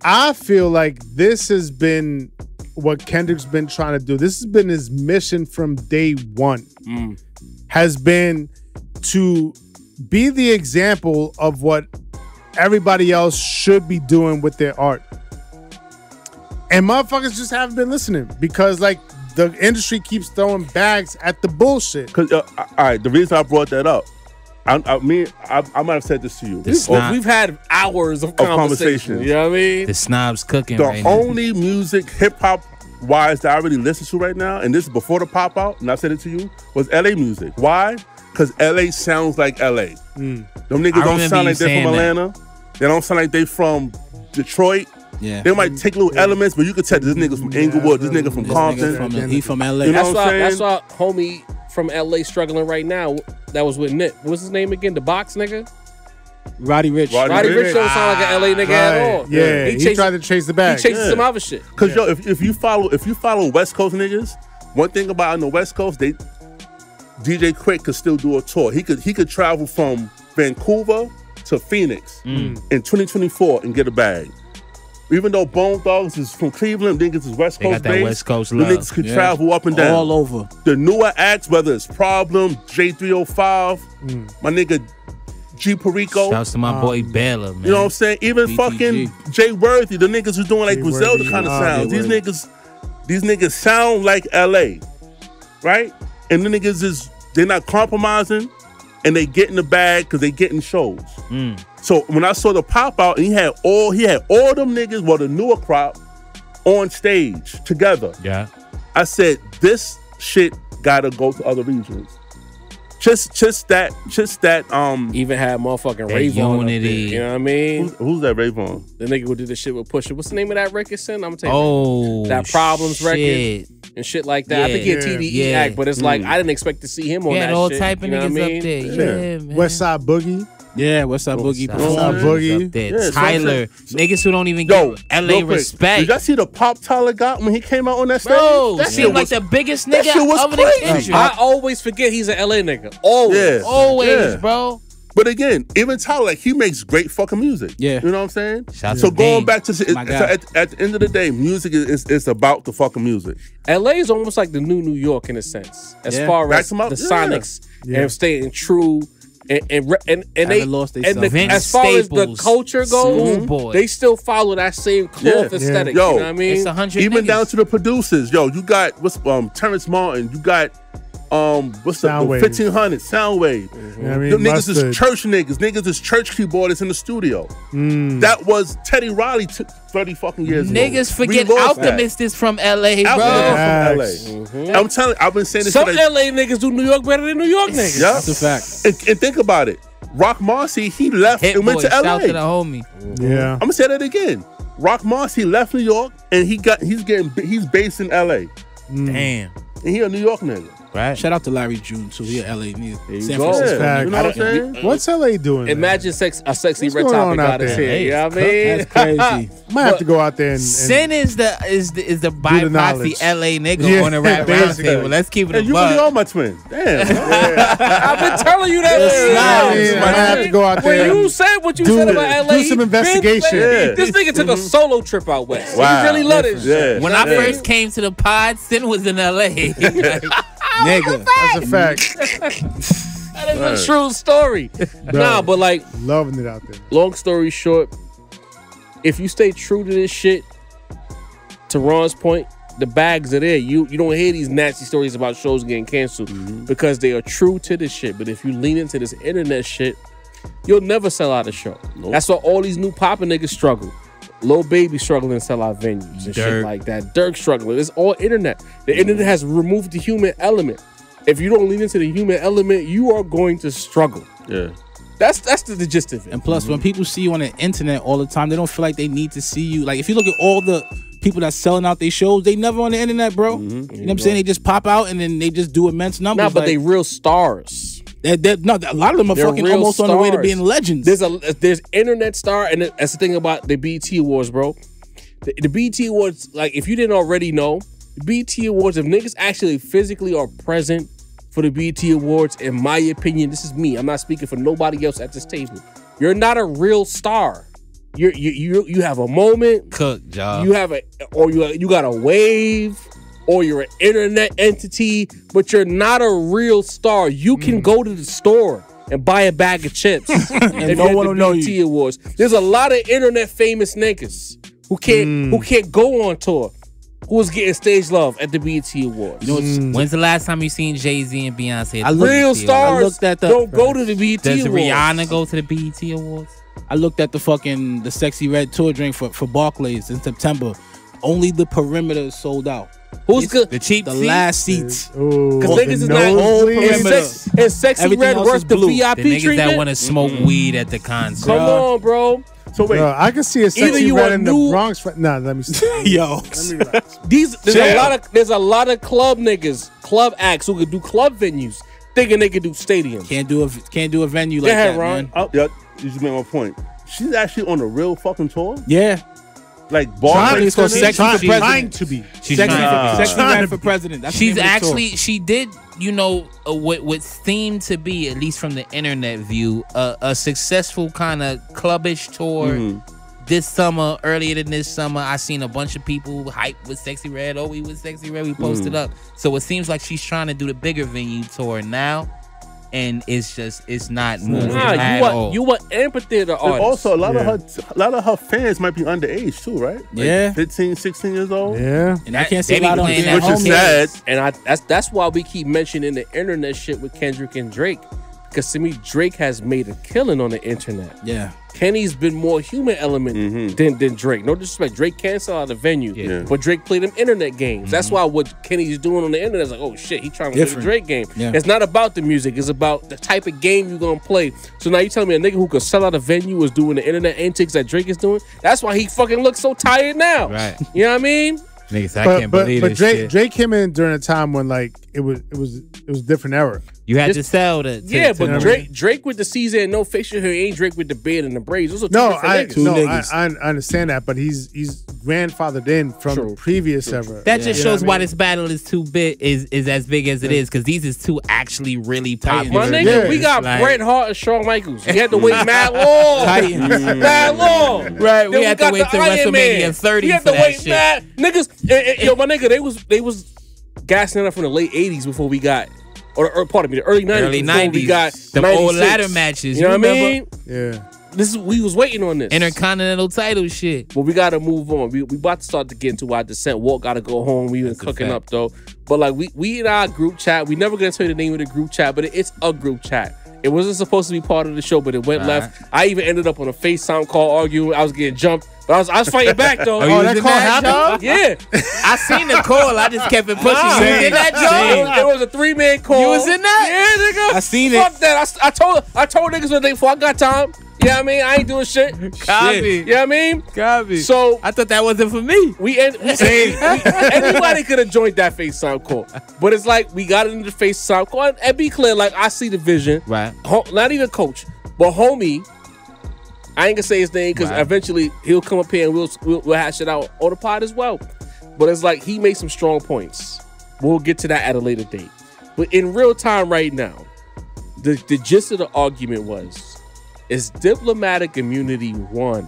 I feel like this has been what Kendrick's been trying to do. This has been his mission from day one. Has been to be the example of what everybody else should be doing with their art. And motherfuckers just haven't been listening because like the industry keeps throwing bags at the bullshit. Cause all right, the reason I brought that up, I might have said this to you. We've had hours of conversation. conversations. You know what I mean? The snob's cooking The right now. only music hip hop wise that I really listen to right now, and this is before the pop out, and I said it to you, was LA music. Why? Because LA sounds like LA. Them niggas don't remember sound you like they saying from that. Atlanta. They don't sound like they from Detroit. Yeah. They might take little elements, but you could tell this nigga from Inglewood, this nigga from This Compton. nigga he from LA. You know That's what I'm why homie from LA struggling right now. That was with Nip. What's his name again? The box nigga? Roddy Ricch. Roddy Rich don't sound like an LA nigga at all. Yeah, he chasing- tried to chase the He bag. chasing some other shit. Cause yo, if you follow West Coast niggas, one thing about on the West Coast, DJ Quick could still do a tour. He could travel from Vancouver to Phoenix in 2024 and get a bag. Even though Bone Thugs is from Cleveland, niggas is West They Coast got that based, West Coast the love. niggas could travel up and down. all over. The newer acts, whether it's Problem, J305, my nigga G Perico. Shouts to my boy Baylor, man. You know what I'm saying? Even BTG. fucking Jay Worthy, the niggas who's doing like Jay Griselda Worthy, kind of yeah. sounds. Jay These niggas sound like LA, right? And the niggas they're not compromising, and they get in the bag because they getting shows. So when I saw the pop out, and he had all them niggas, well, the newer crop, on stage together. Yeah. I said, this shit gotta go to other regions. just that. Even had motherfucking Rayvon up there, you know what I mean? Who's that Rayvon? The nigga who did the shit with Pusha. What's the name of that record, son? I'm telling Oh, that Problems record and shit like that. I think he had Yeah. TDE Yeah. Act, but it's like I didn't expect to see him on Yeah, that all shit. type of you know niggas what I mean? up there. Yeah, man. West Side Boogie. Yeah, what's up, Boogie? West Side Boogie. Up there. Yeah, Tyler, niggas who don't even Yo, give LA real quick, respect. Did y'all see the pop Tyler got when he came out on that stage? Bro, that seemed like was, the biggest that nigga shit was other than crazy. Kendrick. I always forget he's an LA nigga. Always. Yeah. Always, Yeah. bro. But again, even Tyler, like, he makes great fucking music. Yeah. You know what I'm saying? Shout So to going Dame. back to My so guy. at the end of the day, music is about the fucking music. LA is almost like the new New York in a sense, as Yeah. far Back as to my- the yeah. Sonics and staying true. And they Haven't lost they and self. Vince as far as the Staples, culture goes, Schoolboy. they still follow that same cloth Yeah. aesthetic. Yo, you know what I mean? It's 100 Even niggas. down to the producers. Yo, you got Terrence Martin. You got what's the Soundwave. 1500 Soundwave. You know what I mean? Them niggas is Mustard. church niggas. Niggas is church keyboardists in the studio. That was Teddy Riley 30 fucking years ago. Niggas forget We lost that. Alchemist is from LA, bro. Alchemist Facts. from LA. I'm telling you, I've been saying this Some for LA niggas do New York better than New York niggas. Yeah. That's a fact. And think about it. Rock Marcy, he left Hit and went boy, to LA. shout to the homie. Yeah. I'm gonna say that again. Rock Marcy left New York and he's based in LA. Damn. And he a New York nigga. Right. Shout out to Larry June too. He at LA, you San go. Francisco. Facts. You know what I'm saying? What's LA doing? man? Imagine a sexy What's red going on topic out out of there? here. You know what I mean? That's crazy. I might have to go out there and Sin is the by the proxy knowledge. LA nigga Yeah, on the rap round basically. table. Let's keep it a And you really buck. are my twin. Damn. I've been telling you that. I for might have to go out When there. you said what you do- said about LA, do some investigation. Yeah. This nigga took a solo trip out west. Wow. He really loved it. Yeah. When I first came to the pod, Sin was in LA. Nigga. That's a fact. That is a true story. Nah, but like, Loving it out there. long story short, if you stay true to this shit, to Ron's point, the bags are there. You don't hear these nasty stories about shows getting canceled because they are true to this shit. But if you lean into this internet shit, you'll never sell out a show. That's why all these new poppin' niggas struggle. Lil Baby struggling to sell out venues and shit Dirk. like that. Dirk struggling. It's all internet. The internet has removed the human element. If you don't lean into the human element, you are going to struggle. Yeah. That's the gist of it. And plus, when people see you on the internet all the time, they don't feel like they need to see you. Like, if you look at all the people that's selling out their shows, they never on the internet, bro. You know what I'm saying? They just pop out and then they just do immense numbers. Nah, but like, they real stars. no, a lot of them are They're fucking real almost on the way to stars. being legends. There's internet star, and that's the thing about the BET Awards, bro. The BET Awards, like, if you didn't already know, the BET Awards, if niggas actually physically are present for the BET Awards, in my opinion, this is me. I'm not speaking for nobody else at this table. You're not a real star. You have a moment. Cook, job. You have you got a wave, or you're an internet entity, but you're not a real star. You can go to the store and buy a bag of chips and no one will know you. Awards. There's a lot of internet famous niggas who can't go on tour, who was getting stage love at the BET Awards. You know what's When's the last time you seen Jay-Z and Beyonce? I looked- Real I stars looked at the- don't go to the BET Does Awards. Rihanna go to the BET Awards? I looked at the Sexyy Red tour drink for Barclays in September. Only the perimeter is sold out. Who's good? The cheap The seats? last seats. Ooh, Because the niggas is not nosebleeds. and Sexy Everything Red else worth is the blue. VIP The niggas treatment. that want to smoke weed at the concert. Come on, bro. So wait. Bro, I can see a Either sexy you red are in new- the Bronx. Nah, let me see. Yo. There's a lot of club niggas, club acts who could do club venues, thinking they could do stadiums. Can't do a venue like Go ahead, that, Ron. man. Oh, yeah, you just made my point. She's actually on a real fucking tour. Yeah. Like Barclays It's called Center? Sexy for President. Trying to be. She's Sexy trying. Red for President. That's the She's name of the tour. actually, she did, what seemed to be, at least from the internet view, a successful kind of clubbish tour. This summer, earlier than this summer, I seen a bunch of people hype with Sexy Red. Oh, we with Sexy Red, we posted up. So it seems like she's trying to do the bigger venue tour now, and it's not moving at all. You want amphitheater And artists. also, a lot of her fans might be underage too, right? Like Yeah. 15, 16 years old. Yeah. And I can't say They be a lot on playing being that Which is homies. sad. And that's why we keep mentioning the internet shit with Kendrick and Drake. Because to me, Drake has made a killing on the internet. Yeah. Kenny's been more human element than Drake. No disrespect, Drake can sell out a venue, but Drake played them internet games. That's why what Kenny's doing on the internet is like, oh shit, he trying to play the Drake game. Yeah. It's not about the music, it's about the type of game you're gonna play. So now you telling me a nigga who could sell out a venue is doing the internet antics that Drake is doing? That's why he fucking looks so tired now. Right. You know what I mean? Niggas, I can't believe this shit. Drake came in during a time when like it was a different era. You had to sell that. But Drake with the Caesar and no facial hair ain't Drake with the beard and the braids. Those are two different niggas. I understand that, but he's grandfathered in from the previous era. That just shows why this battle is too big, is as big as it is, because these is two actually really popular. My nigga, we got Bret Hart and Shawn Michaels. We had to wait mad long. Mad long. Right, we had to wait till WrestleMania 30 for that shit. Niggas, yo, my nigga, they was gassing it up from the late 80s before we got, or pardon me, the early 90s. Early 90s. We got the old ladder matches. You know what I mean? Yeah. We was waiting on this. Intercontinental title shit. But we got to move on. We about to start to get into our descent. Walt got to go home. We been cooking up, though. But like we in our group chat, we never going to tell you the name of the group chat, but it's a group chat. It wasn't supposed to be part of the show, but it went left. I even ended up on a FaceTime call arguing. I was getting jumped. But I was fighting back, though. That call happened? Yeah. I seen the call. I just kept it pushing. You did that, Joe? It was a 3-man call. You was in that? Yeah, nigga. I seen Fuck that. I told niggas when before I got time. You know what I mean? I ain't doing shit. Copy. You know what I mean? Copy. So I thought that wasn't for me. Anybody could have joined that FaceTime call. But it's like we got into the FaceTime call. And be clear, like I see the vision. Right. Not even coach, but homie. I ain't gonna say his name because eventually he'll come up here and we'll hash it out on the pod as well. But it's like he made some strong points. We'll get to that at a later date. But in real time right now, the gist of the argument is Diplomatic Immunity 1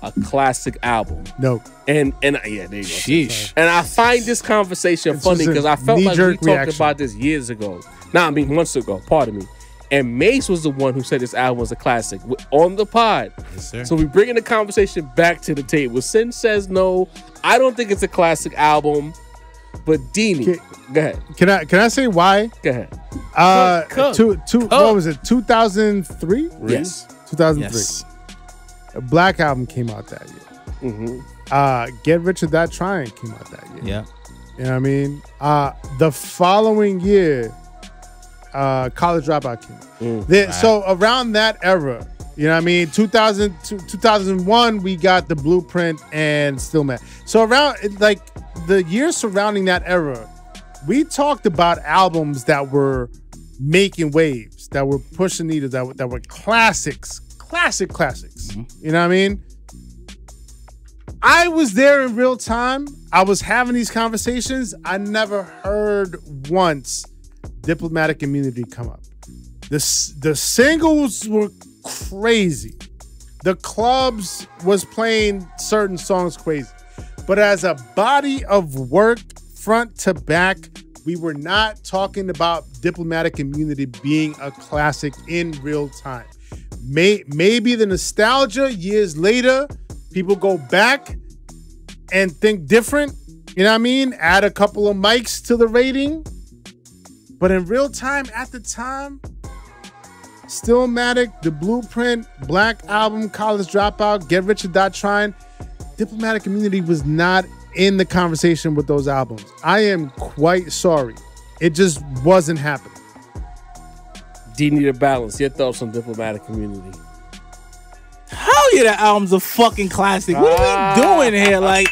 a classic album? No. And yeah, there you go. Sheesh. And I find this conversation funny because I felt like we talked about this years ago. Months ago, pardon me. And Mace was the one who said this album was a classic on the pod. Yes, sir. So we bringing the conversation back to the table. Sin says no. I don't think it's a classic album. But Deanie, go ahead. Can I say why? Go ahead. What was it? 2003? Yes. 2003. Yes. A Black Album came out that year. Get Rich or Die Trying came out that year. Yeah. You know what I mean? The following year, College Dropout came out. So around that era, you know what I mean? 2001, we got The Blueprint and Still Mad. So around, like, the years surrounding that era, we talked about albums that were making waves, that were pushing needles, that were classics. You know what I mean? I was there in real time. I was having these conversations. I never heard once Diplomatic Immunity come up. The singles were crazy. The clubs was playing certain songs crazy. But as a body of work, front to back, we were not talking about Diplomatic Immunity being a classic in real time. Maybe the nostalgia years later, people go back and think different. You know what I mean? Add a couple of mics to the rating. But in real time, at the time, Stillmatic, The Blueprint, Black Album, College Dropout, Get Rich or Die Trying, Diplomatic Immunity was not in the conversation with those albums. I am quite sorry. It just wasn't happening. D need a balance. Your thoughts on Diplomatic Immunity? Hell yeah, that album's a fucking classic. What are we doing here? Like,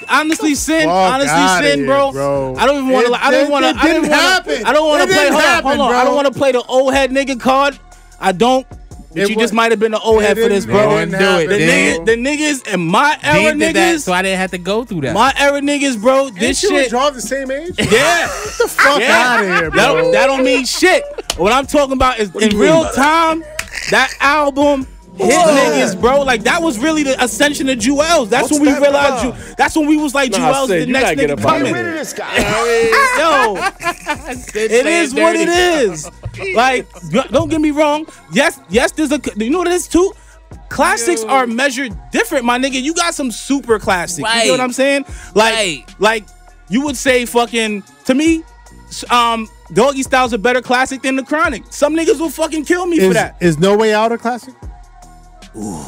honestly, Sin, bro. I don't even want to. I don't want to play. Hold on. I don't want to play the old head nigga card. I don't. But you just might have been the old head for this, bro. The niggas and my era niggas. So I didn't have to go through that. My era niggas, bro. This shit. You draw the same age? Yeah. Get the fuck out of here, bro. That don't mean shit. What I'm talking about is in real time, that album hit niggas, bro. Like, that was really the ascension of Jewels. That's when we realized that's when we was like, Jewels the next nigga coming. Get rid of this guy. Yo, it is what it is. Like, don't get me wrong. Yes, there's you know what it is too? Classics are measured different, my nigga. You got some super classics. Right. You know what I'm saying? Like you would say fucking, to me, Doggy Style's a better classic than The Chronic. Some niggas will fucking kill me for that. Is No Way Out a classic? Ooh.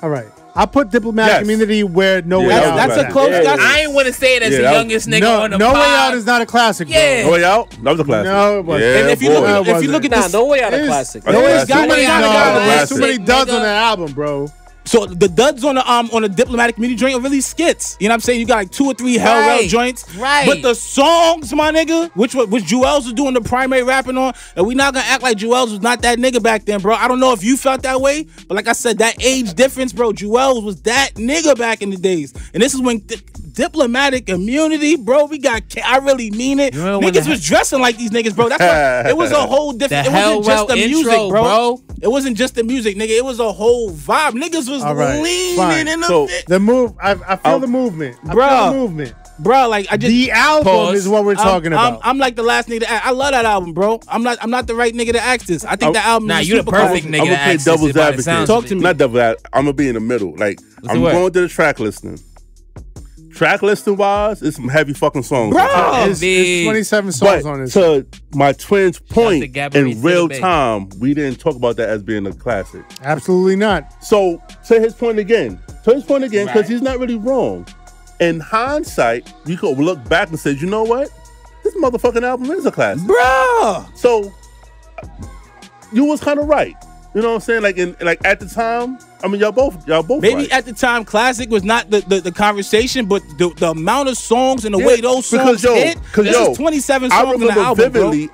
All right. I put Diplomatic Community where No Way Out. That's a close classic. I ain't want to say it as the youngest nigga on the No pod. Way Out is not a classic. Yeah. Bro. No Way Out? That was a classic. No, it wasn't. Yeah, And if you look at this, No Way Out a classic. No Way Out. There's Too many duds on that album, bro. So the duds on the Diplomatic Community joint are really skits. You know what I'm saying? You got like 2 or 3 Hell Rel joints. Right. But the songs, my nigga, which Jewels was doing the primary rapping on, and we not gonna act like Jewels was not that nigga back then, bro. I don't know if you felt that way, but like I said, that age difference, bro. Jewels was that nigga back in the days. And this is when Diplomatic Community, bro, I really mean it. Niggas was dressing like these niggas, bro. That's what, it was a whole different, it wasn't just the music, bro. It wasn't just the music, nigga. It was a whole vibe. Niggas was leaning in the move. I feel the movement. I feel the movement. Bro, like the album is what we're talking about. I'm like the last nigga to ask. I love that album, bro. I'm not the right nigga to ask this. I think the album is you the perfect nigga I'm to gonna play ask devil's this. advocate. Talk to me. Not devil's advocate. I'm gonna be in the middle. Like I'm going to the track listing. Track listing wise, it's some heavy fucking songs. Bro, it's 27 songs on this. To my twin's point, Gabrielle in real time, we didn't talk about that as being a classic. Absolutely not. So to his point again, because he's not really wrong. In hindsight, you could look back and say, you know what? This motherfucking album is a classic. Bro. So you was kind of right. You know what I'm saying? Like at the time, I mean, y'all both Maybe right. at the time, classic was not the conversation, but the amount of songs and the way those songs hit. This is 27 songs in the album, vividly,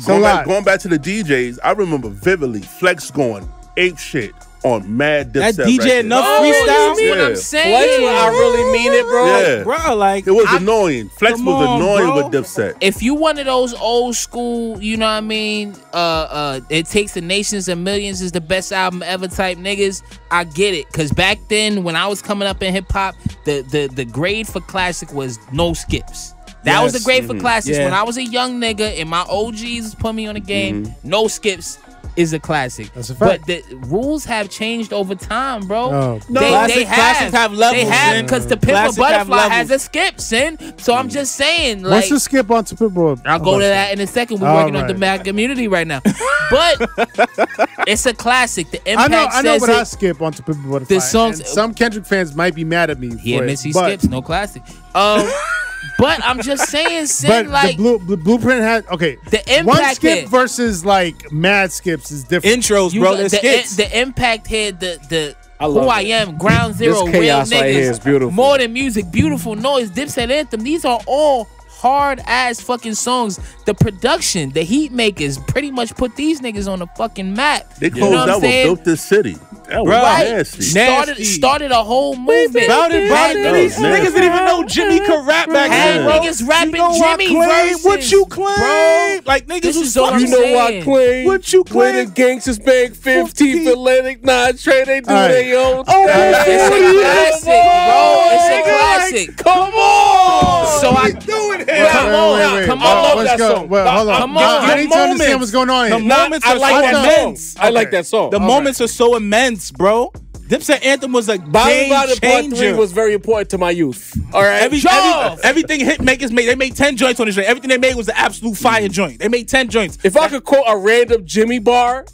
bro. Going back to the DJs, I remember vividly Flex going ape shit on Mad Dipset. That DJ enough freestyle. You mean what I'm saying? Flex, I really mean it, bro. Yeah. Bro, like it was annoying. Flex come was on, annoying bro. with Dipset. If you one of those old school, you know what I mean, It Takes the Nations and Millions is the best album ever type niggas, I get it. Cause back then when I was coming up in hip hop, the grade for classic was no skips. That was the grade for classics. Yeah. When I was a young nigga and my OGs put me on the game, no skips is a classic. That's a fact. But the rules have changed over time, bro. Oh. They Classics have levels. They have, man. because the Pimp a Classic have Butterfly has levels. a skip, sin. So I'm just saying, like, What's the skip on to Pitbull? I'll go to that in a second. We're working on the Mad Community right now. But it's a classic. The Impact I know says what I it. skip on to Pitbull Butterfly. The songs- and some Kendrick fans might be mad at me. He for admits it, he but, skips, no classic. But I'm just saying, sin, But like, the Blueprint had The Impact one skip hit. versus like mad skips is different. Intros, bro. They're skits. the Impact hit, the I Who love I it. Am, Ground Zero, This Real chaos Niggas, right here is beautiful. More Than Music, Beautiful Noise, Dipset Anthem. These are all hard ass fucking songs. The production, the heat makers pretty much put these niggas on the fucking map. They You know closed what I'm out with saying? Built This City. That was Right. nasty. Started a whole movement. About it. These Nasty. niggas didn't even know Jimmy could rap back Had then, bro. niggas rapping you know Jimmy I claim, verses. what you claim? Bro, like niggas this was is all fucking I'm You know saying. I claim. What you Where claim? the gangsters bank 15 for Atlantic 9 trade, they do All right. their own Oh, thing. It's a classic, bro. It's a classic. Come on! So I doing here? Come on, come on. love Let's that go. song. Well, hold on. Come on. I need to understand what's going on The here. moments I are like so that immense. song. I like that song. The moments are so immense, bro. Dipset Anthem was a Bottom game Bottom Part 3 changer. was very important to my youth. All right? Everything hit makers made. They made 10 joints on this joint. Everything they made was the absolute fire joint. They made 10 joints. If I could quote a random Jimmy bar,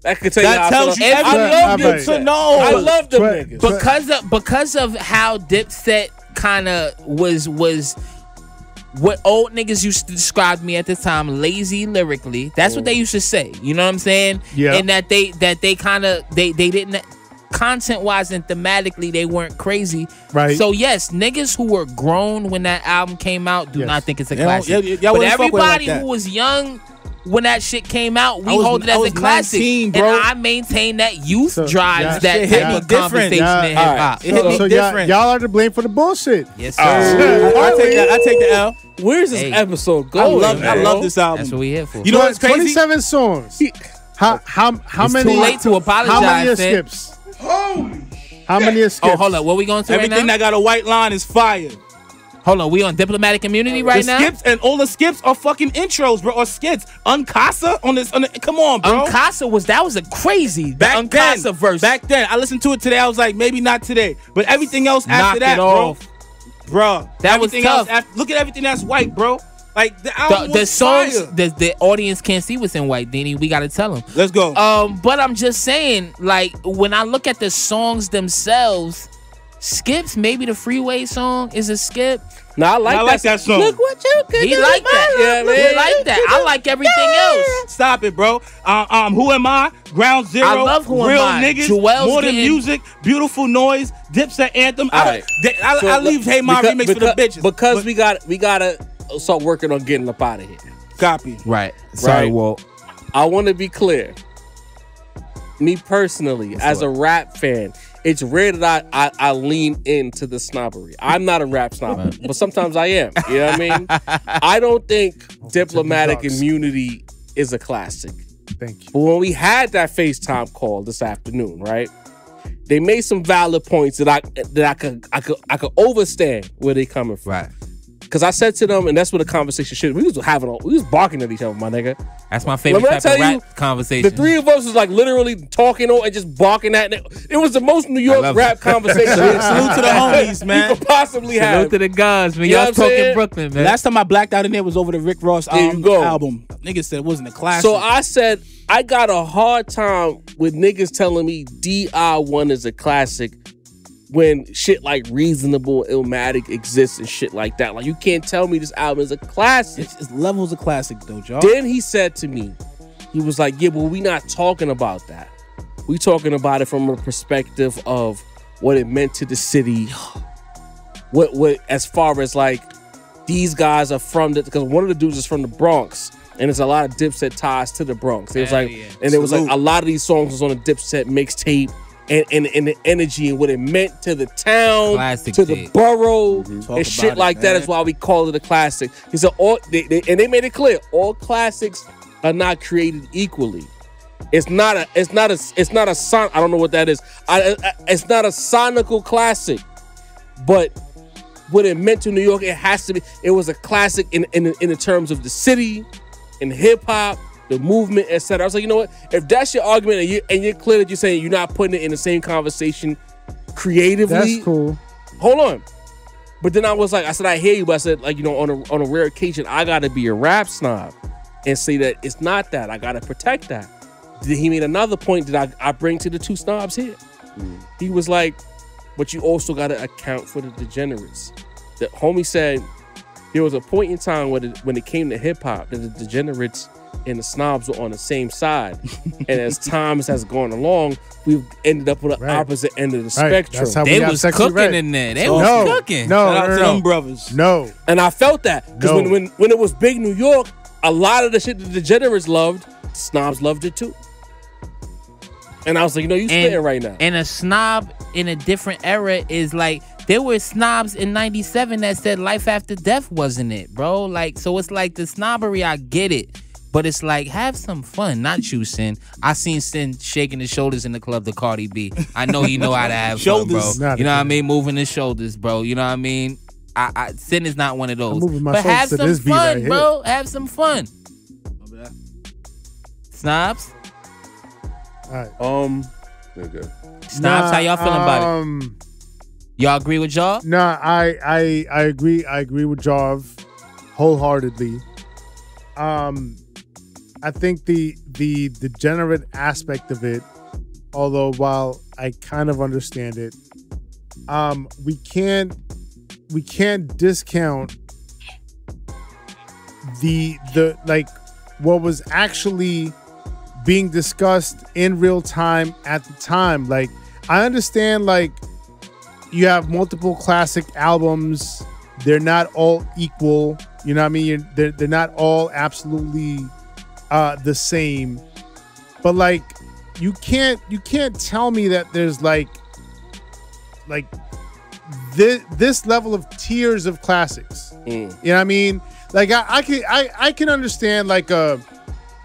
I could tell you That how tells you I feel. everything I love you them. need to know. I love them Tw- niggas. because of how Dipset kind of was what old niggas used to describe me at the time, lazy lyrically. That's what they used to say. You know what I'm saying? Yeah. And that they kind of they didn't, content wise and thematically, they weren't crazy. Right. So yes, niggas who were grown when that album came out do Yes. not think it's a Y'all- classic. y'all But wouldn't fuck with it like everybody that. who was young when that shit came out, we I was- hold it I as a was classic. 19, bro. And I maintain that youth So, drives yeah. that Shit hit type me of different. conversation Yeah. in hip hop. It hit me So different. y'all are to blame for the bullshit. Yes, sir. I take that. I take the L. Where's this Hey. episode I going? love bro? this album. That's what we here for. You know what's crazy? 27 songs. How It's many? too late to apologize, How many are Sid. skips? How many are skips? Oh, hold up. What we going to Everything right now? that got a white line is fire. Hold on. We on Diplomatic Immunity right The now? skips and all the skips are fucking intros, bro, or skits. Uncasa on this. Come on, bro. Uncasa was a crazy Back Uncasa then, verse. Back then, I listened to it today. I was like, maybe not today, but everything else after Knocked that, it off. bro. That was Everything tough. else. Look at everything that's white, bro. Like the album The was songs, fire. the audience can't see what's in white, Dini. We got to tell them. Let's go. But I'm just saying, like, when I look at the songs themselves, skips, maybe the Freeway song is a skip. No, I like that song. Look what you can He do, like that. my love. He like that. I like everything else. Stop it, bro. Who Am I? Ground Zero. I love Who Am Real I. Niggas. Joel's More Than getting- Music. Beautiful Noise. Dipset Anthem. All right. I leave Hey Ma remix for the bitches. Because we gotta start working on getting up out of here. Copy. Right. Sorry, Right. Walt. I want to be clear. Me personally, as a rap fan, it's rare that I lean into the snobbery. I'm not a rap snob, but sometimes I am. You know what I mean? I don't think Diplomatic Immunity is a classic. Thank you. But when we had that FaceTime call this afternoon, right? They made some valid points that I could overstand where they coming from. Right. Because I said to them, and that's what the conversation should. We was barking at each other, my nigga. That's my favorite Let me type of tell you, rap conversation. The three of us was like literally talking and just barking at it. It was the most New York love rap it. conversation. Salute to the homies, man. You could possibly have. Salute to the guys, man. You know Y'all what I'm talking saying? Brooklyn, man. Last time I blacked out in there was over the Rick Ross There you go. album. Niggas said it wasn't a classic. So I said I got a hard time with niggas telling me DI1 is a classic when shit like Reasonable Illmatic exists and shit like that. Like, you can't tell me this album is a classic. it's levels of classic though, y'all. Then he said to me, he was like, yeah, but we not talking about that. We talking about it from a perspective of what it meant to the city. What as far as like, these guys are from the, because one of the dudes is from the Bronx, and there's a lot of Dipset ties to the Bronx. It was like, and it was like a lot of these songs was on a Dipset mixtape, and the energy and what it meant to the town, Classic to the tape. borough, Talk and shit about it, like that man. is why we call it a classic. He said and they made it clear, all classics are not created equally. It's not a son. I don't know what that is. It's not a sonical classic, but what it meant to New York, it has to be. It was a classic in the terms of the city, in hip hop, the movement, etc. I was like, you know what? If that's your argument, and you're clear that you're saying you're not putting it in the same conversation creatively, That's cool. hold on. But then I said, I hear you, but I said, like, you know, on a rare occasion, I gotta be a rap snob and say that it's not that. I gotta protect that. Then he made another point that I bring to the two snobs here. He was like, but you also gotta account for the degenerates. The homie said there was a point in time when it came to hip hop that the degenerates and the snobs were on the same side. And as time has gone along, we've ended up on the Right. opposite end of the Right. spectrum. That's how we They got was Sexy cooking Red. in there. They No, was cooking. no, Shout out to no, them brothers. no. And I felt that because No. when it was big New York, a lot of the shit the degenerates loved, snobs loved it too. And I was like, you know, you spitting right now. And a snob in a different era is like, there were snobs in 97 that said life after death wasn't it, bro. Like, so it's like the snobbery, I get it. But it's like, have some fun, not you, Sin. I seen Sin shaking his shoulders in the club to Cardi B. I know he know how to have fun, bro. Shoulders. Not You know what I again. mean? Moving his shoulders, bro. You know what I mean? Sin is not one of those. moving my But have shoulders to some this beat fun, right bro. Have some fun. Snobs? All right. Okay. Snobs, how y'all feeling about it? Y'all agree with y'all? Nah, I agree. I agree with Jarv wholeheartedly. I think the degenerate aspect of it, although while I kind of understand it, we can't discount the like what was actually being discussed in real time at the time. Like, I understand, like, you have multiple classic albums. They're not all equal. You know what I mean? They're not all absolutely the same. But like, you can't tell me that there's like this level of tiers of classics. You know what I mean? Like, I can understand like a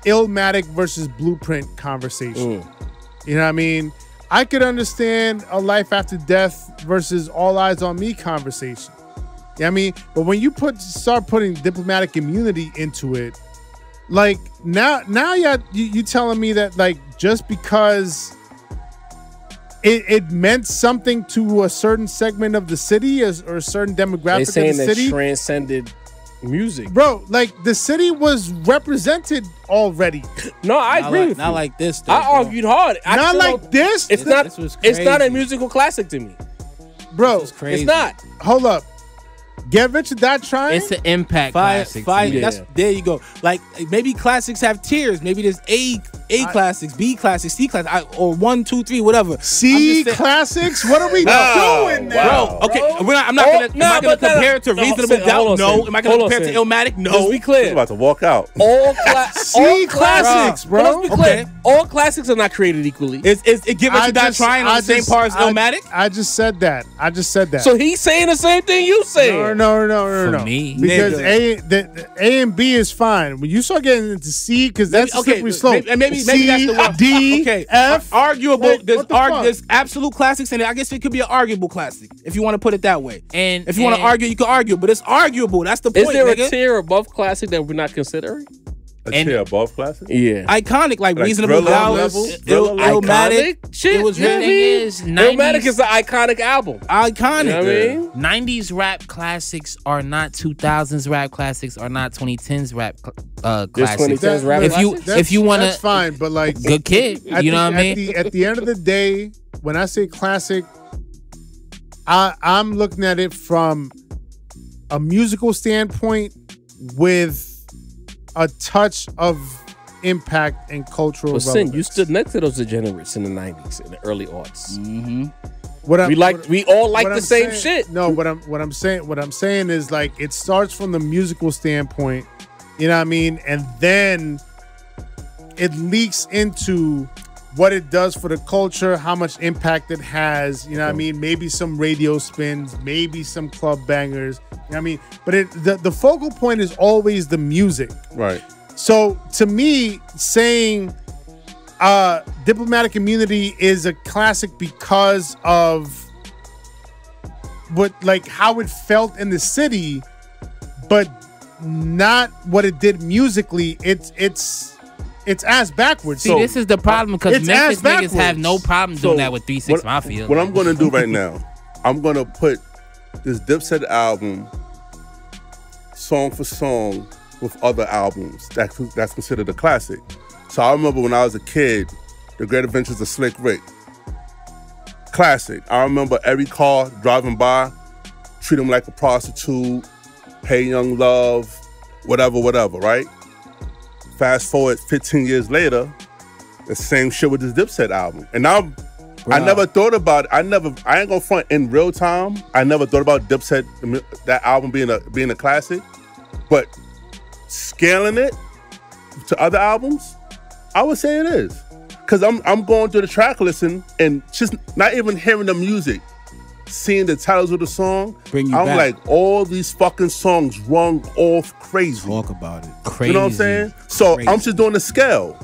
Illmatic versus Blueprint conversation. You know what I mean? I could understand a Life After Death versus All Eyes on Me conversation. You know what I mean? But when you start putting Diplomatic Immunity into it, like now you telling me that, like, just because it meant something to a certain segment of the city or a certain They demographic saying of the that city. transcended music. Bro, like the city was represented already. No, I agree with you. Not like this. Though, I bro. argued hard. I Not still like don't- this. It's not. This was It's not a crazy. musical classic to me. Bro, This is crazy. It's not. hold up. Get Rich or Die Trying? It's an impact classic. Fire. Yeah. That's there you go. Like maybe classics have tiers. Maybe there's A classics, B classics, C classics, or 1, 2, 3, whatever. C I'm just saying- classics? What are we doing now? Bro, okay, I'm not gonna. Am I gonna compare it to Reasonable Doubt? No. Am I gonna compare it to Illmatic? Let's No. be He's clear. about to walk out. All C classics, bro. Let's be clear. Okay. All classics are not created equally. Is it Give It You Die Trying on the same par as Illmatic? I just said that. So he's saying the same thing you saying. No. For me. Because Nigga. the A and B is fine. When you start getting into C, because that's Okay, slippery slope. maybe C, that's the one. D, Okay, F. arguable. Like, what the fuck? There's absolute classics, and I guess it could be an arguable classic if you want to put it that way. And If you want to argue, you can argue, but it's arguable. That's the Is point, there nigga. a tier above classic that we're not considering? A And- tier above classic? Yeah. Iconic, like Like Reasonable Thriller Doubt, level? Thriller Illmatic. Shit, It was yeah, written- thing is, Illmatic is an iconic album. Iconic. You know what I mean? 90s rap classics are not 2000s rap classics, are not 2010s rap classics. 2010s rap If you classics? if you want That's to, fine, but like good kid, you know what I mean? At the end of the day, when I say classic, I'm looking at it from a musical standpoint with a touch of impact and cultural But Sin, relevance. you stood next to those degenerates in the 90s, in the early aughts. What I'm- We all like what the I'm same saying- shit. No, what I'm saying is like it starts from the musical standpoint, you know what I mean, and then it leaks into what it does for the culture, how much impact it has, you know what I mean? Maybe some radio spins, maybe some club bangers, you know what I mean? But the focal point is always the music. Right. So to me, saying Diplomatic Immunity is a classic because of how it felt in the city, but not what it did musically. It's ass backwards. See, this is the problem because It's Memphis ass niggas have backwards. no problem doing that with 3-6 Mafia. What I'm going to do right now, I'm going to put this Dipset album song for song with other albums that's considered a classic. So I remember when I was a kid, The Great Adventures of Slick Rick. Classic. I remember every car driving by, treat him like a prostitute, Hey Young Love, whatever, right? Fast forward 15 years later, the same shit with this Dipset album. And now I never thought about it. I ain't gonna front in real time. I never thought about Dipset, that album being a classic. But scaling it to other albums, I would say it is. Cause I'm going through the track listing and just not even hearing the music, seeing the titles of the song, Bring you I'm back. like, all these fucking songs rung off crazy. Talk about it. Crazy. You know what I'm saying? So Crazy. I'm just doing the scale.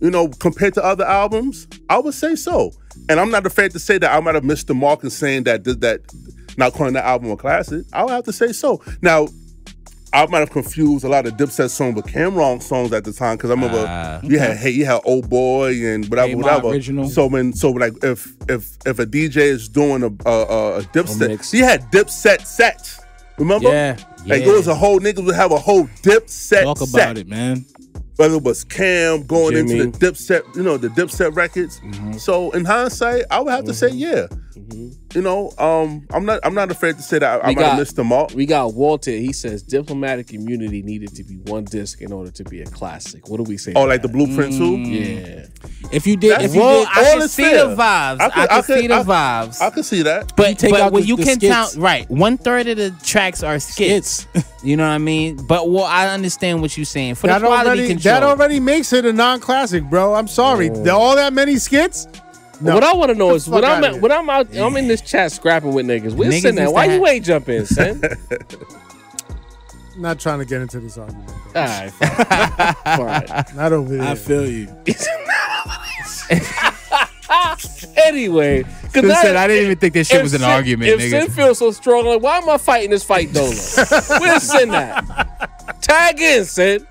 You know, compared to other albums, I would say so. And I'm not afraid to say that I might have missed the mark in saying that not calling that album a classic. I would have to say so. Now, I might have confused a lot of Dipset songs with Cameron songs at the time because I remember you had Old Boy and whatever. Original. So like if a DJ is doing a Dipset, mix. he had Dipset sets. Remember? Yeah. Like it was a whole niggas would have a whole Dipset Talk set. about it, man. Whether it was Cam going Jimmy. into the Dipset, the Dipset records. So in hindsight, I would have to say yeah. You know, I'm not afraid to say that I might have missed the mark. We got Walter. He says Diplomatic Immunity needed to be one disc in order to be a classic. What do we say? Oh, to like the that? Blueprint too? Yeah. If you did, That's- if you Well, did, I all can is see fair. the vibes. I can see the vibes. I can see that. But take out when the- you the can skits. count, right, 1/3 of the tracks are skits. You know what I mean? But I understand what you're saying. For the quality control. that already makes it a non-classic, bro. I'm sorry. All that many skits? No. What I want to know is fuck outta here. when I'm in this chat scrapping with niggas. Where's Niggas Sin at? used to Why have- you ain't jump in, Sin? Not trying to get into this argument, bro. All right, fine. Not over there. I feel you. Anyway, because Who said I didn't even think this shit was an argument, If nigga. Sin feels so strong, like why am I fighting this fight, Dolo? Where's Sin at? Tag in, Sin.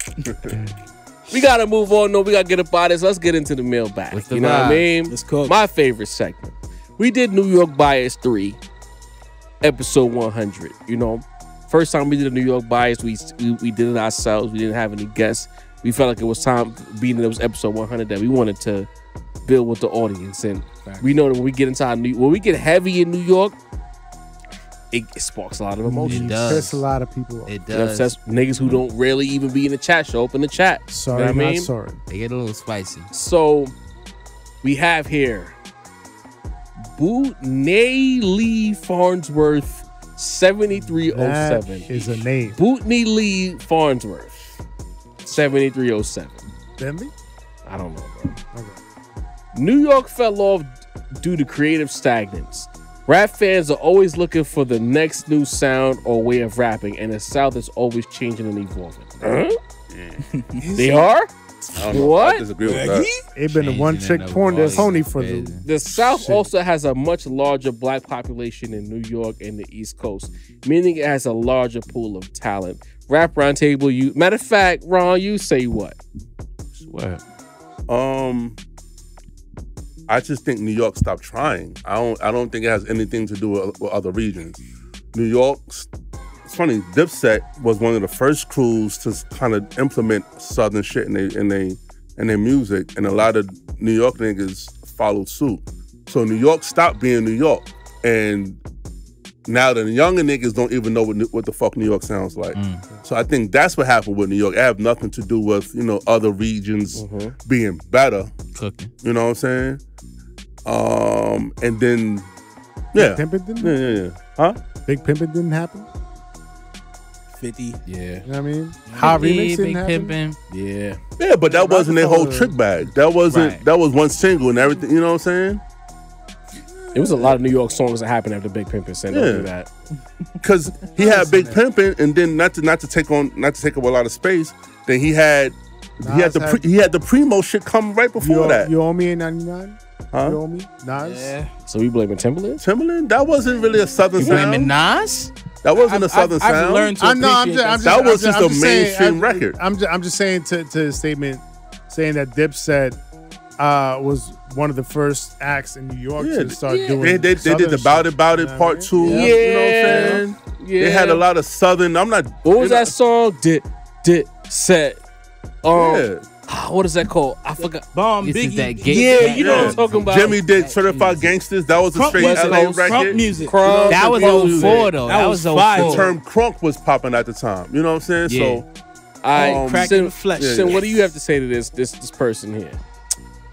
We gotta move on. No, we gotta get up out of this. Let's get into the mailbag. What's the You know what I vibe? mean? Let's cook. My favorite segment. We did New York Bias 3, episode 100. You know, First time we did a New York bias, we did it ourselves. We didn't have any guests. We felt like it was time, being that it was episode 100, that we wanted to build with the audience. And we know that when we get into when we get heavy in New York, it sparks a lot of emotion. It does. Piss a lot of people off. It does. That's niggas who don't really even be in the chat show up in the chat. Sorry, you know what I mean? sorry. They get a little spicy. So we have here Bootney Lee Farnsworth 7307. That is a name. Bootney Lee Farnsworth 7307. Bentley? I don't know, bro. Okay. New York fell off due to creative stagnance. Rap fans are always looking for the next new sound or way of rapping, and the South is always changing and evolving. Huh? They are? I don't know. What? I disagree with that. They've been a Changing one-trick and pony evolving. for the. The South Shit. also has a much larger black population in New York and the East Coast, meaning it has a larger pool of talent. Rap Roundtable, matter of fact, Ron, you say what? Swear. I just think New York stopped trying. I don't think it has anything to do with other regions. New York's, it's funny, Dipset was one of the first crews to kind of implement Southern shit in their music, and a lot of New York niggas followed suit. So New York stopped being New York, and now the younger niggas don't even know what the fuck New York sounds like. So I think that's what happened with New York. It have nothing to do with, other regions being better. Cooking. You know what I'm saying? And then, yeah. Big Pimpin' didn't? Yeah. Huh? Big Pimpin' didn't happen? 50. Yeah. You know what I mean? How remix didn't Big happen? Pimpin'. Yeah. Yeah, but that wasn't their whole Rockefeller- trick bag. That wasn't. Right. That was one single and everything. You know what I'm saying? It was a lot of New York songs that happened after Big Pimpin' said, don't Yeah. do that. Because he had Big Pimpin', and then not to take up a lot of space. Then he had the Primo shit come right before that. You owe me in 99? Huh? You owe me? Nas? Yeah. So we blaming Timberland? Timberland? That wasn't really a Southern You sound. blaming Nas? That wasn't a Southern I've sound. learned to I know. I'm appreciate just, that. That was just a saying- mainstream record. I'm just saying to his statement, saying that Dipset was one of the first acts in New York to start doing. They did Southern the shit. About It You know what Part I 2. mean? You know what I'm saying? Yeah. They had a lot of Southern. I'm not. What was that song? Did set. Yeah. What is that called? I forgot. Bomb This is Biggie. that gate. Yeah, you know what I'm talking about. Jimmy did Certified Gangsters. That was a Crunk straight West LA Coast, record. Crunk music. Crunk. That was Crunk 04 though. That That was was fire. 04. The term crunk was popping at the time. You know what I'm saying? Yeah. So I Cracking the flesh. Sin, what do you have to say to this person here?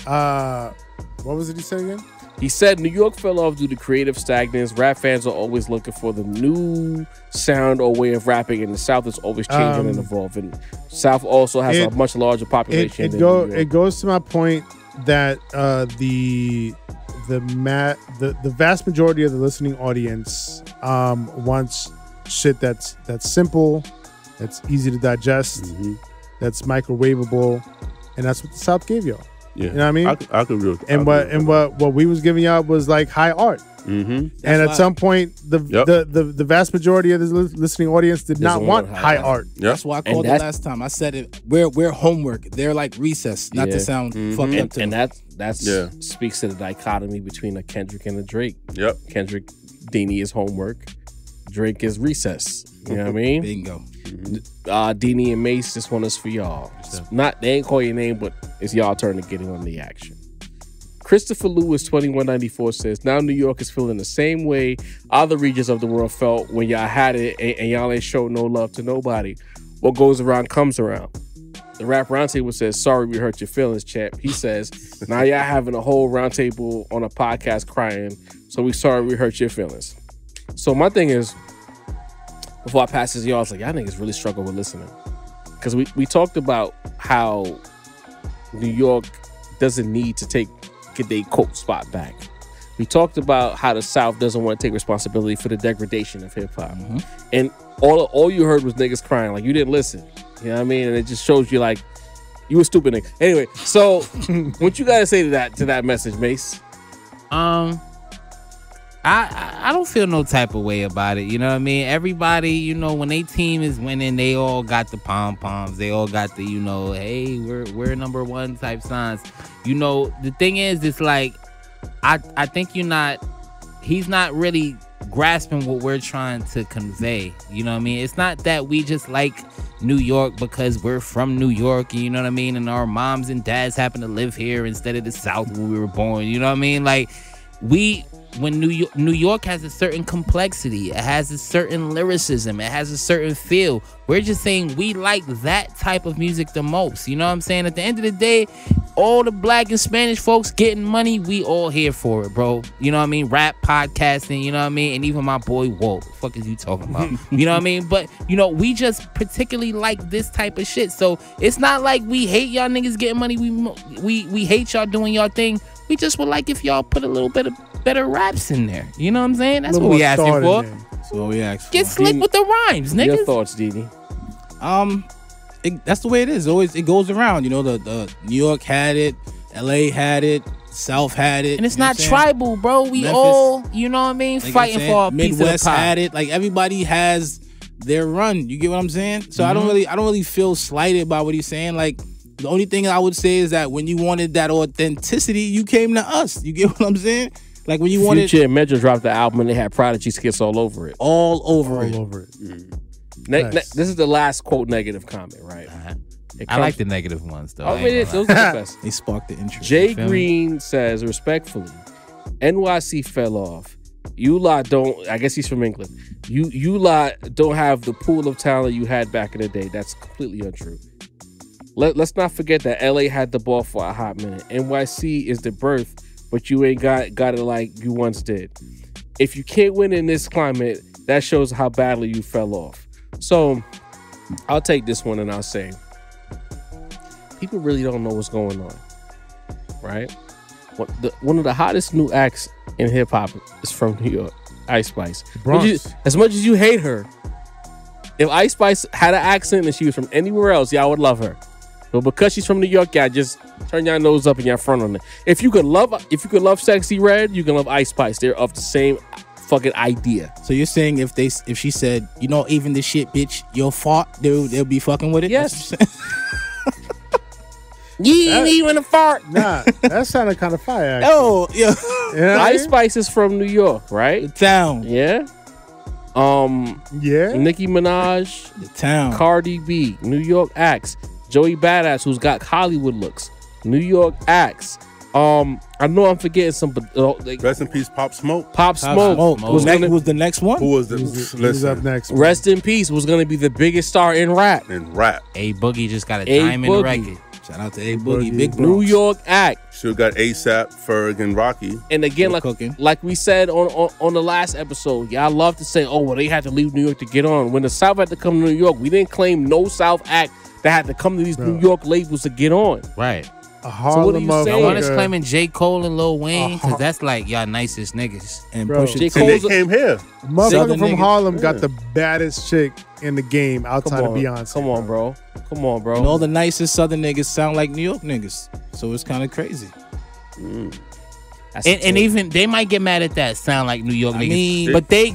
What was it he said again? He said New York fell off due to creative stagnance. Rap fans are always looking for the new sound or way of rapping, and the South is always changing and evolving. South also has a much larger population than New York. It goes to my point that the vast majority of the listening audience wants shit that's simple, that's easy to digest, that's microwavable, and that's what the South gave y'all. yeah, You know what I mean? I could agree with that. And what we was giving y'all was like high art. Mm-hmm. And at some point, the vast majority of the listening audience did not Doesn't want want high high art. That's why I called it that's- last time. I said it. We're homework. They're like recess, not Yeah. to sound fucked up. To And them. that's Yeah. speaks to the dichotomy between a Kendrick and a Drake. Yep. Kendrick, Deanie is homework. Drake is recess. You know what I mean? Bingo. Deanie and Mace, this one is for y'all. They ain't call your name, but it's y'all turn to get in on the action. Christopher Lewis 2194 says, now New York is feeling the same way other regions of the world felt when y'all had it and y'all ain't showed no love to nobody. What goes around comes around. The Rap Roundtable says, sorry we hurt your feelings, champ. He says, now y'all having a whole roundtable on a podcast crying, so we sorry we hurt your feelings. So my thing is, before I pass this, y'all, I was like, y'all niggas really struggle with listening. Because we talked about how New York doesn't need to get their quote spot back. We talked about how the South doesn't want to take responsibility for the degradation of hip hop. And all you heard was niggas crying. Like, you didn't listen. You know what I mean? And it just shows you, like, you a stupid nigga. Anyway, so what you gotta say to that message, Mace? I don't feel no type of way about it. You know what I mean? Everybody, you know, when they team is winning, they all got the pom-poms. They all got the, you know, hey, we're number one type signs. You know, the thing is, it's like, I think he's not really grasping what we're trying to convey. You know what I mean? It's not that we just like New York because we're from New York, you know what I mean? And our moms and dads happen to live here instead of the South when we were born, you know what I mean? Like, when New York has a certain complexity, it has a certain lyricism, it has a certain feel. We're just saying we like that type of music the most. You know what I'm saying? At the end of the day, all the black and Spanish folks getting money, we all here for it, bro. You know what I mean? Rap, podcasting, you know what I mean? And even my boy Walt. The fuck is you talking about? You know what I mean? But, you know, we just particularly like this type of shit. So it's not like we hate y'all niggas getting money. We hate y'all doing y'all thing. We just would like if y'all put a little bit of better raps in there. You know what I'm saying? That's what we asking for. That's what we asked for. Get slick with the rhymes, niggas. Your thoughts, Didi? That's the way it is. Always, it goes around. You know, the New York had it, LA had it, South had it, and it's not tribal, bro. We Memphis, all, you know what I mean, like fighting for our piece of the Midwest pie. had it. Like everybody has their run. You get what I'm saying? So I don't really feel slighted by what he's saying. Like the only thing I would say is that when you wanted that authenticity, you came to us. You get what I'm saying? Like when you wanted Future and Metro dropped the album and they had Prodigy skits all over it. all over it. This is the last quote negative comment, right? I like the negative ones though. I mean, those are the best. They sparked the interest. Jay Green says respectfully, NYC fell off. You lot don't. I guess he's from England. You lot don't have the pool of talent you had back in the day. That's completely untrue. Let's not forget that LA had the ball for a hot minute. NYC is the birth, but you ain't got it like you once did. If you can't win in this climate, that shows how badly you fell off. So I'll take this one and I'll say, people really don't know what's going on, right? One of the hottest new acts in hip hop is from New York, Ice Spice. As much as you hate her, if Ice Spice had an accent and she was from anywhere else, y'all would love her. But because she's from New York, y'all just turn your nose up and y'all front on it. If you could love Sexyy Red, you can love Ice Spice. They're of the same fucking idea. So you're saying if she said, you know, even this shit, bitch, your fault, they'll be fucking with it? Yes. You ain't even a fart. Nah, that sounded kind of fire. Actually. Oh, yeah. Yeah. Ice Spice is from New York, right? The town. Yeah. Yeah. Nicki Minaj, The town. Cardi B, New York acts. Joey Badass, who's got Hollywood looks. New York acts. I know I'm forgetting some, but Rest in peace, Pop Smoke. Pop Smoke was the next one? Who was the Who's up next? Rest in peace was gonna be the biggest star in rap. in rap? A Boogie just got a A diamond Boogie. record. Shout out to A Boogie, Big New Bronx. York act. Still got ASAP, Ferg, and Rocky. And again, Still cooking. like we said on the last episode, y'all love to say, oh, well, they had to leave New York to get on. When the South had to come to New York, we didn't claim no South act that had to come to these New York labels to get on. Right. A Harlem what are you saying? No one is motherfucker. claiming J. Cole and Lil Wayne because that's like y'all nicest niggas. And Bro. Pusha J. And they Cole's came here. Motherfucker Southern from niggas. Harlem got the baddest chick in the game outside Come of on, Beyonce. come on, bro. Come on, bro. And all the nicest Southern niggas sound like New York niggas. So it's kind of crazy. That's And even they might get mad at that. Sound like New York I niggas, mean, but they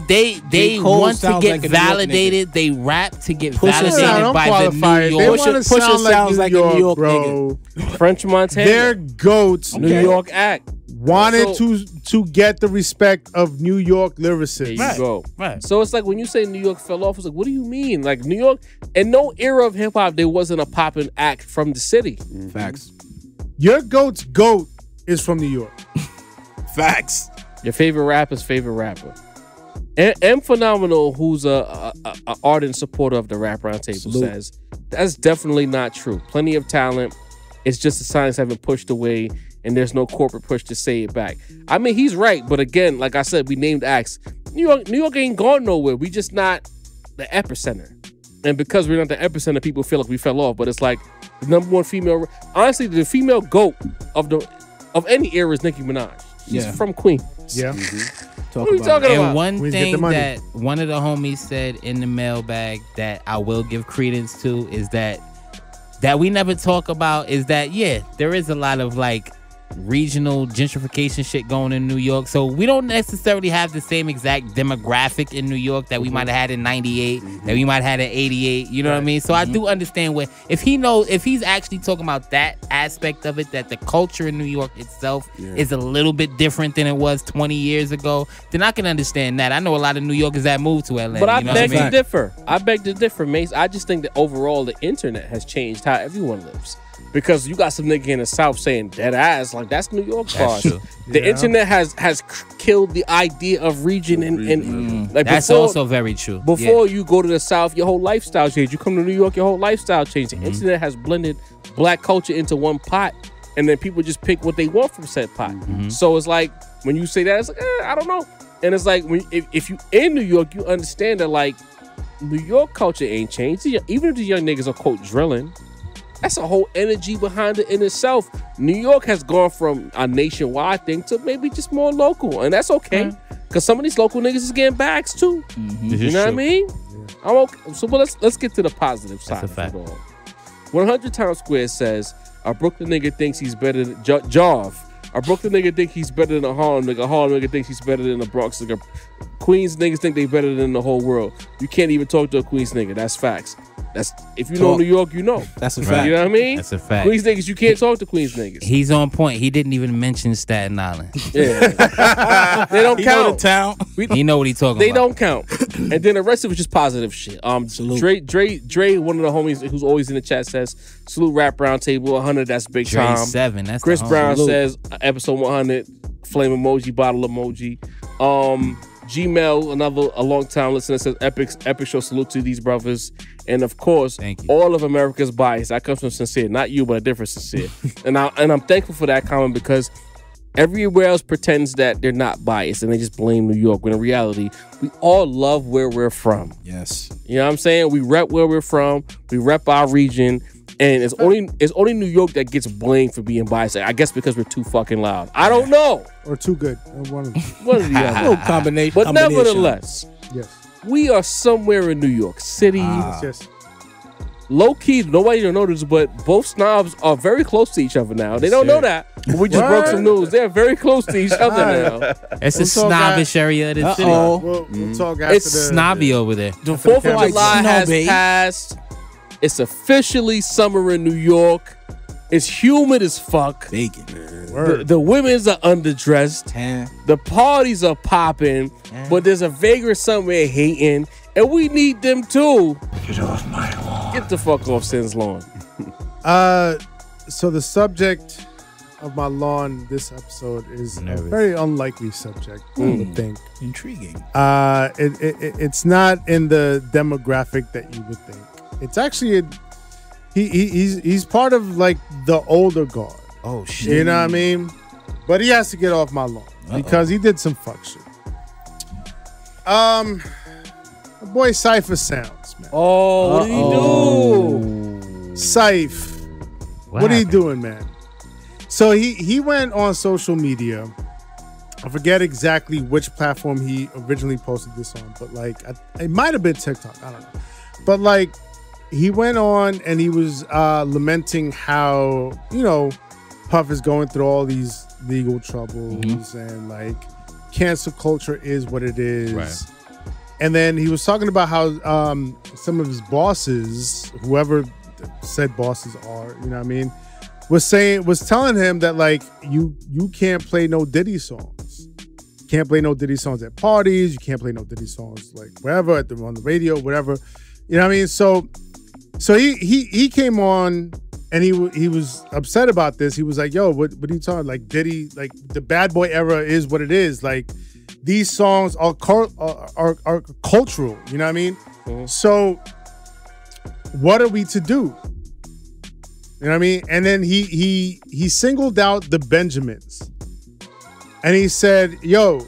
J. Cole want to sounds get like a New York validated. They rap to get Pusha validated Don't by the qualify it. New They York. want to Pusha sound sounds like like a New New York, York bro. French Montana. They're goats. New York act. Wanted So- to get the respect of New York There lyricists. you go. Right. So it's like when you say New York fell off, it's like, what do you mean? Like New York, in no era of hip hop, there wasn't a popping act from the city. Facts. Your goat's goat is from New York. Facts. Your favorite rapper's favorite rapper. M Phenomenal, who's a ardent supporter of the Rap Roundtable, Salute. says that's definitely not true. Plenty of talent. It's just the signs haven't pushed away, and there's no corporate push to say it back. I mean, he's right, but again, like I said, we named acts. New York ain't gone nowhere. We just not the epicenter, and because we're not the epicenter, people feel like we fell off. But it's like the number one female. Honestly, the female GOAT of any era is Nicki Minaj. She's Yeah. from Queens. Yeah. What are you talking And about? one Queens get the thing money. that one of the homies said in the mailbag that I will give credence to is that we never talk about is that, yeah, there is a lot of like regional gentrification shit going in New York. So we don't necessarily have the same exact demographic in New York that we might have had in 98, that we might have had in 88. You know what I mean? So I do understand where, if he's actually talking about that aspect of it, that the culture in New York itself is a little bit different than it was 20 years ago, then I can understand that. I know a lot of New Yorkers that moved to Atlanta. But I you know beg what I mean? to differ. I beg to differ, Mace. I just think that overall the internet has changed how everyone lives. Because you got some nigga in the South saying dead ass, like that's New York bars. The internet has killed the idea of region and like that's before, also very true. Before you go to the South, your whole lifestyle changed. You come to New York, your whole lifestyle changed. The internet has blended black culture into one pot, and then people just pick what they want from said pot. So it's like when you say that, it's like I don't know. And it's like if you in New York, you understand that like New York culture ain't changed. Even if the young niggas are quote drilling. That's a whole energy behind it in itself. New York has gone from a nationwide thing to maybe just more local, and that's okay. Because some of these local niggas is getting bags too. You know what I mean? I'm okay. So let's get to the positive side of it all. 100 Times Square says a Brooklyn nigga thinks he's better than Jarv. A Brooklyn nigga think he's better than a Harlem nigga. A Harlem nigga thinks he's better than a Bronx nigga. Queens niggas think they better than the whole world. You can't even talk to a Queens nigga. That's facts. That's if you know New York, you know. That's a fact. You know what I mean? That's a fact. Queens niggas, you can't talk to Queens niggas. He's on point. He didn't even mention Staten Island. Yeah. They don't count. He know what he's talking They about. don't count. And then the rest of it was just positive shit. Dre, one of the homies who's always in the chat says, salute Rap Roundtable 100, that's big Dre time. 7, that's Chris the Brown salute. says episode 100, flame emoji, bottle emoji. Gmail, a long time listener, says epic show, salute to these brothers. And of course, all of America's bias. That comes from Sincere, not you, but a different Sincere. and I'm thankful for that comment because everywhere else pretends that they're not biased and they just blame New York. When in reality, we all love where we're from. Yes. You know what I'm saying? We rep where we're from. We rep our region. And it's only New York that gets blamed for being biased. I guess because we're too fucking loud. I don't know. Or too good. One of them. One of the other. No combination. But nevertheless, yes, we are somewhere in New York City. Yes. Low key, nobody don't know this, but both snobs are very close to each other now. They don't know that, but we just broke some news. They're very close to each other now. It's a snobbish area of the city. We'll talk after It's snobby over there. The 4th of July has passed. It's officially summer in New York. It's humid as fuck. Bacon. The women's are underdressed. The parties are popping, but there's a vagrant somewhere hating, and we need them too. Get off my lawn. Get the fuck off Sin's lawn. So the subject of my lawn this episode is a very unlikely subject, I would think. Intriguing. It's not in the demographic that you would think. It's actually he's part of like the older guard. Oh shit. You know what I mean? But he has to get off my lawn because he did some fuck shit. My boy Cypher Sounds, man. Oh, what did he do? Cypher. What are you doing, man? So he went on social media. I forget exactly which platform he originally posted this on, but like it might have been TikTok. I don't know. But like he went on and he was lamenting how, you know, Puff is going through all these legal troubles and like cancel culture is what it is. Right. And then he was talking about how some of his bosses, whoever said bosses are, you know what I mean, was telling him that like you can't play no Diddy songs. You can't play no Diddy songs at parties. You can't play no Diddy songs like wherever on the radio, whatever. You know what I mean? So he came on and he was upset about this. He was like, "Yo, what are you talking? Like Diddy, like the Bad Boy era is what it is. Like these songs are cultural. You know what I mean? So what are we to do? You know what I mean?" And then he singled out the Benjamins, and he said, "Yo,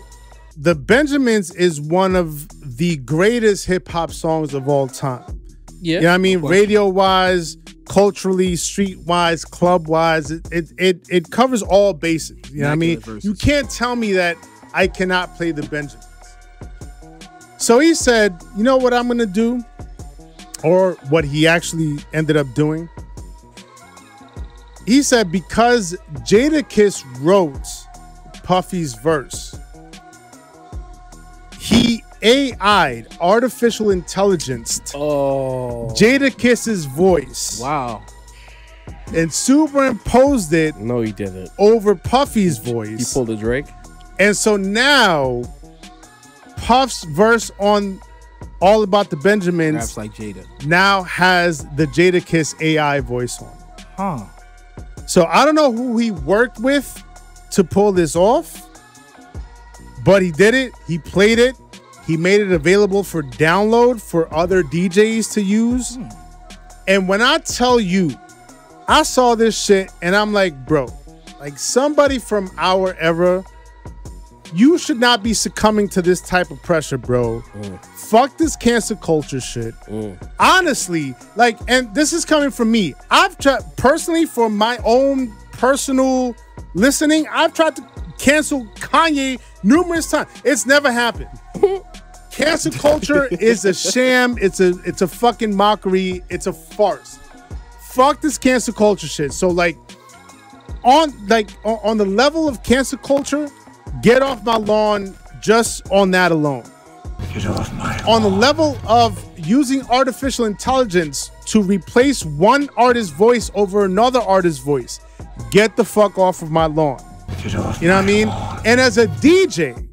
the Benjamins is one of the greatest hip hop songs of all time. Yeah, you know what I mean? Radio wise, culturally, street wise, club wise, it covers all bases. You know what I mean? You can't tell me that I cannot play the Benjamins." So he said, "You know what I'm gonna do?" Or what he actually ended up doing. he said because Jadakiss wrote Puffy's verse, he AI'd artificial intelligence Jadakiss's voice. Wow. And superimposed it No, he didn't. over Puffy's voice. He pulled a Drake. And so now Puff's verse on All About the Benjamins Raps like Jada. now has the Jadakiss AI voice on it. Huh. So I don't know who he worked with to pull this off, but he did it. He played it. He made it available for download for other DJs to use. And when I tell you, I saw this shit and I'm like, bro, like somebody from our era, you should not be succumbing to this type of pressure, bro. Fuck this cancel culture shit. Honestly, like, and this is coming from me. I've tried personally for my own personal listening. I've tried to cancel Kanye numerous times. It's never happened. Cancel culture is a sham. It's a fucking mockery. It's a farce. Fuck this cancel culture shit. So like on the level of cancel culture, get off my lawn just on that alone. Get off my lawn. On the level of using artificial intelligence to replace one artist's voice over another artist's voice, get the fuck off of my lawn. Get off You know what I my mean? lawn. And as a DJ,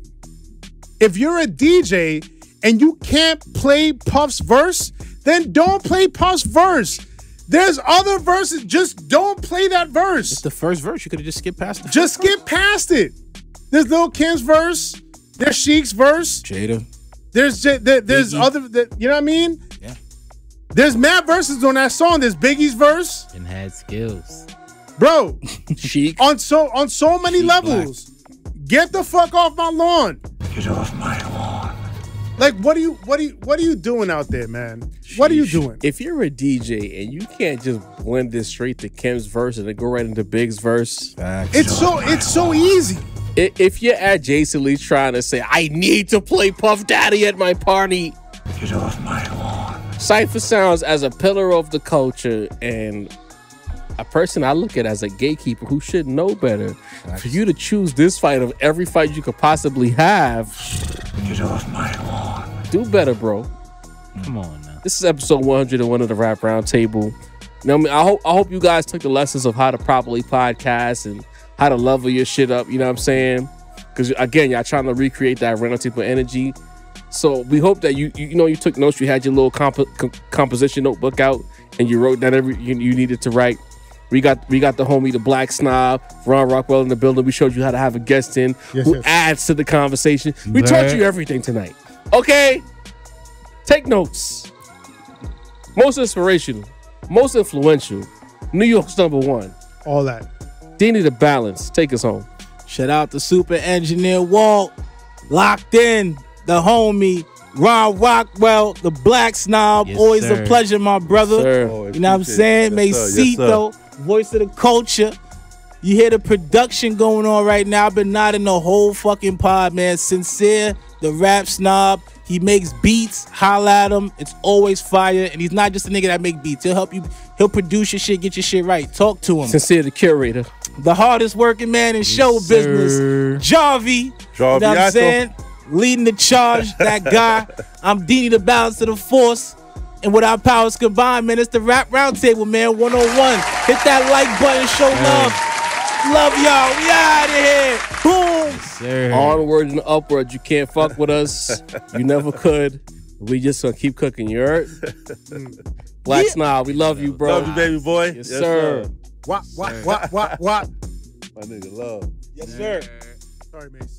if you're a DJ and you can't play Puff's verse, then don't play Puff's verse. There's other verses. Just don't play that verse. It's the first verse. You could have just skipped past it. Just skip past it. There's Lil Kim's verse. There's Sheik's verse. Jada. There's Biggie. other. You know what I mean? Yeah. There's mad verses on that song. There's Biggie's verse, And had skills. bro. Sheik. on so many Sheik levels. Get the fuck off my lawn. Get off my lawn. Like, what are you doing out there, man? What are you doing? If you're a DJ and you can't just blend this straight to Kim's verse and then go right into Big's verse, It's so easy. if you're at Jason Lee trying to say, I need to play Puff Daddy at my party, Get off my lawn. Cypher Sounds as a pillar of the culture and a person I look at as a gatekeeper who should know better. For you to choose this fight of every fight you could possibly have, Get off my lawn. do better, bro. Come on now. This is episode 101 of the Rap Roundtable. You know what I mean? I hope you guys took the lessons of how to properly podcast and how to level your shit up. You know what I'm saying? Because again, y'all trying to recreate that roundtable energy. So we hope that you took notes. You had your little composition notebook out and you wrote down every you needed to write. We got the homie, the Black Snob, Ron Rockwell in the building. We showed you how to have a guest in who adds to the conversation. We taught you everything tonight. Okay? Take notes. Most inspirational, most influential, New York's #1. All that. Deanie the Balance. Take us home. Shout out to Super Engineer Walt. Locked in. The homie. Ron Rockwell. The Black Snob. Yes, Always sir. a pleasure, my brother. Sir. You know what I'm saying? Macito. Voice of the culture. You hear the production going on right now. I've been nodding the whole fucking pod, man. Sincere, the rap snob. He makes beats. Holla at him. It's always fire. And he's not just a nigga that make beats. He'll help you. He'll produce your shit, get your shit right. Talk to him. Sincere, the curator. The hardest working man in show business. Jarvie. You know what I'm saying? Leading the charge, that guy. I'm Deanie the Balance of the Force. And with our powers combined, man, it's the Rap Roundtable, man, 101. Hit that like button, show love. Love y'all. We out of here. Boom. Sir. Onward and upward. You can't fuck with us. You never could. We just gonna keep cooking, you heard? Black Snob, we love you, bro. Love you, baby boy. Yes, sir. What? My nigga love. Yes, sir. Sorry, Mace.